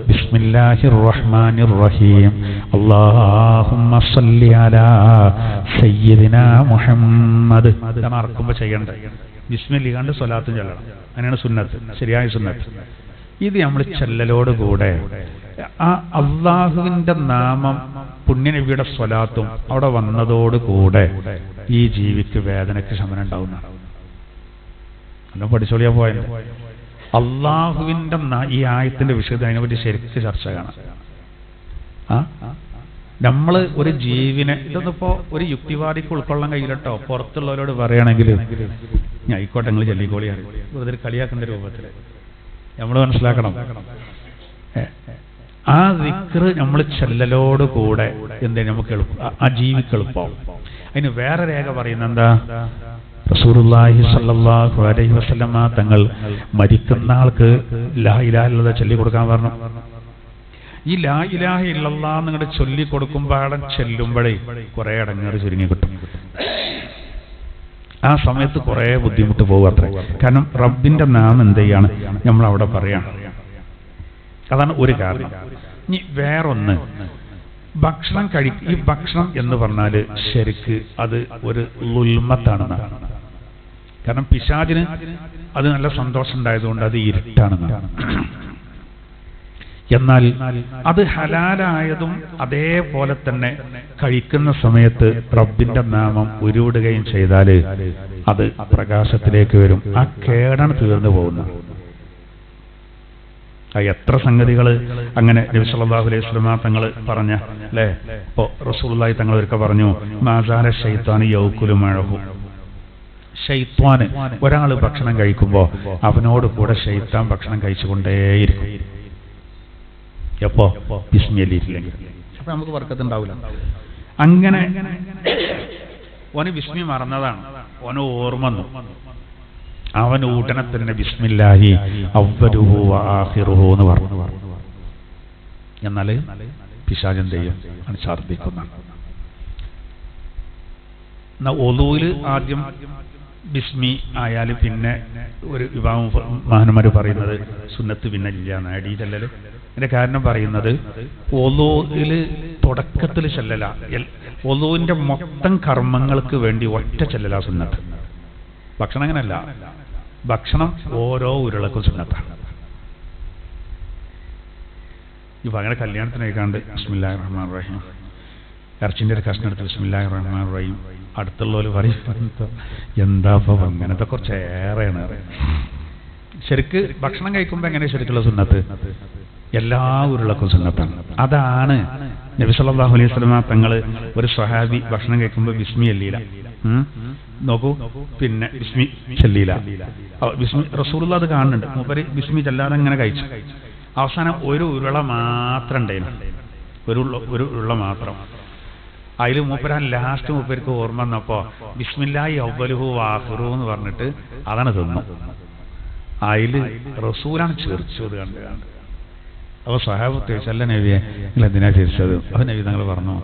ബിസ്മില്ലാഹിർ റഹ്മാനിർ റഹീം അല്ലാഹുമ്മ സ്വല്ലി അലാ സയ്യിദിനാ മുഹമ്മദ് ഇതാണ് അറക്കുമ്പോൾ ചെയ്യേണ്ടത്. ബിസ്മില്ലാഹി കണ്ട് സ്വലാത്തും ചൊല്ലണം. അങ്ങനെയാണ് സുന്നത്ത്, ശരിയായ സുന്നത്ത്. ഇത് നമ്മൾ ചെല്ലലോടുകൂടെ ആ അള്ളാഹുവിന്റെ നാമം പുണ്യനബിയുടെ സ്വലാത്തും അവിടെ വന്നതോടുകൂടെ ഈ ജീവിക്ക് വേദനയ്ക്ക് ശമനം ഉണ്ടാവുന്നതാണ്. അല്ല പഠിച്ചോളിയാ പോയത്. അള്ളാഹുവിന്റെ ഈ ആയത്തിന്റെ വിഷയത്തിൽ അതിനെപ്പറ്റി ശരിക്കും ചർച്ച കാണാം. നമ്മൾ ഒരു ജീവനെ ഇതൊന്നിപ്പോ ഒരു യുക്തിവാദിക്ക് ഉൾക്കൊള്ളാൻ കഴിയില്ലട്ടോ. പുറത്തുള്ളവരോട് പറയുകയാണെങ്കിൽ ഞാൻ ആയിക്കോട്ടെ നിങ്ങൾ ചെല്ലിക്കോളിയാണ് വെറുതെ കളിയാക്കേണ്ട രൂപത്തിൽ നമ്മൾ മനസ്സിലാക്കണം. ആ ദിക്ർ നമ്മൾ ചെല്ലലോടുകൂടെ എന്തേ നമുക്ക് ആ ജീവിക്ക് എളുപ്പം. അതിന് വേറെ രേഖ പറയുന്ന എന്താ? റസൂലുള്ളാഹി സ്വല്ലല്ലാഹു അലൈഹി വസല്ലമ തങ്ങൾ മരിക്കുന്ന ആൾക്ക് ലാ ഇലാഹ ഇല്ലല്ലാഹ് ചൊല്ലി കൊടുക്കാൻ പറഞ്ഞു. ഈ ലാ ഇലാഹ ഇല്ലല്ലാഹ് നിങ്ങളുടെ ചൊല്ലി കൊടുക്കുമ്പോൾ ചെല്ലുമ്പോഴേ കുറെ അടങ്ങേറ് ചുരുങ്ങി കിട്ടും. ആ സമയത്ത് കുറെ ബുദ്ധിമുട്ട് പോകും അത്രേ. കാരണം റബ്ബിന്റെ നാമം എന്ത് ചെയ്യാണ് നമ്മൾ അവിടെ പറയാണ്. അതാണ് ഒരു കാരണം. ഇനി വേറൊന്ന്, ഭക്ഷണം ഈ ഭക്ഷണം എന്ന് പറഞ്ഞാല് ശരിക്ക് അത് ഒരു ളുൽമത്താണെന്നാണ്. കാരണം പിശാചിന് അത് നല്ല സന്തോഷം ഉണ്ടായതുകൊണ്ട് അത് ഇരുട്ടാണെന്നാണ്. എന്നാൽ അത് ഹലാലായതും അതേപോലെ തന്നെ കഴിക്കുന്ന സമയത്ത് റബ്ബിന്റെ നാമം ഉരുവിടുകയും ചെയ്താൽ അത് പ്രകാശത്തിലേക്ക് വരും. ആ കേടാണ് തീർന്നു പോകുന്നത്. എത്ര സംഗതികൾ അങ്ങനെ നബി സല്ലല്ലാഹു അലൈഹി വസല്ലം തങ്ങൾ പറഞ്ഞ അല്ലേ? ഇപ്പോ റസൂലുള്ളാഹി തങ്ങൾ ഒരിക്കൽ പറഞ്ഞു, മാസാല ശൈത്താൻ യൗകുലു മഅഹു. ശൈത്താന് ഒരാൾ ഭക്ഷണം കഴിക്കുമ്പോൾ അവനോട് കൂടെ ശൈത്താൻ ഭക്ഷണം കഴിച്ചുകൊണ്ടേയിരിക്കും. എപ്പോ? ബിസ്മില്ലാഹില്ലെങ്കിൽ. അപ്പൊ നമുക്ക് ബർക്കത്തുണ്ടാവില്ല. അങ്ങനെ ഓന് ബിസ്മി മറന്നതാണ്, ഓന് ഓർമ്മ വന്നു. അവൻ ഉടനെ തന്നെ ബിസ്മില്ലാഹി അവ്വലുഹു വആഖിറുഹു എന്ന് പറഞ്ഞു. എന്നാൽ പിശാച് എന്ത് ചെയ്യും? ഛർദ്ദിക്കുന്ന. ഒളൂയിൽ ആദ്യം ബിസ്മി ആയാൽ പിന്നെ ഒരു വിഭാഗം മഹാന്മാർ പറയുന്നത് സുന്നത്ത് പിന്നെ ഇല്ല, അടിയിലല്ലേ. അതിന്റെ കാരണം പറയുന്നത് ഒളൂയിൽ തുടക്കത്തിൽ ചെല്ലല, ഒളൂവിന്റെ മൊത്തം കർമ്മങ്ങൾക്ക് വേണ്ടി ഒറ്റ ചെല്ലല സുന്നത്ത്. ഭക്ഷണം അങ്ങനല്ല, ഭക്ഷണം ഓരോ ഉരുളക്കും സുന്നത്താണ്. ഇപ്പൊ അങ്ങനെ കല്യാണത്തിന് കേൾക്കാണ്ട് ബിസ്മില്ലാഹിർ റഹ്മാനിർ റഹീം ഇറച്ചിൻ്റെ ഒരു കഷ്ണം എടുത്ത് ബിസ്മില്ലാഹിർ റഹ്മാനിർ റഹീം, അടുത്തുള്ളവർ പറയും എന്താ അപ്പം അങ്ങനത്തെ കുറച്ച് ഏറെയാണ്. ശരിക്ക് ഭക്ഷണം കഴിക്കുമ്പോൾ എങ്ങനെ ശരിക്കുള്ള സുന്നത്ത്? എല്ലാ ഉരുളക്കും സുന്നത്താണ്. അതാണ് നബി സല്ലല്ലാഹു അലൈഹി വസല്ലം തങ്ങൾ ഒരു സ്വഹാബി ഭക്ഷണം കഴിക്കുമ്പോൾ ബിസ്മി ചൊല്ലിയില്ല. നോക്കൂ, പിന്നെ ബിസ്മി ചൊല്ലിയില്ല. ബിസ്മി റസൂലുള്ളാഹി അത് കാണുന്നുണ്ട്. മൂപ്പര് ബിസ്മി ചൊല്ലാതെ അങ്ങനെ കഴിച്ചു. അവസാനം ഒരു ഉരുള മാത്രം ഉണ്ടായിരുന്നു, ഒരു ഉരുള മാത്രം. അതിൽ മൂപ്പരാൻ ലാസ്റ്റ് മൂപ്പർക്ക് ഓർമ്മ വന്നപ്പോൾ ബിസ്മില്ലാഹി അവ്വലുഹു വാഖിറുഹു എന്ന് പറഞ്ഞിട്ട് അതാണ് തിന്നു. അതിൽ റസൂലാണ് ചിരിച്ചത് കണ്ട്. അപ്പോൾ സ്വഹാബത്ത് ചോദിച്ചു, അല്ല നബിയെ നിങ്ങൾ എന്തിനാ ചിരിച്ചത്? അപ്പോൾ നബി തങ്ങൾ പറഞ്ഞു,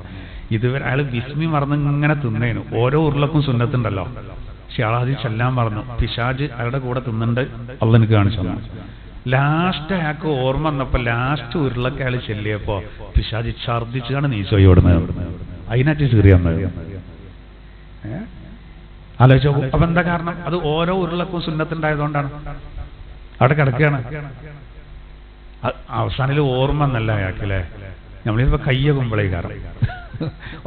ഇതുവരെ അയാൾ ബിസ്മി മറന്ന് ഇങ്ങനെ തിന്നേനു. ഓരോ ഉരുളക്കും സുന്നത്തുണ്ടല്ലോ, പക്ഷെ അയാളത് ചെല്ലാൻ പറഞ്ഞു. പിശാജ് അയാളുടെ കൂടെ തിന്നുണ്ട്, അള്ളാഹ് എനിക്ക് കാണിച്ചു തന്നു. ലാസ്റ്റ് അയാൾക്ക് ഓർമ്മ വന്നപ്പോൾ ലാസ്റ്റ് ഉരുളക്ക് അയാൾ ചെല്ലിയപ്പോൾ പിശാജ് ഛർദ്ദിച്ചാണ് നീച്ചോയി ഓടുന്നത്. അതിനായിട്ട് ചീറി വന്നത് ആലോചിച്ചോ. അപ്പൊ എന്താ കാരണം? അത് ഓരോ ഉരുളക്കും സുന്നത്തുണ്ടായതുകൊണ്ടാണ്. അവിടെ കിടക്കുകയാണ്. അവസാനം ഓർമ്മ എന്നല്ല അയാൾക്കല്ലേ. നമ്മളിപ്പോ കയ്യകുമ്പളേ കാരണം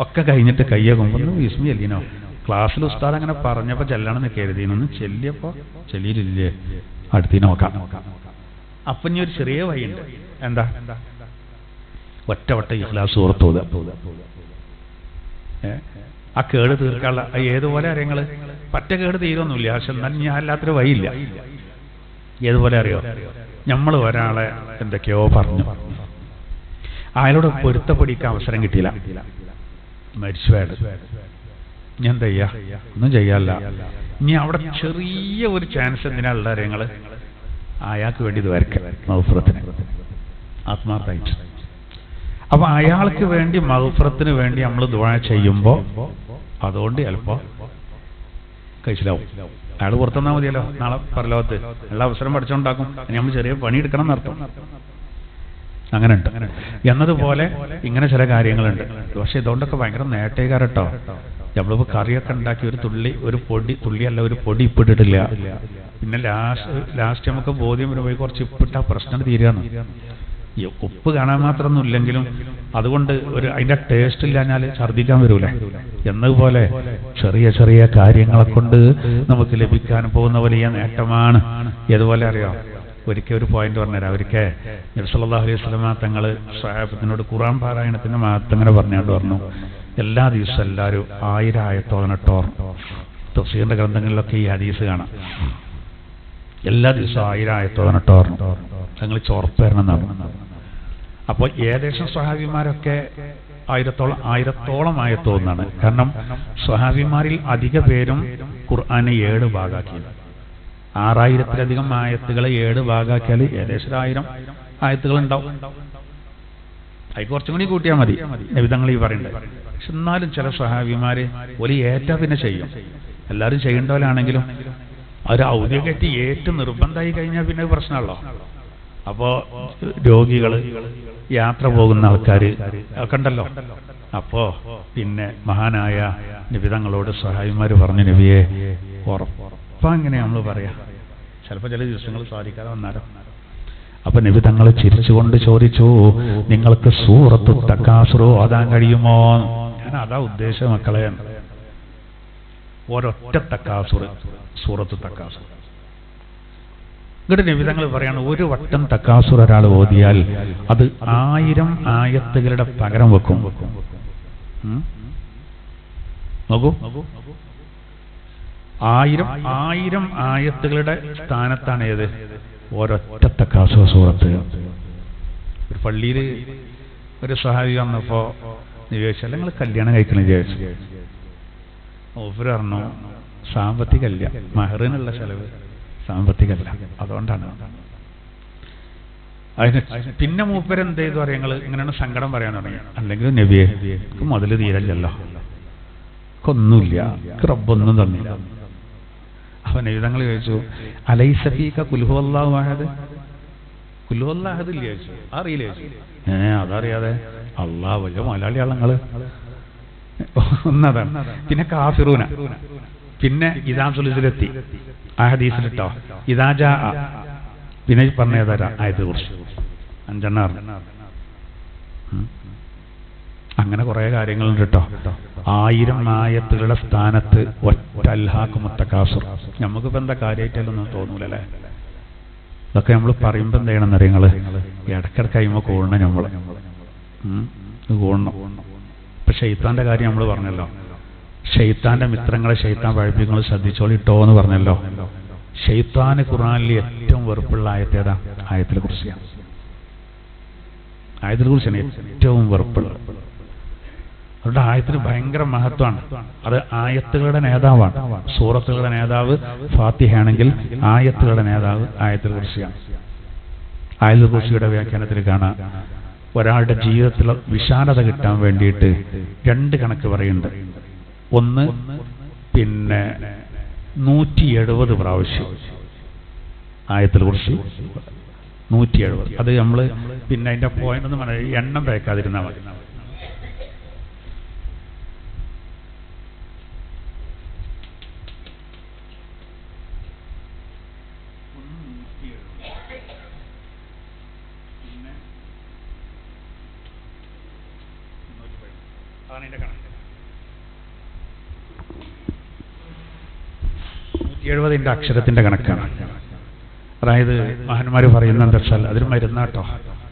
ഒക്കെ കഴിഞ്ഞിട്ട് കയ്യകുമ്പൊന്നും വിസ്മി അല്ലീനോ. ക്ലാസ്സിൽ ഉസ്താദ് അങ്ങനെ പറഞ്ഞപ്പോ ചെല്ലണമെന്ന് കരുതിനൊന്ന് ചെല്ലിയപ്പോ ചെല്ലിയില്ലേ, അടുത്തി നോക്കാം. അപ്പൊ ഇനി ഒരു ചെറിയ വഴിയുണ്ട്. എന്താ? ഒറ്റ ഇഖ്ലാസ് സൂറത്ത് ആ കേട് തീർക്കാനുള്ള ഏതുപോലെ അറിയങ്ങള് പറ്റ കേട് തീരൊന്നുമില്ല. പക്ഷെ എന്നാലും ഞാൻ അല്ലാത്തൊരു വഴിയില്ല. ഏതുപോലെ അറിയോ? നമ്മൾ ഒരാളെ എന്തൊക്കെയോ പറഞ്ഞു, അയാളോട് പൊരുത്തപ്പെടിക്കാൻ അവസരം കിട്ടിയില്ല, മരിച്ചുപോയത്. ഞാൻ എന്താ ചെയ്യാ? ഒന്നും ചെയ്യാല്ല. ഇനി അവിടെ ചെറിയ ഒരു ചാൻസ് എന്തിനാളുള്ള അറിയങ്ങള് അയാൾക്ക് വേണ്ടി ഇത് വരയ്ക്കാം, മഗ്ഫിറത്തിന് ആത്മാർത്ഥമായിട്ട്. അപ്പൊ അയാൾക്ക് വേണ്ടി മഗ്ഫിറത്തിന് വേണ്ടി നമ്മൾ ദുആ ചെയ്യുമ്പോൾ അതുകൊണ്ട് ചിലപ്പോ കഴിച്ചിലാവും. അയാൾ പുറത്തുനിന്നാൽ മതിയല്ലോ, നാളെ പരലോകത്ത് എല്ലാ അവസരം പഠിച്ചുണ്ടാക്കും. നമ്മൾ ചെറിയ പണിയെടുക്കണം എന്നർത്ഥം. അങ്ങനെ ഉണ്ട്. എന്നതുപോലെ ഇങ്ങനെ ചില കാര്യങ്ങളുണ്ട്. പക്ഷെ ഇതുകൊണ്ടൊക്കെ ഭയങ്കര നേട്ടേക്കാരട്ടോ. നമ്മളിപ്പോ കറിയൊക്കെ ഉണ്ടാക്കി ഒരു തുള്ളിയല്ല ഒരു പൊടി ഇപ്പിട്ടിട്ടില്ല. പിന്നെ ലാസ്റ്റ് നമുക്ക് ബോധ്യം വരുമ്പോൾ കുറച്ച് ഇപ്പിട്ടാ പ്രശ്നം തീരുകയാണ്. ഈ ഉപ്പ് കാണാൻ മാത്രമൊന്നും ഇല്ലെങ്കിലും അതുകൊണ്ട് അതിന്റെ ടേസ്റ്റ് ഇല്ലാഞ്ഞാൽ ഛർദ്ദിക്കാൻ വരൂലേ. എന്നതുപോലെ ചെറിയ ചെറിയ കാര്യങ്ങളെ കൊണ്ട് നമുക്ക് ലഭിക്കാൻ പോകുന്ന വലിയ നേട്ടമാണ്. ഏതുപോലെ അറിയോ? ഒരിക്കൽ ഒരു പോയിന്റ് പറഞ്ഞുതരാം. ഒരിക്കൽ നബി സല്ലല്ലാഹു അലൈഹി വസല്ലം തങ്ങൾ സ്വഹാബത്തിനോട് ഖുർആൻ പാരായണത്തിന്റെ മഹത്വം പറഞ്ഞുകൊണ്ട് പറഞ്ഞു, എല്ലാ ദിവസവും എല്ലാവരും 1000 ആയത്തോളം ഇട്ടോ. തഫ്സീറിന്റെ ഗ്രന്ഥങ്ങളിലൊക്കെ ഈ ഹദീസ് കാണാം. എല്ലാ ദിവസവും 1000 ആയത്തോളം ഇട്ടോ തങ്ങൾ ചോർപ്പേരണമെന്നാണ്. അപ്പോൾ ഏകദേശം സ്വഹാബിമാരൊക്കെ 1000ഓളം ആയത്തോന്നാണ്. കാരണം സ്വഹാബിമാരിൽ അധിക പേരും ഖുർആനെ 7 ഭാഗാക്കി. 6000-ലധികം ആയത്തുകളെ 7 ഭാഗാക്കിയാൽ ഏകദേശം 1000 ആയത്തുകൾ ഉണ്ടാവും. അത് കുറച്ചും കൂടി കൂട്ടിയാൽ മതി നബിതങ്ങൾ ഈ പറയുന്നത്. പക്ഷെ എന്നാലും ചില സ്വഹാബിമാര് ഒരു ഏറ്റ പിന്നെ ചെയ്യും. എല്ലാവരും ചെയ്യേണ്ടവരാണെങ്കിലും ഒരു ഔദ്യോഗികമായിട്ട് ഏറ്റവും നിർബന്ധമായി കഴിഞ്ഞാൽ പിന്നെ പ്രശ്നമല്ലോ. അപ്പോ രോഗികള്, യാത്ര പോകുന്ന ആൾക്കാര് ഒക്കെ ഉണ്ടല്ലോ. അപ്പോ പിന്നെ മഹാനായ നബിതങ്ങളോട് സ്വഹാബിമാര് പറഞ്ഞു, നബിയെ ഉറപ്പാ ഇങ്ങനെ നമ്മൾ പറയാ, ചിലപ്പോൾ ചില ദിവസങ്ങൾ സാധിക്കാതെ വന്നാലോ. അപ്പൊ നബി തങ്ങൾ ചിരിച്ചുകൊണ്ട് ചോദിച്ചു, നിങ്ങൾക്ക് സൂറത്തു തക്കാസുർ ഓതാൻ കഴിയുമോ? ഞാൻ അതാ ഉദ്ദേശം മക്കളെ. ഒരൊറ്റ തക്കാസുർ, സൂറത്തു തക്കാസുർ. ഇങ്ങോട്ട് നബി തങ്ങൾ പറയാണ്, ഒരു വട്ടം തക്കാസുർ ഒരാൾ ഓതിയാൽ അത് 1000 ആയത്തുകളുടെ പകരം വെക്കും. നോക്കൂ, 1000 ആയത്തുകളുടെ സ്ഥാനത്താണ് ഏത്? ഒരൊറ്റ തക്കാസുർ സൂറത്ത്. ഒരു പള്ളിയിൽ ഒരു സ്വഹാബി വന്നപ്പോ ചോദിച്ചാൽ നിങ്ങൾ കല്യാണം കഴിക്കണം ചോദിച്ചു. ഓഫർ പറഞ്ഞു സാമ്പത്തികല്ല, മഹറിനുള്ള ചെലവ് സാമ്പത്തികല്ല, അതുകൊണ്ടാണ്. അതിന് പിന്നെ മൂപ്പരെന്ത് ചെയ്തു പറയാം, നിങ്ങൾ ഇങ്ങനെയാണ് സങ്കടം പറയാൻ തുടങ്ങി. അല്ലെങ്കിൽ നബിയെ മുതല് തീരല്ലോ, ഒന്നുമില്ല, റബ്ബൊന്നും തന്നില്ല. അപ്പൊ നബിതങ്ങൾ ചോദിച്ചു, അലൈസ ഫീക ഖുൽ ഹുവല്ലാഹു അഹദ്? ഖുൽ ഹുവല്ലാഹു അഹദ് ഇല്ലേ ചോദിച്ചു. അറിയില്ലേ ചോദിച്ചു. അതറിയാതെ അള്ളാഹ് വലിയ മലയാളിയാണ് നിങ്ങള്. ഒന്നതാണ്. പിന്നെ കാഫിറൂന, പിന്നെ ഇദാ സുൽസിലത്തി ആ ഹദീസിലിട്ടോ, ഇദാ ജാ, പിന്നെ പറഞ്ഞേതാ ആയത്തെ കുറിച്ച് 5 എണ്ണം. അങ്ങനെ കുറേ കാര്യങ്ങളുണ്ട് കേട്ടോ. 1000 ആയത്തുകളുടെ സ്ഥാനത്ത് ഒറ്റ അൽഹാഖു മുത്തകാസുർ. നമുക്കിപ്പോൾ എന്താ കാര്യമായിട്ടൊന്നും തോന്നൂലല്ലേ? ഇതൊക്കെ നമ്മൾ പറയുമ്പോൾ എന്ത് ചെയ്യണം എന്നറിയ, നിങ്ങൾ ഇടയ്ക്കിടയ്ക്ക് കഴിയുമ്പോൾ കൂടണം, നമ്മൾ കൂടണം. ഇപ്പം ഷെയ്ത്താൻ്റെ കാര്യം നമ്മൾ പറഞ്ഞല്ലോ, ഷെയ്ത്താൻ്റെ മിത്രങ്ങളെ ഷെയ്ത്താൻ പഴപ്പിങ്ങൾ ശ്രദ്ധിച്ചോളിട്ടോ എന്ന് പറഞ്ഞല്ലോ. ഷെയ്ത്താന് ഖുർആനിൽ ഏറ്റവും വെറുപ്പുള്ള ആയത്തേതാ? ആയത്തിനെ കുറിച്ചാണ്. ആയത്തിനെ കുറിച്ചാണ് ഏറ്റവും വെറുപ്പുള്ളത്. അവരുടെ ആയത്തിന് ഭയങ്കര മഹത്വമാണ്. അത് ആയത്തുകളുടെ നേതാവാണ്. സൂറത്തുകളുടെ നേതാവ് ഫാത്തിഹയാണെങ്കിൽ ആയത്തുകളുടെ നേതാവ് ആയത്തുൽ കുർസിയാണ്. ആയത്തുൽ കുർസിയുടെ വ്യാഖ്യാനത്തിൽ കാണാം, ഒരാളുടെ ജീവിതത്തിൽ വിശാലത കിട്ടാൻ വേണ്ടിയിട്ട് 2 കണക്ക് പറയുന്നുണ്ട്. ഒന്ന് 170 പ്രാവശ്യം ആയത്തുൽ കുർസി 170. അത് നമ്മൾ അതിന്റെ പോയിന്റ് ഒന്നും എണ്ണം തേക്കാതിരുന്നാൽ മതി. അതാണ് അതിന്റെ കണക്ക്. 170 അക്ഷരത്തിന്റെ കണക്കാണ്. അതായത് മഹാന്മാർ പറയുന്ന എന്താ വെച്ചാൽ അതൊരു മരുന്നാട്ടോ,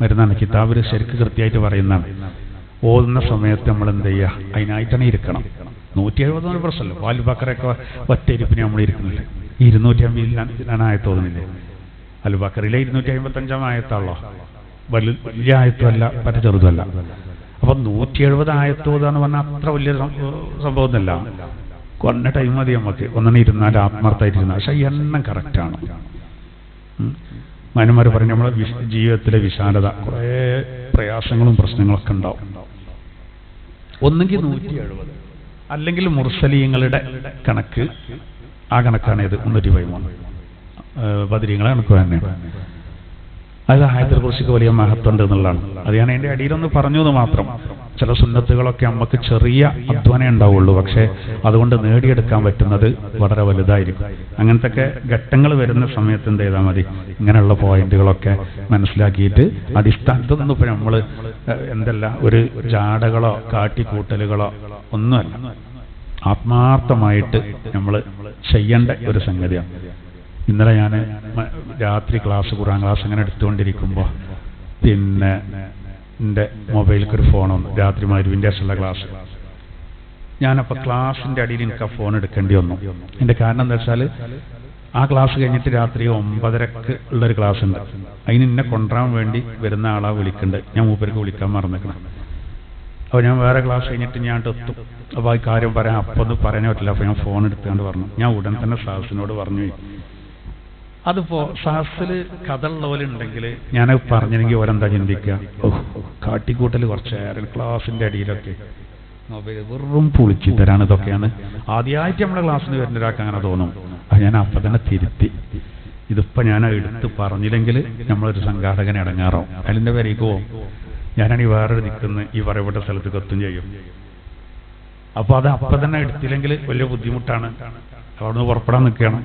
മരുന്നാണ്. കിതാബിൽ ശരിക്ക് കൃത്യമായിട്ട് പറയുന്നതാണ്. ഓതുന്ന സമയത്ത് നമ്മൾ എന്ത് ചെയ്യുക, അതിനായിട്ടാണ് ഇരിക്കണം. 170 പ്രശ്നമല്ലോ. വാൽ ബക്കറൊക്കെ ഒറ്റ ഇരിപ്പിന് നമ്മൾ ഇരിക്കുന്നില്ല. 250 ആയത്ത് തോന്നുന്നില്ലേ? അൽ ബക്കറിലെ 255 ആയത്താണല്ലോ. വലിയ ആയത്തുമല്ല, പറ്റ ചെറുതല്ല. അപ്പൊ 170 ആയത്തോതാന്ന് പറഞ്ഞാൽ അത്ര വലിയ സംഭവമൊന്നുമല്ല. കുറഞ്ഞ ടൈം മതി നമുക്ക്. ഒന്നെണ്ണം ഇരുന്നാൽ ആത്മാർത്ഥമായിട്ടിരുന്നാൽ. പക്ഷെ എണ്ണം കറക്റ്റാണ്. മാന്യന്മാർ പറഞ്ഞു നമ്മളെ ജീവിതത്തിലെ വിശാലത, കുറേ പ്രയാസങ്ങളും പ്രശ്നങ്ങളൊക്കെ ഉണ്ടാവും. ഒന്നെങ്കിൽ 170, അല്ലെങ്കിൽ മുർസലീങ്ങളുടെ കണക്ക്. ആ കണക്കാണ് ഇത് 113. ബദരീങ്ങളെ കണക്ക് തന്നെയാണ്. അത് ആയത്തുൽ കുർസിക്ക് വലിയ മഹത്വം ഉണ്ട് എന്നുള്ളതാണ്. അത് ഞാൻ എൻ്റെ അടിയിലൊന്ന് പറഞ്ഞു എന്ന് മാത്രം. ചില സുന്നത്തുകളൊക്കെ നമുക്ക് ചെറിയ അധ്വാനം ഉണ്ടാവുള്ളൂ, പക്ഷേ അതുകൊണ്ട് നേടിയെടുക്കാൻ പറ്റുന്നത് വളരെ വലുതായിരിക്കും. അങ്ങനത്തെ ഘട്ടങ്ങൾ വരുന്ന സമയത്ത് എന്ത് ചെയ്താൽ മതി, ഇങ്ങനെയുള്ള പോയിന്റുകളൊക്കെ മനസ്സിലാക്കിയിട്ട് അടിസ്ഥാനത്തൊന്നും ഇപ്പം നമ്മൾ എന്തല്ല ഒരു ജാടകളോ കാട്ടിക്കൂട്ടലുകളോ ഒന്നുമല്ല, ആത്മാർത്ഥമായിട്ട് നമ്മൾ ചെയ്യേണ്ട ഒരു സംഗതിയാണ്. ഇന്നലെ ഞാൻ രാത്രി ഖുർആൻ ക്ലാസ് അങ്ങനെ എടുത്തുകൊണ്ടിരിക്കുമ്പോൾ എൻ്റെ മൊബൈലിലേക്ക് ഒരു ഫോൺ വന്നു. രാത്രി മഗ്‌രിബിന്റെ ശേഷമുള്ള ക്ലാസ്. ഞാനപ്പോൾ ക്ലാസിൻ്റെ അടിയിൽ എനിക്ക് ആ ഫോൺ എടുക്കേണ്ടി വന്നു. എൻ്റെ കാരണം എന്താ വെച്ചാൽ ആ ക്ലാസ് കഴിഞ്ഞിട്ട് രാത്രി 9:30 ഉള്ളൊരു ക്ലാസ് ഉണ്ട്. അതിന് എന്നെ കൊണ്ടുവരാൻ വേണ്ടി വരുന്ന ആളാ വിളിക്കുന്നുണ്ട്. ഞാൻ മൂപ്പർക്ക് വിളിക്കാൻ മറന്നിക്കണം. അപ്പോൾ ഞാൻ വേറെ ക്ലാസ് കഴിഞ്ഞിട്ട് ഞാൻ എത്തും. അപ്പോൾ ആ കാര്യം പറയാൻ അപ്പം ഒന്നും പറയാൻ പറ്റില്ല. അപ്പോൾ ഞാൻ ഫോൺ എടുത്തുകൊണ്ട് പറഞ്ഞു. ഞാൻ ഉടൻ തന്നെ സാഹസിനോട് പറഞ്ഞു, അതിപ്പോ സാഹസിൽ കഥ ഉള്ളവരുണ്ടെങ്കിൽ ഞാനത് പറഞ്ഞെങ്കിൽ ഓരെന്താ ചിന്തിക്കുക, കാട്ടിക്കൂട്ടൽ കുറച്ചേറെ ക്ലാസിന്റെ അടിയിലൊക്കെ മൊബൈൽ വെറും പൊളിച്ചു തരാണ്. ഇതൊക്കെയാണ് ആദ്യമായിട്ട് നമ്മുടെ ക്ലാസ്സിന് വരുന്ന ഒരാൾക്ക് അങ്ങനെ തോന്നും. അത് ഞാൻ അപ്പം തന്നെ തിരുത്തി. ഇതിപ്പോൾ ഞാൻ എടുത്ത് പറഞ്ഞില്ലെങ്കിൽ നമ്മളൊരു സംഘാടകനെ ഇടങ്ങാറാവും. അതിൻ്റെ പേരേക്ക് പോവും. ഞാനാണെങ്കിൽ വേറൊരു നിൽക്കുന്ന ഈ പറയപ്പെട്ട സ്ഥലത്തേക്ക് എത്തും ചെയ്യും. അപ്പോൾ അത് അപ്പം തന്നെ എടുത്തില്ലെങ്കിൽ വലിയ ബുദ്ധിമുട്ടാണ്. അവിടുന്ന് പുറപ്പെടാൻ നിൽക്കണം.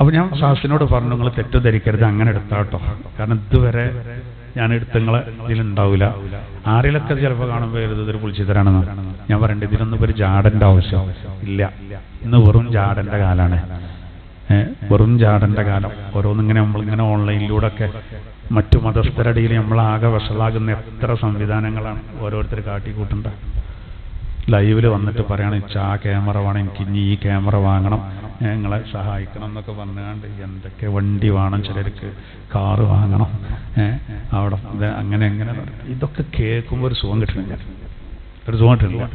അപ്പോൾ ഞാൻ സാഹസിനോട് പറഞ്ഞു, നിങ്ങൾ തെറ്റിദ്ധരിക്കരുത്, അങ്ങനെ എടുത്താട്ടോ. കാരണം ഇതുവരെ ഞാൻ എടുത്തങ്ങളെ ഇതിലുണ്ടാവില്ല. ആരെങ്കിലൊക്കെ ചിലപ്പോൾ കാണുമ്പോൾ ഇതൊരു പുളിച്ചിത്തരാണെന്ന് ഞാൻ പറയണ്ടേ. ഇതിനൊന്നും ഒരു ജാടൻ്റെ ആവശ്യം ഇല്ല. ഇന്ന് വെറും ജാടൻ്റെ കാലമാണ്. വെറും ജാടൻ്റെ കാലം. ഓരോന്നിങ്ങനെ നമ്മളിങ്ങനെ ഓൺലൈനിലൂടെ ഒക്കെ മറ്റു മതസ്ഥരടിയിൽ നമ്മളാകെ വഷളാകുന്ന എത്ര സംവിധാനങ്ങളാണ് ഓരോരുത്തർ കാട്ടിക്കൂട്ടണ്ട. ലൈവിൽ വന്നിട്ട് പറയണം, ആ ക്യാമറ വേണം, എനിക്ക് ഇനി ഈ ക്യാമറ വാങ്ങണം, ഞങ്ങളെ സഹായിക്കണം എന്നൊക്കെ പറഞ്ഞാണ്ട് എന്തൊക്കെ വണ്ടി വേണം, ചിലർക്ക് കാറ് വാങ്ങണം, അവിടെ അങ്ങനെ എങ്ങനെ. ഇതൊക്കെ കേൾക്കുമ്പോൾ ഒരു സുഖം കിട്ടണില്ല, ഒരു സുഖം കിട്ടണില്ല.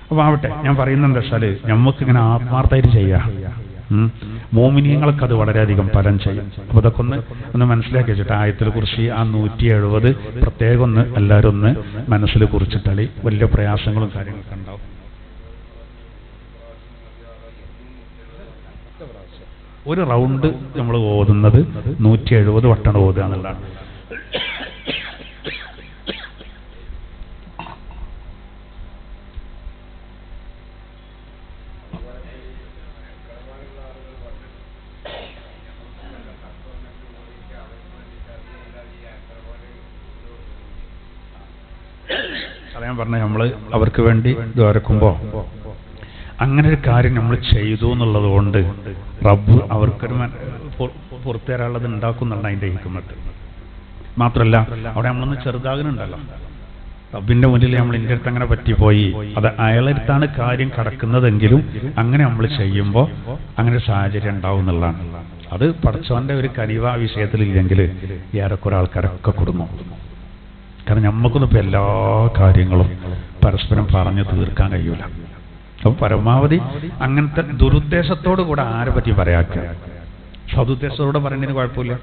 അപ്പോൾ ആവട്ടെ, ഞാൻ പറയുന്നത് എന്താ വെച്ചാൽ നമുക്കിങ്ങനെ ആത്മാർത്ഥമായിട്ട് ചെയ്യാം. മോമിനിയങ്ങൾക്ക് അത് വളരെയധികം ഫലം ചെയ്യും. അപ്പോൾ ഇതൊക്കെ ഒന്ന് മനസ്സിലാക്കി വെച്ചിട്ട് ആയത്തിൽ കുറിച്ച് ആ 170 പ്രത്യേകം ഒന്ന് എല്ലാവരും ഒന്ന് മനസ്സിൽ കുറിച്ചിട്ടാൽ വലിയ പ്രയാസങ്ങളും കാര്യങ്ങളൊക്കെ ഉണ്ടാവും. ഒരു റൗണ്ട് നമ്മൾ ഓതുന്നത് 170 വട്ടം ഓതുക എന്നുള്ളതാണ്. ഞാൻ പറഞ്ഞ നമ്മൾ അവർക്ക് വേണ്ടി ദ്വാരക്കുമ്പോൾ അങ്ങനെ ഒരു കാര്യം നമ്മൾ ചെയ്തു എന്നുള്ളത് കൊണ്ട് റബ്ബ് അവർക്കൊരു പുറത്തേരാനുള്ളത് ഉണ്ടാക്കുന്നുണ്ട് അതിൻ്റെ ഹിക്മത്ത്. മാത്രമല്ല അവിടെ നമ്മളൊന്ന് ചെറുതാകുന്നുണ്ടല്ലോ, റബ്ബിന്റെ മുന്നിൽ നമ്മൾ ഇൻ്റെ അടുത്ത് അങ്ങനെ പറ്റിപ്പോയി, അത് അയാളടുത്താണ് കാര്യം കടക്കുന്നതെങ്കിലും അങ്ങനെ നമ്മൾ ചെയ്യുമ്പോൾ അങ്ങനെ ഒരു സാഹചര്യം ഉണ്ടാവും എന്നുള്ളതാണ്. അത് പടച്ചവന്റെ ഒരു കനിവ വിഷയത്തിലില്ലെങ്കിൽ ഏറെക്കുറെ ആൾക്കാരൊക്കെ കുടുങ്ങും. കാരണം നമുക്കൊന്നും ഇപ്പം എല്ലാ കാര്യങ്ങളും പരസ്പരം പറഞ്ഞു തീർക്കാൻ കഴിയൂല. അപ്പം പരമാവധി അങ്ങനത്തെ ദുരുദ്ദേശത്തോടു കൂടെ ആരെ പറ്റി പറയാക്കുക, സതുദ്ദേശത്തോടെ പറയേണ്ടതിന് കുഴപ്പമില്ല.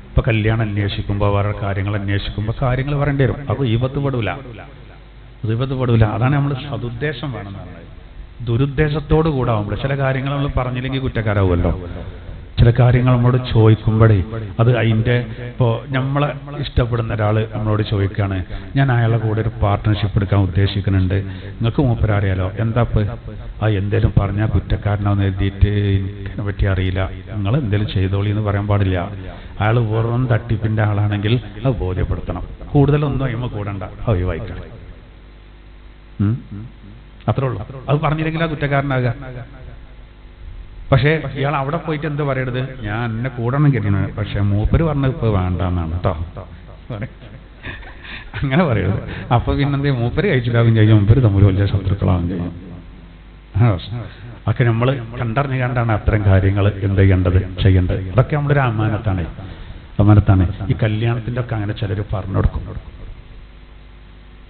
ഇപ്പൊ കല്യാണം അന്വേഷിക്കുമ്പോൾ വേറെ കാര്യങ്ങൾ അന്വേഷിക്കുമ്പോൾ കാര്യങ്ങൾ പറയേണ്ടി വരും. അപ്പോൾ ഈപത്ത് പെടൂല. അതാണ് നമ്മൾ സതുദ്ദേശം വേണമെന്ന് പറഞ്ഞത്. ദുരുദ്ദേശത്തോടു കൂടെ ആവുമ്പോൾ ചില കാര്യങ്ങൾ നമ്മൾ പറഞ്ഞില്ലെങ്കിൽ കുറ്റക്കാരാവുമല്ലോ. ചില കാര്യങ്ങൾ നമ്മളോട് ചോദിക്കുമ്പോഴേ അത് അതിൻ്റെ ഇപ്പോൾ നമ്മളെ ഇഷ്ടപ്പെടുന്ന ഒരാൾ നമ്മളോട് ചോദിക്കുകയാണ്, ഞാൻ അയാളെ കൂടെ ഒരു പാർട്ട്ണർഷിപ്പ് എടുക്കാൻ ഉദ്ദേശിക്കുന്നുണ്ട്, നിങ്ങൾക്ക് മൂപ്പരറിയാലോ, എന്താ ഇപ്പോൾ എന്തേലും പറഞ്ഞാൽ കുറ്റക്കാരനാന്ന് എഴുതിയിട്ട് എനിക്കതിനെ പറ്റി അറിയില്ല, നിങ്ങൾ എന്തേലും ചെയ്തോളി എന്ന് പറയാൻ പാടില്ല. അയാൾ വെറും തട്ടിപ്പിൻ്റെ ആളാണെങ്കിൽ അത് ബോധ്യപ്പെടുത്തണം. കൂടുതലൊന്നും അയ്മ കൂടണ്ട, ഒഴിവായിക്കണം. അത്രേ ഉള്ളൂ. അത് പറഞ്ഞില്ലെങ്കിൽ ആ കുറ്റക്കാരനാകുക. പക്ഷേ ഇയാൾ അവിടെ പോയിട്ട് എന്ത് പറയരുത്, ഞാൻ എന്നെ കൂടണം കരുതുന്നത്, പക്ഷെ മൂപ്പര് പറഞ്ഞത് ഇപ്പോൾ വേണ്ടെന്നാണ് കേട്ടോ, അങ്ങനെ പറയരുത്. അപ്പൊ പിന്നെന്തേ മൂപ്പര് കഴിച്ചിട്ടാകും ചെയ്യും, മൂപ്പര് തമ്മിൽ വലിയ ശത്രുക്കളാകും ചെയ്യും. ഒക്കെ നമ്മൾ കണ്ടറിഞ്ഞു കണ്ടാണ് അത്തരം കാര്യങ്ങൾ എന്ത് ചെയ്യേണ്ടത്, ചെയ്യേണ്ടത്. അതൊക്കെ നമ്മളൊരു അമാനത്താണ്. ഈ കല്യാണത്തിൻ്റെ ഒക്കെ അങ്ങനെ ചിലർ പറഞ്ഞു കൊടുക്കും.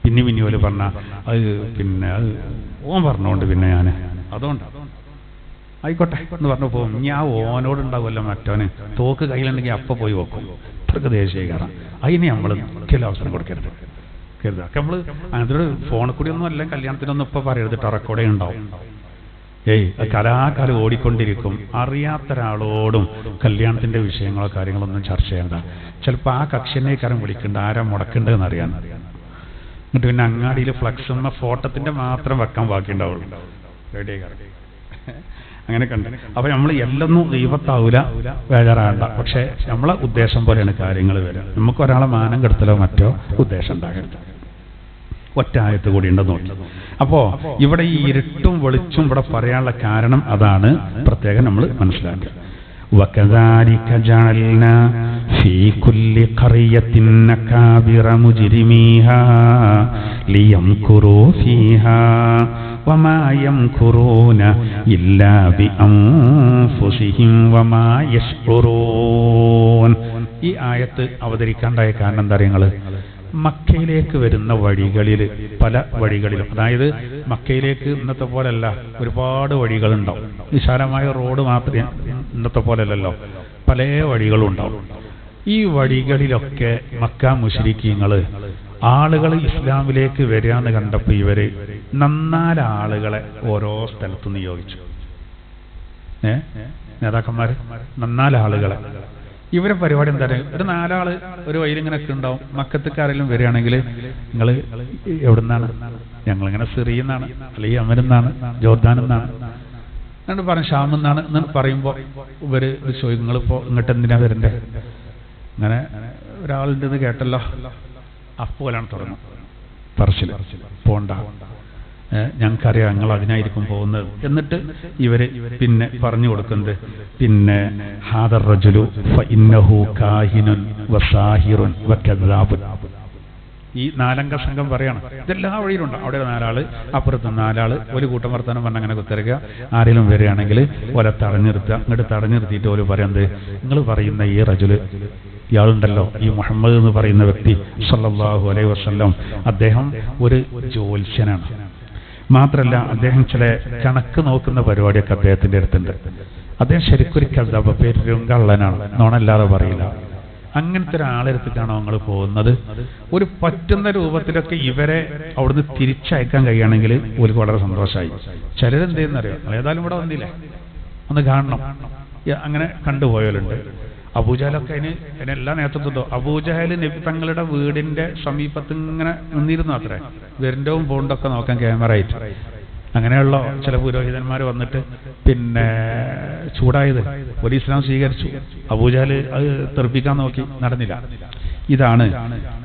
പിന്നെ പോലെ പറഞ്ഞാൽ അത് പിന്നെ അത് ഓൻ പറഞ്ഞുകൊണ്ട് പിന്നെ ഞാൻ അതുകൊണ്ട് ആയിക്കോട്ടെ എന്ന് പറഞ്ഞു പോകും. ഞാൻ ഓനോടുണ്ടാവുമല്ലോ മറ്റവന് തോക്ക് കയ്യിലുണ്ടെങ്കിൽ അപ്പം പോയി വെക്കും. അത്രക്ക് ദേശീയ കയറാം. അതിന് നമ്മൾ ഒരിക്കലും അവസരം കൊടുക്കരുത്. ഒക്കെ നമ്മൾ അങ്ങനത്തെ ഒരു ഫോണിൽ കൂടി ഒന്നും അല്ല കല്യാണത്തിനൊന്നും ഇപ്പം പറയരുത്, റെക്കോർഡേ ഉണ്ടാവും. കലാകാലം ഓടിക്കൊണ്ടിരിക്കും. അറിയാത്ത ഒരാളോടും കല്യാണത്തിന്റെ വിഷയങ്ങളോ കാര്യങ്ങളൊന്നും ചർച്ച ചെയ്യണ്ട. ചിലപ്പോൾ ആ കക്ഷിനേക്കാരം വിളിക്കേണ്ട, ആരാ മുടക്കേണ്ടതെന്ന് അറിയാൻ. എന്നിട്ട് പിന്നെ അങ്ങാടിയിൽ ഫ്ലക്സ് ഫോട്ടോത്തിന്റെ മാത്രം വെക്കാൻ ബാക്കിയുണ്ടാവുള്ളൂ. അങ്ങനെ കണ്ട്. അപ്പൊ നമ്മൾ എല്ലൊന്നും ദൈവത്താവൂല, വേജാറാകണ്ട. പക്ഷെ നമ്മളെ ഉദ്ദേശം പോലെയാണ് കാര്യങ്ങൾ വരിക. നമുക്ക് ഒരാളെ മാനം കെടുത്തലോ മറ്റോ ഉദ്ദേശം ഉണ്ടാകരുത്. ഒറ്റ ആയത്ത് കൂടി ഉണ്ടെന്ന് നോക്കി. അപ്പോ ഇവിടെ ഈ ഇരുട്ടും വെളിച്ചും ഇവിടെ പറയാനുള്ള കാരണം അതാണ് പ്രത്യേകം നമ്മൾ മനസ്സിലാക്കുക. وَكَذَلِكَ جَعَلْنَا فِي كُلِّ قَرْيَةٍ أَكَابِرَ مُجْرِمِيهَا لِيَمْكُرُوا فِيهَا وَمَا يَمْكُرُونَ إِلَّا بِأَنفُسِهِمْ وَمَا يَشْعُرُونَ. ഈ ആയത്ത് അവതരിക്കാണ്ടായ കാരണം എന്താ അറിയങ്ങൾ? മക്കയിലേക്ക് വരുന്ന വഴികളിൽ പല വഴികളിലും, അതായത് മക്കയിലേക്ക് ഇന്നത്തെ പോലെയല്ല, ഒരുപാട് വഴികളുണ്ടാവും. വിശാലമായ റോഡ് മാത്രമേ ഇന്നത്തെ പോലെയല്ലല്ലോ, പല വഴികളും ഉണ്ടാവും. ഈ വഴികളിലൊക്കെ മക്ക മുശ്രിക്കീങ്ങൾ ആളുകൾ ഇസ്ലാമിലേക്ക് വരികയെന്ന് കണ്ടപ്പോൾ ഇവര് 4 ആളുകളെ ഓരോ സ്ഥലത്തു നിയോഗിച്ചു. നേതാക്കന്മാര് 4 ആളുകളെ. ഇവരെ പരിപാടി എന്താ? ഒരു 4 ആള് ഒരു വഴിയിലിങ്ങനെയൊക്കെ ഉണ്ടാവും. മക്കത്തേക്കാരെങ്കിലും വരികയാണെങ്കിൽ നിങ്ങൾ എവിടുന്നാണ്? ഞങ്ങളിങ്ങനെ സിറിയെന്നാണ്, അല്ലെങ്കിൽ യമനെന്നാണ്, ജോർദാനെന്നാണ് എന്നിട്ട് പറഞ്ഞു, ഷാമെന്നാണ് എന്ന് പറയുമ്പോൾ ഇവര് ചോദിക്കും, നിങ്ങളിപ്പോ ഇങ്ങോട്ട് എന്തിനാ വരണ്ടേ? അങ്ങനെ ഒരാളുണ്ടെന്ന് കേട്ടല്ലോ, അപ്പോലാണ് തുടങ്ങും പറച്ചില്, പോണ്ട, ഞങ്ങൾക്കറിയാം നിങ്ങൾ അതിനായിരിക്കും പോകുന്നത്. എന്നിട്ട് ഇവര് പിന്നെ പറഞ്ഞു കൊടുക്കുന്നത്, പിന്നെ ഹാദർ റജുലു ഫഇന്നഹു കാഹിനുൻ വസാഹിറുൻ വകദാബുൻ. ഈ 4 അംഗ സംഘം പറയാണ്. ഇതെല്ലാ വഴിയിലുണ്ട്. അവിടെ 4 ആള്, അപ്പുറത്ത് 4 ആള്, ഒരു കൂട്ടം വർത്താനം പറഞ്ഞ് അങ്ങനെ കുത്തിരക്കുക. ആരെങ്കിലും വരികയാണെങ്കിൽ ഓരെ തടഞ്ഞിരുത്തുക. ഇങ്ങോട്ട് തടഞ്ഞിരുത്തിയിട്ട് ഓര് പറയുന്നത്, നിങ്ങൾ പറയുന്ന ഈ റജുല്, ഇയാളുണ്ടല്ലോ, ഈ മുഹമ്മദ് എന്ന് പറയുന്ന വ്യക്തി സല്ലല്ലാഹു അലൈഹി വസല്ലം, അദ്ദേഹം ഒരു ജ്യോത്സ്യനാണ്. മാത്രമല്ല അദ്ദേഹം ചില കണക്ക് നോക്കുന്ന പരിപാടിയൊക്കെ അദ്ദേഹത്തിന്റെ അടുത്തുണ്ട്. അദ്ദേഹം ശരിക്കൊരു കഥ പേരും കള്ളനാണ്, നോണല്ലാതെ പറയില്ല. അങ്ങനത്തെ ഒരാളെടുത്തിട്ടാണോ നിങ്ങൾ പോകുന്നത്? ഒരു പറ്റുന്ന രൂപത്തിലൊക്കെ ഇവരെ അവിടുന്ന് തിരിച്ചയക്കാൻ കഴിയുകയാണെങ്കിൽ ഒരു വളരെ സന്തോഷമായി. ചിലരെന്ത് ചെയ്യുന്നറിയോ, ഏതായാലും ഇവിടെ വന്നില്ലേ, ഒന്ന് കാണണം, അങ്ങനെ കണ്ടുപോയാലുണ്ട്. അബൂജഹലൊക്കെ അതിനെല്ലാം നേതൃത്വം. അബൂജഹല് നബി തങ്ങളുടെ വീടിന്റെ സമീപത്ത് ഇങ്ങനെ നിന്നിരുന്നു. അത്രേ വെരിൻ്റെവും ബോണ്ടൊക്കെ നോക്കാൻ ക്യാമറ ആയിട്ട്. അങ്ങനെയുള്ള ചില പുരോഹിതന്മാർ വന്നിട്ട് പിന്നെ ചൂടായത് ഒരു ഇസ്ലാം സ്വീകരിച്ചു. അബൂജഹൽ അത് തെറിപ്പിക്കാൻ നോക്കി, നടന്നില്ല. ഇതാണ്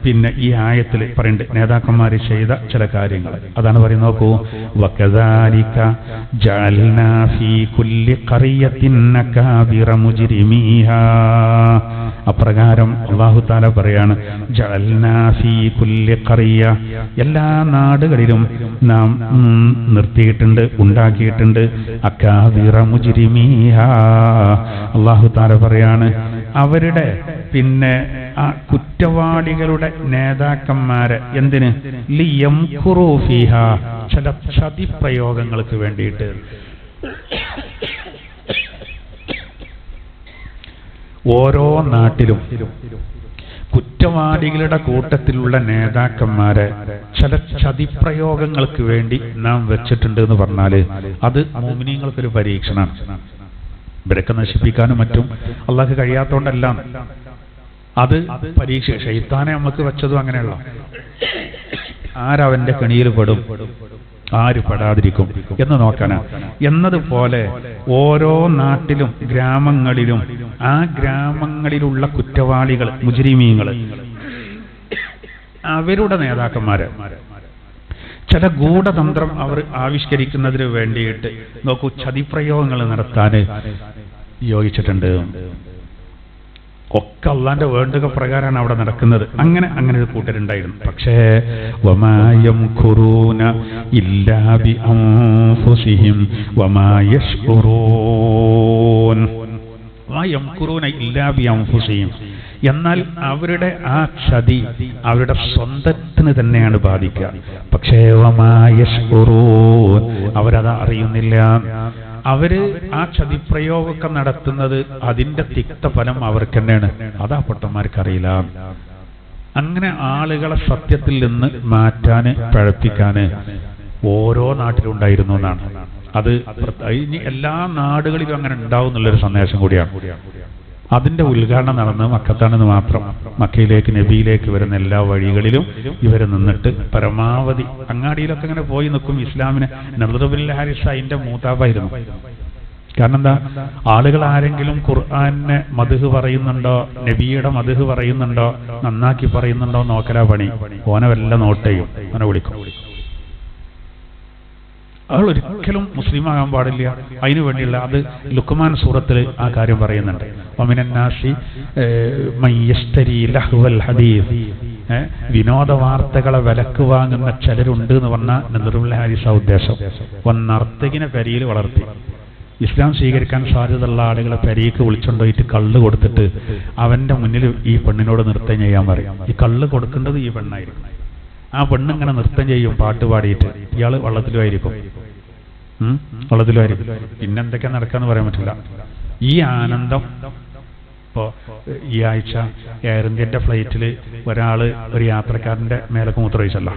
പിന്നെ ഈ ആയത്തിൽ പറയുന്നത് നേതാക്കന്മാർ ചെയ്ത ചില കാര്യങ്ങൾ. അതാണ് പറയുന്നത്, നോക്കൂ, വകദാലിക ജഅൽനാ ഫീ കുല്ലി ഖറിയത്തിൻ അകാബിറ മുജ്രിമീഹാ. അപ്രകാരം അല്ലാഹു തആല പറയാണ്, ജഅൽനാ ഫീ കുല്ലി ഖറിയ, എല്ലാ നാടുകളിലും നാം നിർത്തിയിട്ടുണ്ട്, ഉണ്ടാക്കിയിട്ടുണ്ട്, അകാബിറ മുജ്രിമീഹാ. അല്ലാഹു തആല പറയാണ്, അവരുടെ പിന്നെ ആ കുറ്റവാളികളുടെ നേതാക്കന്മാരെ എന്തിന്, ലിയംകുറൂ ഫീഹാ, ചില ചതിപ്രയോഗങ്ങൾക്ക് വേണ്ടിയിട്ട്. ഓരോ നാട്ടിലും കുറ്റവാളികളുടെ കൂട്ടത്തിലുള്ള നേതാക്കന്മാരെ ചില ചതിപ്രയോഗങ്ങൾക്ക് വേണ്ടി നാം വെച്ചിട്ടുണ്ട് എന്ന് പറഞ്ഞാല് അത് മുഅ്മിനീങ്ങൾക്കൊരു പരീക്ഷണമാണ്. ഇവരൊക്കെ നശിപ്പിക്കാനും മറ്റും അള്ളാഹ് കഴിയാത്തോണ്ടല്ല, അത് പരീക്ഷ. ശൈത്താനെ നമുക്ക് വെച്ചതും അങ്ങനെയുള്ള, ആരവന്റെ കെണിയിൽ പെടും, ആര് പെടാതിരിക്കും എന്ന് നോക്കാനാ. എന്നതുപോലെ ഓരോ നാട്ടിലും ഗ്രാമങ്ങളിലും ആ ഗ്രാമങ്ങളിലുള്ള കുറ്റവാളികൾ, മുജ്രിമീങ്ങൾ, അവരുടെ നേതാക്കന്മാര് ചില ഗൂഢതന്ത്രം അവർ ആവിഷ്കരിക്കുന്നതിന് വേണ്ടിയിട്ട് നോക്കൂ ചതിപ്രയോഗങ്ങൾ നടത്താന് യോഗിച്ചിട്ടുണ്ട്. ഒക്കെ അള്ളാന്റെ വേണ്ടുക പ്രകാരമാണ് അവിടെ നടക്കുന്നത്. അങ്ങനെ ഒരു കൂട്ടരുണ്ടായിരുന്നു. പക്ഷേ വമാ യംകുറൂന ഇല്ലാ ബിഅൻഫുസിഹിം വമാ യശ്ഉറൂൻ. വമാ യംകുറൂന ഇല്ലാ ബിഅൻഫുസിഹിം, എന്നാൽ അവരുടെ ആ ചതി അവരുടെ സ്വന്തത്തിന് തന്നെയാണ് ബാധിക്കുക. പക്ഷേ വമാ യശ്ഉറൂൻ, അവരത് അറിയുന്നില്ല. അവര് ആ ചതിപ്രയോഗമൊക്കെ നടത്തുന്നത് അതിന്റെ തിക്തഫലം അവർക്ക് തന്നെയാണ്, അതാ പൊട്ടന്മാർക്കറിയില്ല. അങ്ങനെ ആളുകളെ സത്യത്തിൽ നിന്ന് മാറ്റാന്, പഴപ്പിക്കാന് ഓരോ നാട്ടിലും ഉണ്ടായിരുന്നു എന്നാണ്. അത് ഇനി എല്ലാ നാടുകളിലും അങ്ങനെ ഉണ്ടാവും എന്നുള്ളൊരു സന്ദേശം കൂടിയാണ്. അതിന്റെ ഉദ്ഘാടനം നടന്നത് മക്കത്താണെന്ന് മാത്രം. മക്കയിലേക്ക്, നബിയിലേക്ക് വരുന്ന എല്ലാ വഴികളിലും ഇവർ നിന്നിട്ട് പരമാവധി അങ്ങാടിയിലൊക്കെ ഇങ്ങനെ പോയി നിൽക്കും. ഇസ്ലാമിന് നദ്ർ ബിൻ ഹാരിസ അതിന്റെ മൂത്താപ്പായിരുന്നു. കാരണം എന്താ, ആളുകൾ ആരെങ്കിലും ഖുർആനെ മദ്ഹ് പറയുന്നുണ്ടോ, നബിയുടെ മദ്ഹ് പറയുന്നുണ്ടോ, നന്നാക്കി പറയുന്നുണ്ടോ നോക്കലാ പണി. ഓനെ വല്ല നോട്ട് ചെയ്യും, ഓനെ വിളിക്കും. അവൾ ഒരിക്കലും മുസ്ലിം ആകാൻ പാടില്ല. അതിനു വേണ്ടിയുള്ള അത് ലുക്മാൻ സൂറത്തിൽ ആ കാര്യം പറയുന്നുണ്ട്. വമിനന്നാസി മയ്യസ്തരി ലഹ്വൽ ഹദീസ്, വിനോദ വാർത്തകളെ വിലക്ക് വാങ്ങുന്ന ചിലരുണ്ട് എന്ന് പറഞ്ഞാൽ നദ്റുൽ ഹാരിസ ഉദ്ദേശം. നർത്തകിനെ പെരിയിൽ വളർത്തി ഇസ്ലാം സ്വീകരിക്കാൻ സാധ്യതയുള്ള ആളുകളെ പെരിയ്ക്ക് വിളിച്ചുകൊണ്ടുപോയിട്ട് കള്ള് കൊടുത്തിട്ട് അവന്റെ മുന്നിൽ ഈ പെണ്ണിനോട് നൃത്തം ചെയ്യാൻ പറയും. ഈ കള്ള് കൊടുക്കേണ്ടത് ഈ പെണ്ണായിരിക്കും. ആ പെണ്ണിങ്ങനെ നൃത്തം ചെയ്യും പാട്ട് പാടിയിട്ട്, ഇയാള് വെള്ളത്തിലുമായിരിക്കും. പിന്നെന്തൊക്കെ നടക്കാന്ന് പറയാൻ പറ്റില്ല. ഈ ആനന്ദം ഇപ്പോ ഈ ആഴ്ച എയർ ഇന്ത്യന്റെ ഫ്ലൈറ്റില് ഒരാള് ഒരു യാത്രക്കാരന്റെ മേലൊക്കെ മൂത്രമൊഴിച്ചല്ല,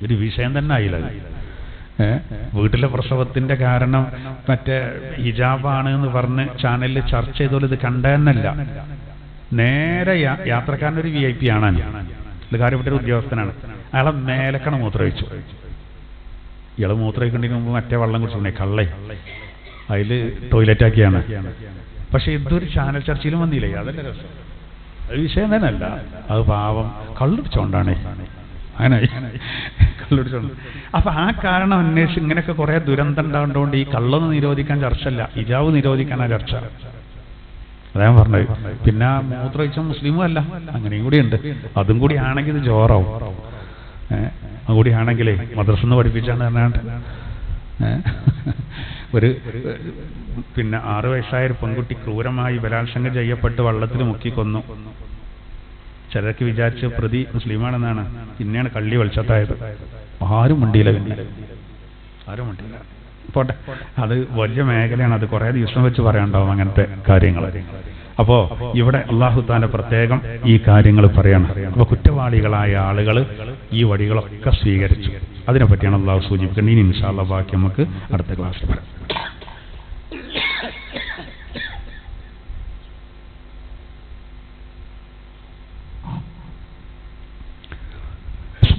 ഒരു വിഷയം തന്നെ ആയില്ല. വീട്ടിലെ പ്രസവത്തിന്റെ കാരണം മറ്റേ ഹിജാബാണ് എന്ന് പറഞ്ഞ് ചാനലിൽ ചർച്ച ചെയ്തോലും ഇത് കണ്ടതന്നല്ല. നേരെ യാത്രക്കാരനൊരു VIP ആണ്, കാര്യപ്പെട്ട ഒരു ഉദ്യോഗസ്ഥനാണ്. അയാളെ മേലക്കണ മൂത്രമൊഴിച്ചു. ഇയാള് മൂത്രമൊഴിക്കുന്നതിന് മുമ്പ് മറ്റേ വെള്ളം കുടിച്ചിട്ടുണ്ടേ, കള്ളേ, അതിൽ ടോയ്ലറ്റാക്കിയാണ്. പക്ഷെ ഇതൊരു ചാനൽ ചർച്ചയിലും വന്നില്ലേ, അതല്ല രസം. അത് വിഷയം തന്നെ അല്ല, അത് പാവം കള്ളുടിച്ചോണ്ടാണ്, അങ്ങനെ കള്ളുടിച്ചോണ്ട്. അപ്പൊ ആ കാരണം അന്വേഷിച്ച് ഇങ്ങനെയൊക്കെ കുറെ ദുരന്തം ഉണ്ടാവുന്നതുകൊണ്ട് ഈ കള്ളൊന്ന് നിരോധിക്കാൻ ചർച്ചയല്ല, ഹിജാബ് നിരോധിക്കാനാ ചർച്ച. അതാ പറഞ്ഞത്. പിന്നെ മൂത്രമൊഴിച്ച മുസ്ലിമും അല്ല, അങ്ങനെയും കൂടി ഉണ്ട്. അതും കൂടി ആണെങ്കിൽ ഇത് ജോറാവും. അതുകൂടി ആണെങ്കിലേ മദ്രസന്ന് പഠിപ്പിച്ചാണ് പറഞ്ഞാണ്ട് ഒരു പിന്നെ 6 വയസ്സായ ഒരു പെൺകുട്ടി ക്രൂരമായി ബലാത്സംഗം ചെയ്യപ്പെട്ട് വെള്ളത്തിൽ മുക്കിക്കൊന്നു. ചിലർക്ക് വിചാരിച്ച് പ്രതി മുസ്ലിമാണെന്നാണ്, പിന്നെയാണ് കള്ളി വെളിച്ചത്തായത്. ആരും മിണ്ടിയില്ല, ആരും മിണ്ടിയില്ല. പോട്ടെ, അത് വലിയ മേഖലയാണ്, അത് കുറെ ദിവസം വെച്ച് പറയാനുണ്ടാവും അങ്ങനത്തെ കാര്യങ്ങൾ. അപ്പോ ഇവിടെ അല്ലാഹു തആല പ്രത്യേകം ഈ കാര്യങ്ങൾ പറയണം. അപ്പൊ കുറ്റവാളികളായ ആളുകൾ ഈ വഴികളൊക്കെ സ്വീകരിച്ചു. അതിനെപ്പറ്റിയാണ് അള്ളാഹു സൂചിപ്പിക്കുന്നത്. ഇനി ഇൻഷാ അല്ലാഹ് ബാക്കി നമുക്ക് അടുത്ത ക്ലാസ്സിൽ പറയാം.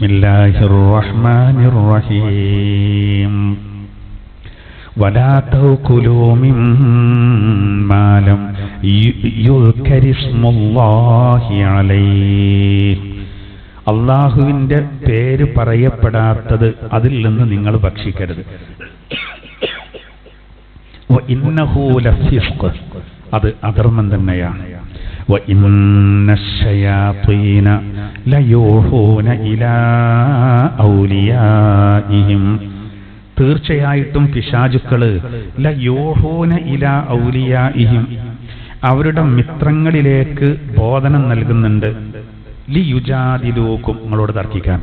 ബിസ്മില്ലാഹിർ റഹ്മാനിർ റഹീം. വലാ തഅകുലൂ മിമ്മാ ലം യുദ്കരിസ്മുല്ലാഹി അലൈഹി. അല്ലാഹുവിന്റെ പേര് പറയപ്പെടാത്തത് അതിൽ നിന്ന് നിങ്ങൾ ഭക്ഷിക്കരുത്. വഇന്നഹു ലഫിസ്ഖ്, അത് അധർമ്മം തന്നെയാണ്. വഇന്നശ്ശയാത്വീന ലയൂഹൂന ഇലാ ഔലിയാഇഹിം, തീർച്ചയായിട്ടും പിശാചുക്കള് ലയൂഹൂന ഇലാ ഔലിയാഇഹിം, അവരുടെ മിത്രങ്ങളിലേക്ക് ബോധനം നൽകുന്നുണ്ട്. ലിയുജാദിലൂക്കും, നിങ്ങളോട് തർക്കിക്കാൻ,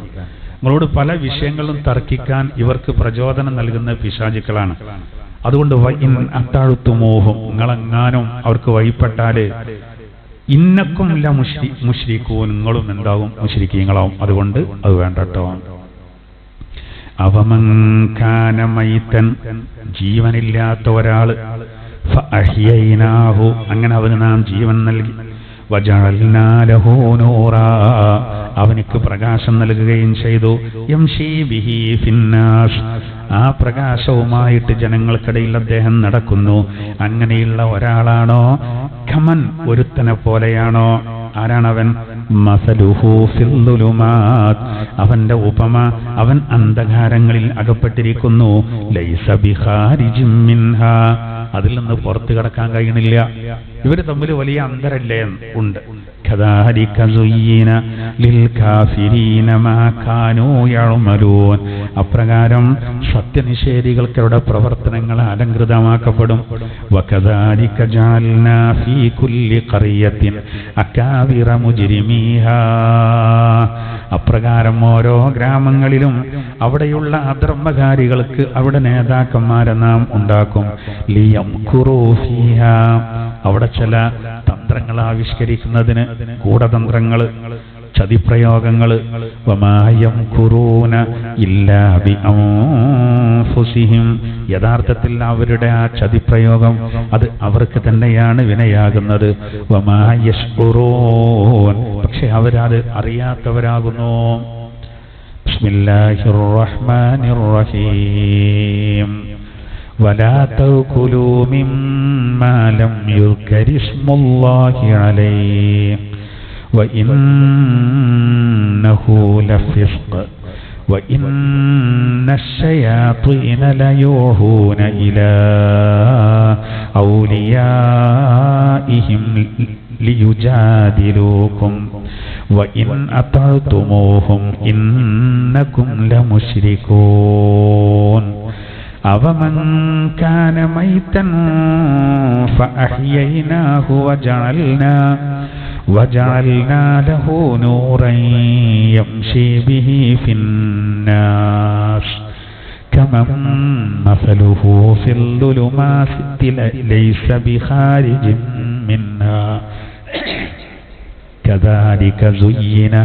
നിങ്ങളോട് പല വിഷയങ്ങളും തർക്കിക്കാൻ ഇവർക്ക് പ്രചോദനം നൽകുന്ന പിശാചുക്കളാണ്. അതുകൊണ്ട് വഇൻ അത്താഴുത്തുമോഹം, നിങ്ങളെങ്ങാനും അവർക്ക് വഴിപ്പെട്ടാല് ഇന്നക്കും ല മുശ്രിക്കൂൻ, നിങ്ങളും എന്താവും? മുശ്രിക്കീങ്ങളാവും. അതുകൊണ്ട് അത് വേണ്ടട്ടോ. അവമൻ കാന മൈതൻ, ജീവനില്ലാത്ത ഒരാള്, ഫഅഹ്യൈനാഹു, അങ്ങനെ അവന് നാം ജീവൻ നൽകി, വജഅൽനാ ലഹു നൂറാ, അവനിക്ക് പ്രകാശം നൽകുകയും ചെയ്തു, യംശീ ബിഹി ഫിന്നാസ്, ആ പ്രകാശവുമായിട്ട് ജനങ്ങൾക്കിടയിൽ അദ്ദേഹം നടക്കുന്നു. അങ്ങനെയുള്ള ഒരാളാണോ? ഖമൻ, ഒരുത്തനെ പോലെയാണോ? ആരാണവൻ? മസലുഹു ഫിദ്ദുലുമാത്, അവന്റെ ഉപമ, അവൻ അന്ധകാരങ്ങളിൽ അകപ്പെട്ടിരിക്കുന്നു. ലൈസ ബിഖാരിജിൻ മിൻഹാ, അതിൽ നിന്ന് പുറത്തു കടക്കാൻ കഴിയണില്ല. ഇവര് തമ്മിൽ വലിയ അന്തരല്ലേ ഉണ്ട്. കദാലിക സുയ്യിന ലിൽ കാഫിരീന മാ കാനൂ യഅമലൂൻ, അപ്രകാരം സത്യനിഷേധികൾക്കവരുടെ പ്രവർത്തനങ്ങൾ അലങ്കൃതമാക്കപ്പെടും. വകദാലിക ജഅൽനാ ഫീ കുല്ലി ഖറിയത്തിൻ അകാബിറ മുജ്രിമീഹാ, അപ്രകാരം ഓരോ ഗ്രാമങ്ങളിലും അവിടെയുള്ള അധർമ്മകാരികൾക്ക് അവിടെ നേതാക്കന്മാരെ നാം ഉണ്ടാക്കും. ലിയംകുറൂ ഫീഹാ, അവിടെ ചില തന്ത്രങ്ങൾ ആവിഷ്കരിക്കുന്നതിന്, ഗൂഢതന്ത്രങ്ങൾ, ചതിപ്രയോഗങ്ങൾ. വമായംകുറൂന ഇല്ലാ ബിഅൻഫുസിഹിം, യഥാർത്ഥത്തിൽ അവരുടെ ആ ചതിപ്രയോഗം അത് അവർക്ക് തന്നെയാണ് വിനയാകുന്നത്. വമായശ്ഉറൂൻ, പക്ഷെ അവരത് അറിയാത്തവരാകുന്നു. ബിസ്മില്ലാഹിർ റഹ്മാനിർ റഹീം. ولا تأكلوا مما لم يذكر اسم الله عليه وإنه لفسق وإن الشياطين ليوحون إلى أوليائهم ليجادلوكم وإن أطعتموهم إنكم لمشركون أَوَمَنْ كَانَ مَيْتًا فَأَحْيَيْنَاهُ وَجَعَلْنَا لَهُ نُورًا يَمْشِي بِهِ فِي النَّاسِ كَمَنْ مَثَلُهُ فِي الظُّلُمَاتِ لَيْسَ بِخَارِجٍ مِنْهَا كَذَلِكَ زُيِّنَ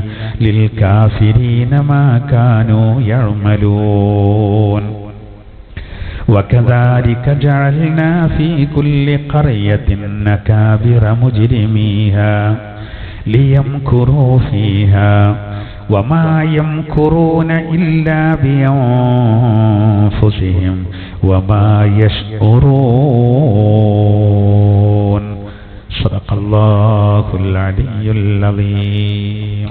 لِلْكَافِرِينَ مَا كَانُوا يَعْمَلُونَ وَكَذَلِكَ جَعَلْنَا فِي كُلِّ قَرْيَةٍ أَكَابِرَ مُجْرِمِيهَا لِيَمْكُرُوا فِيهَا وَمَا يَمْكُرُونَ إِلَّا بِأَنفُسِهِمْ وَمَا يَشْعُرُونَ. صدق الله العلي العظيم.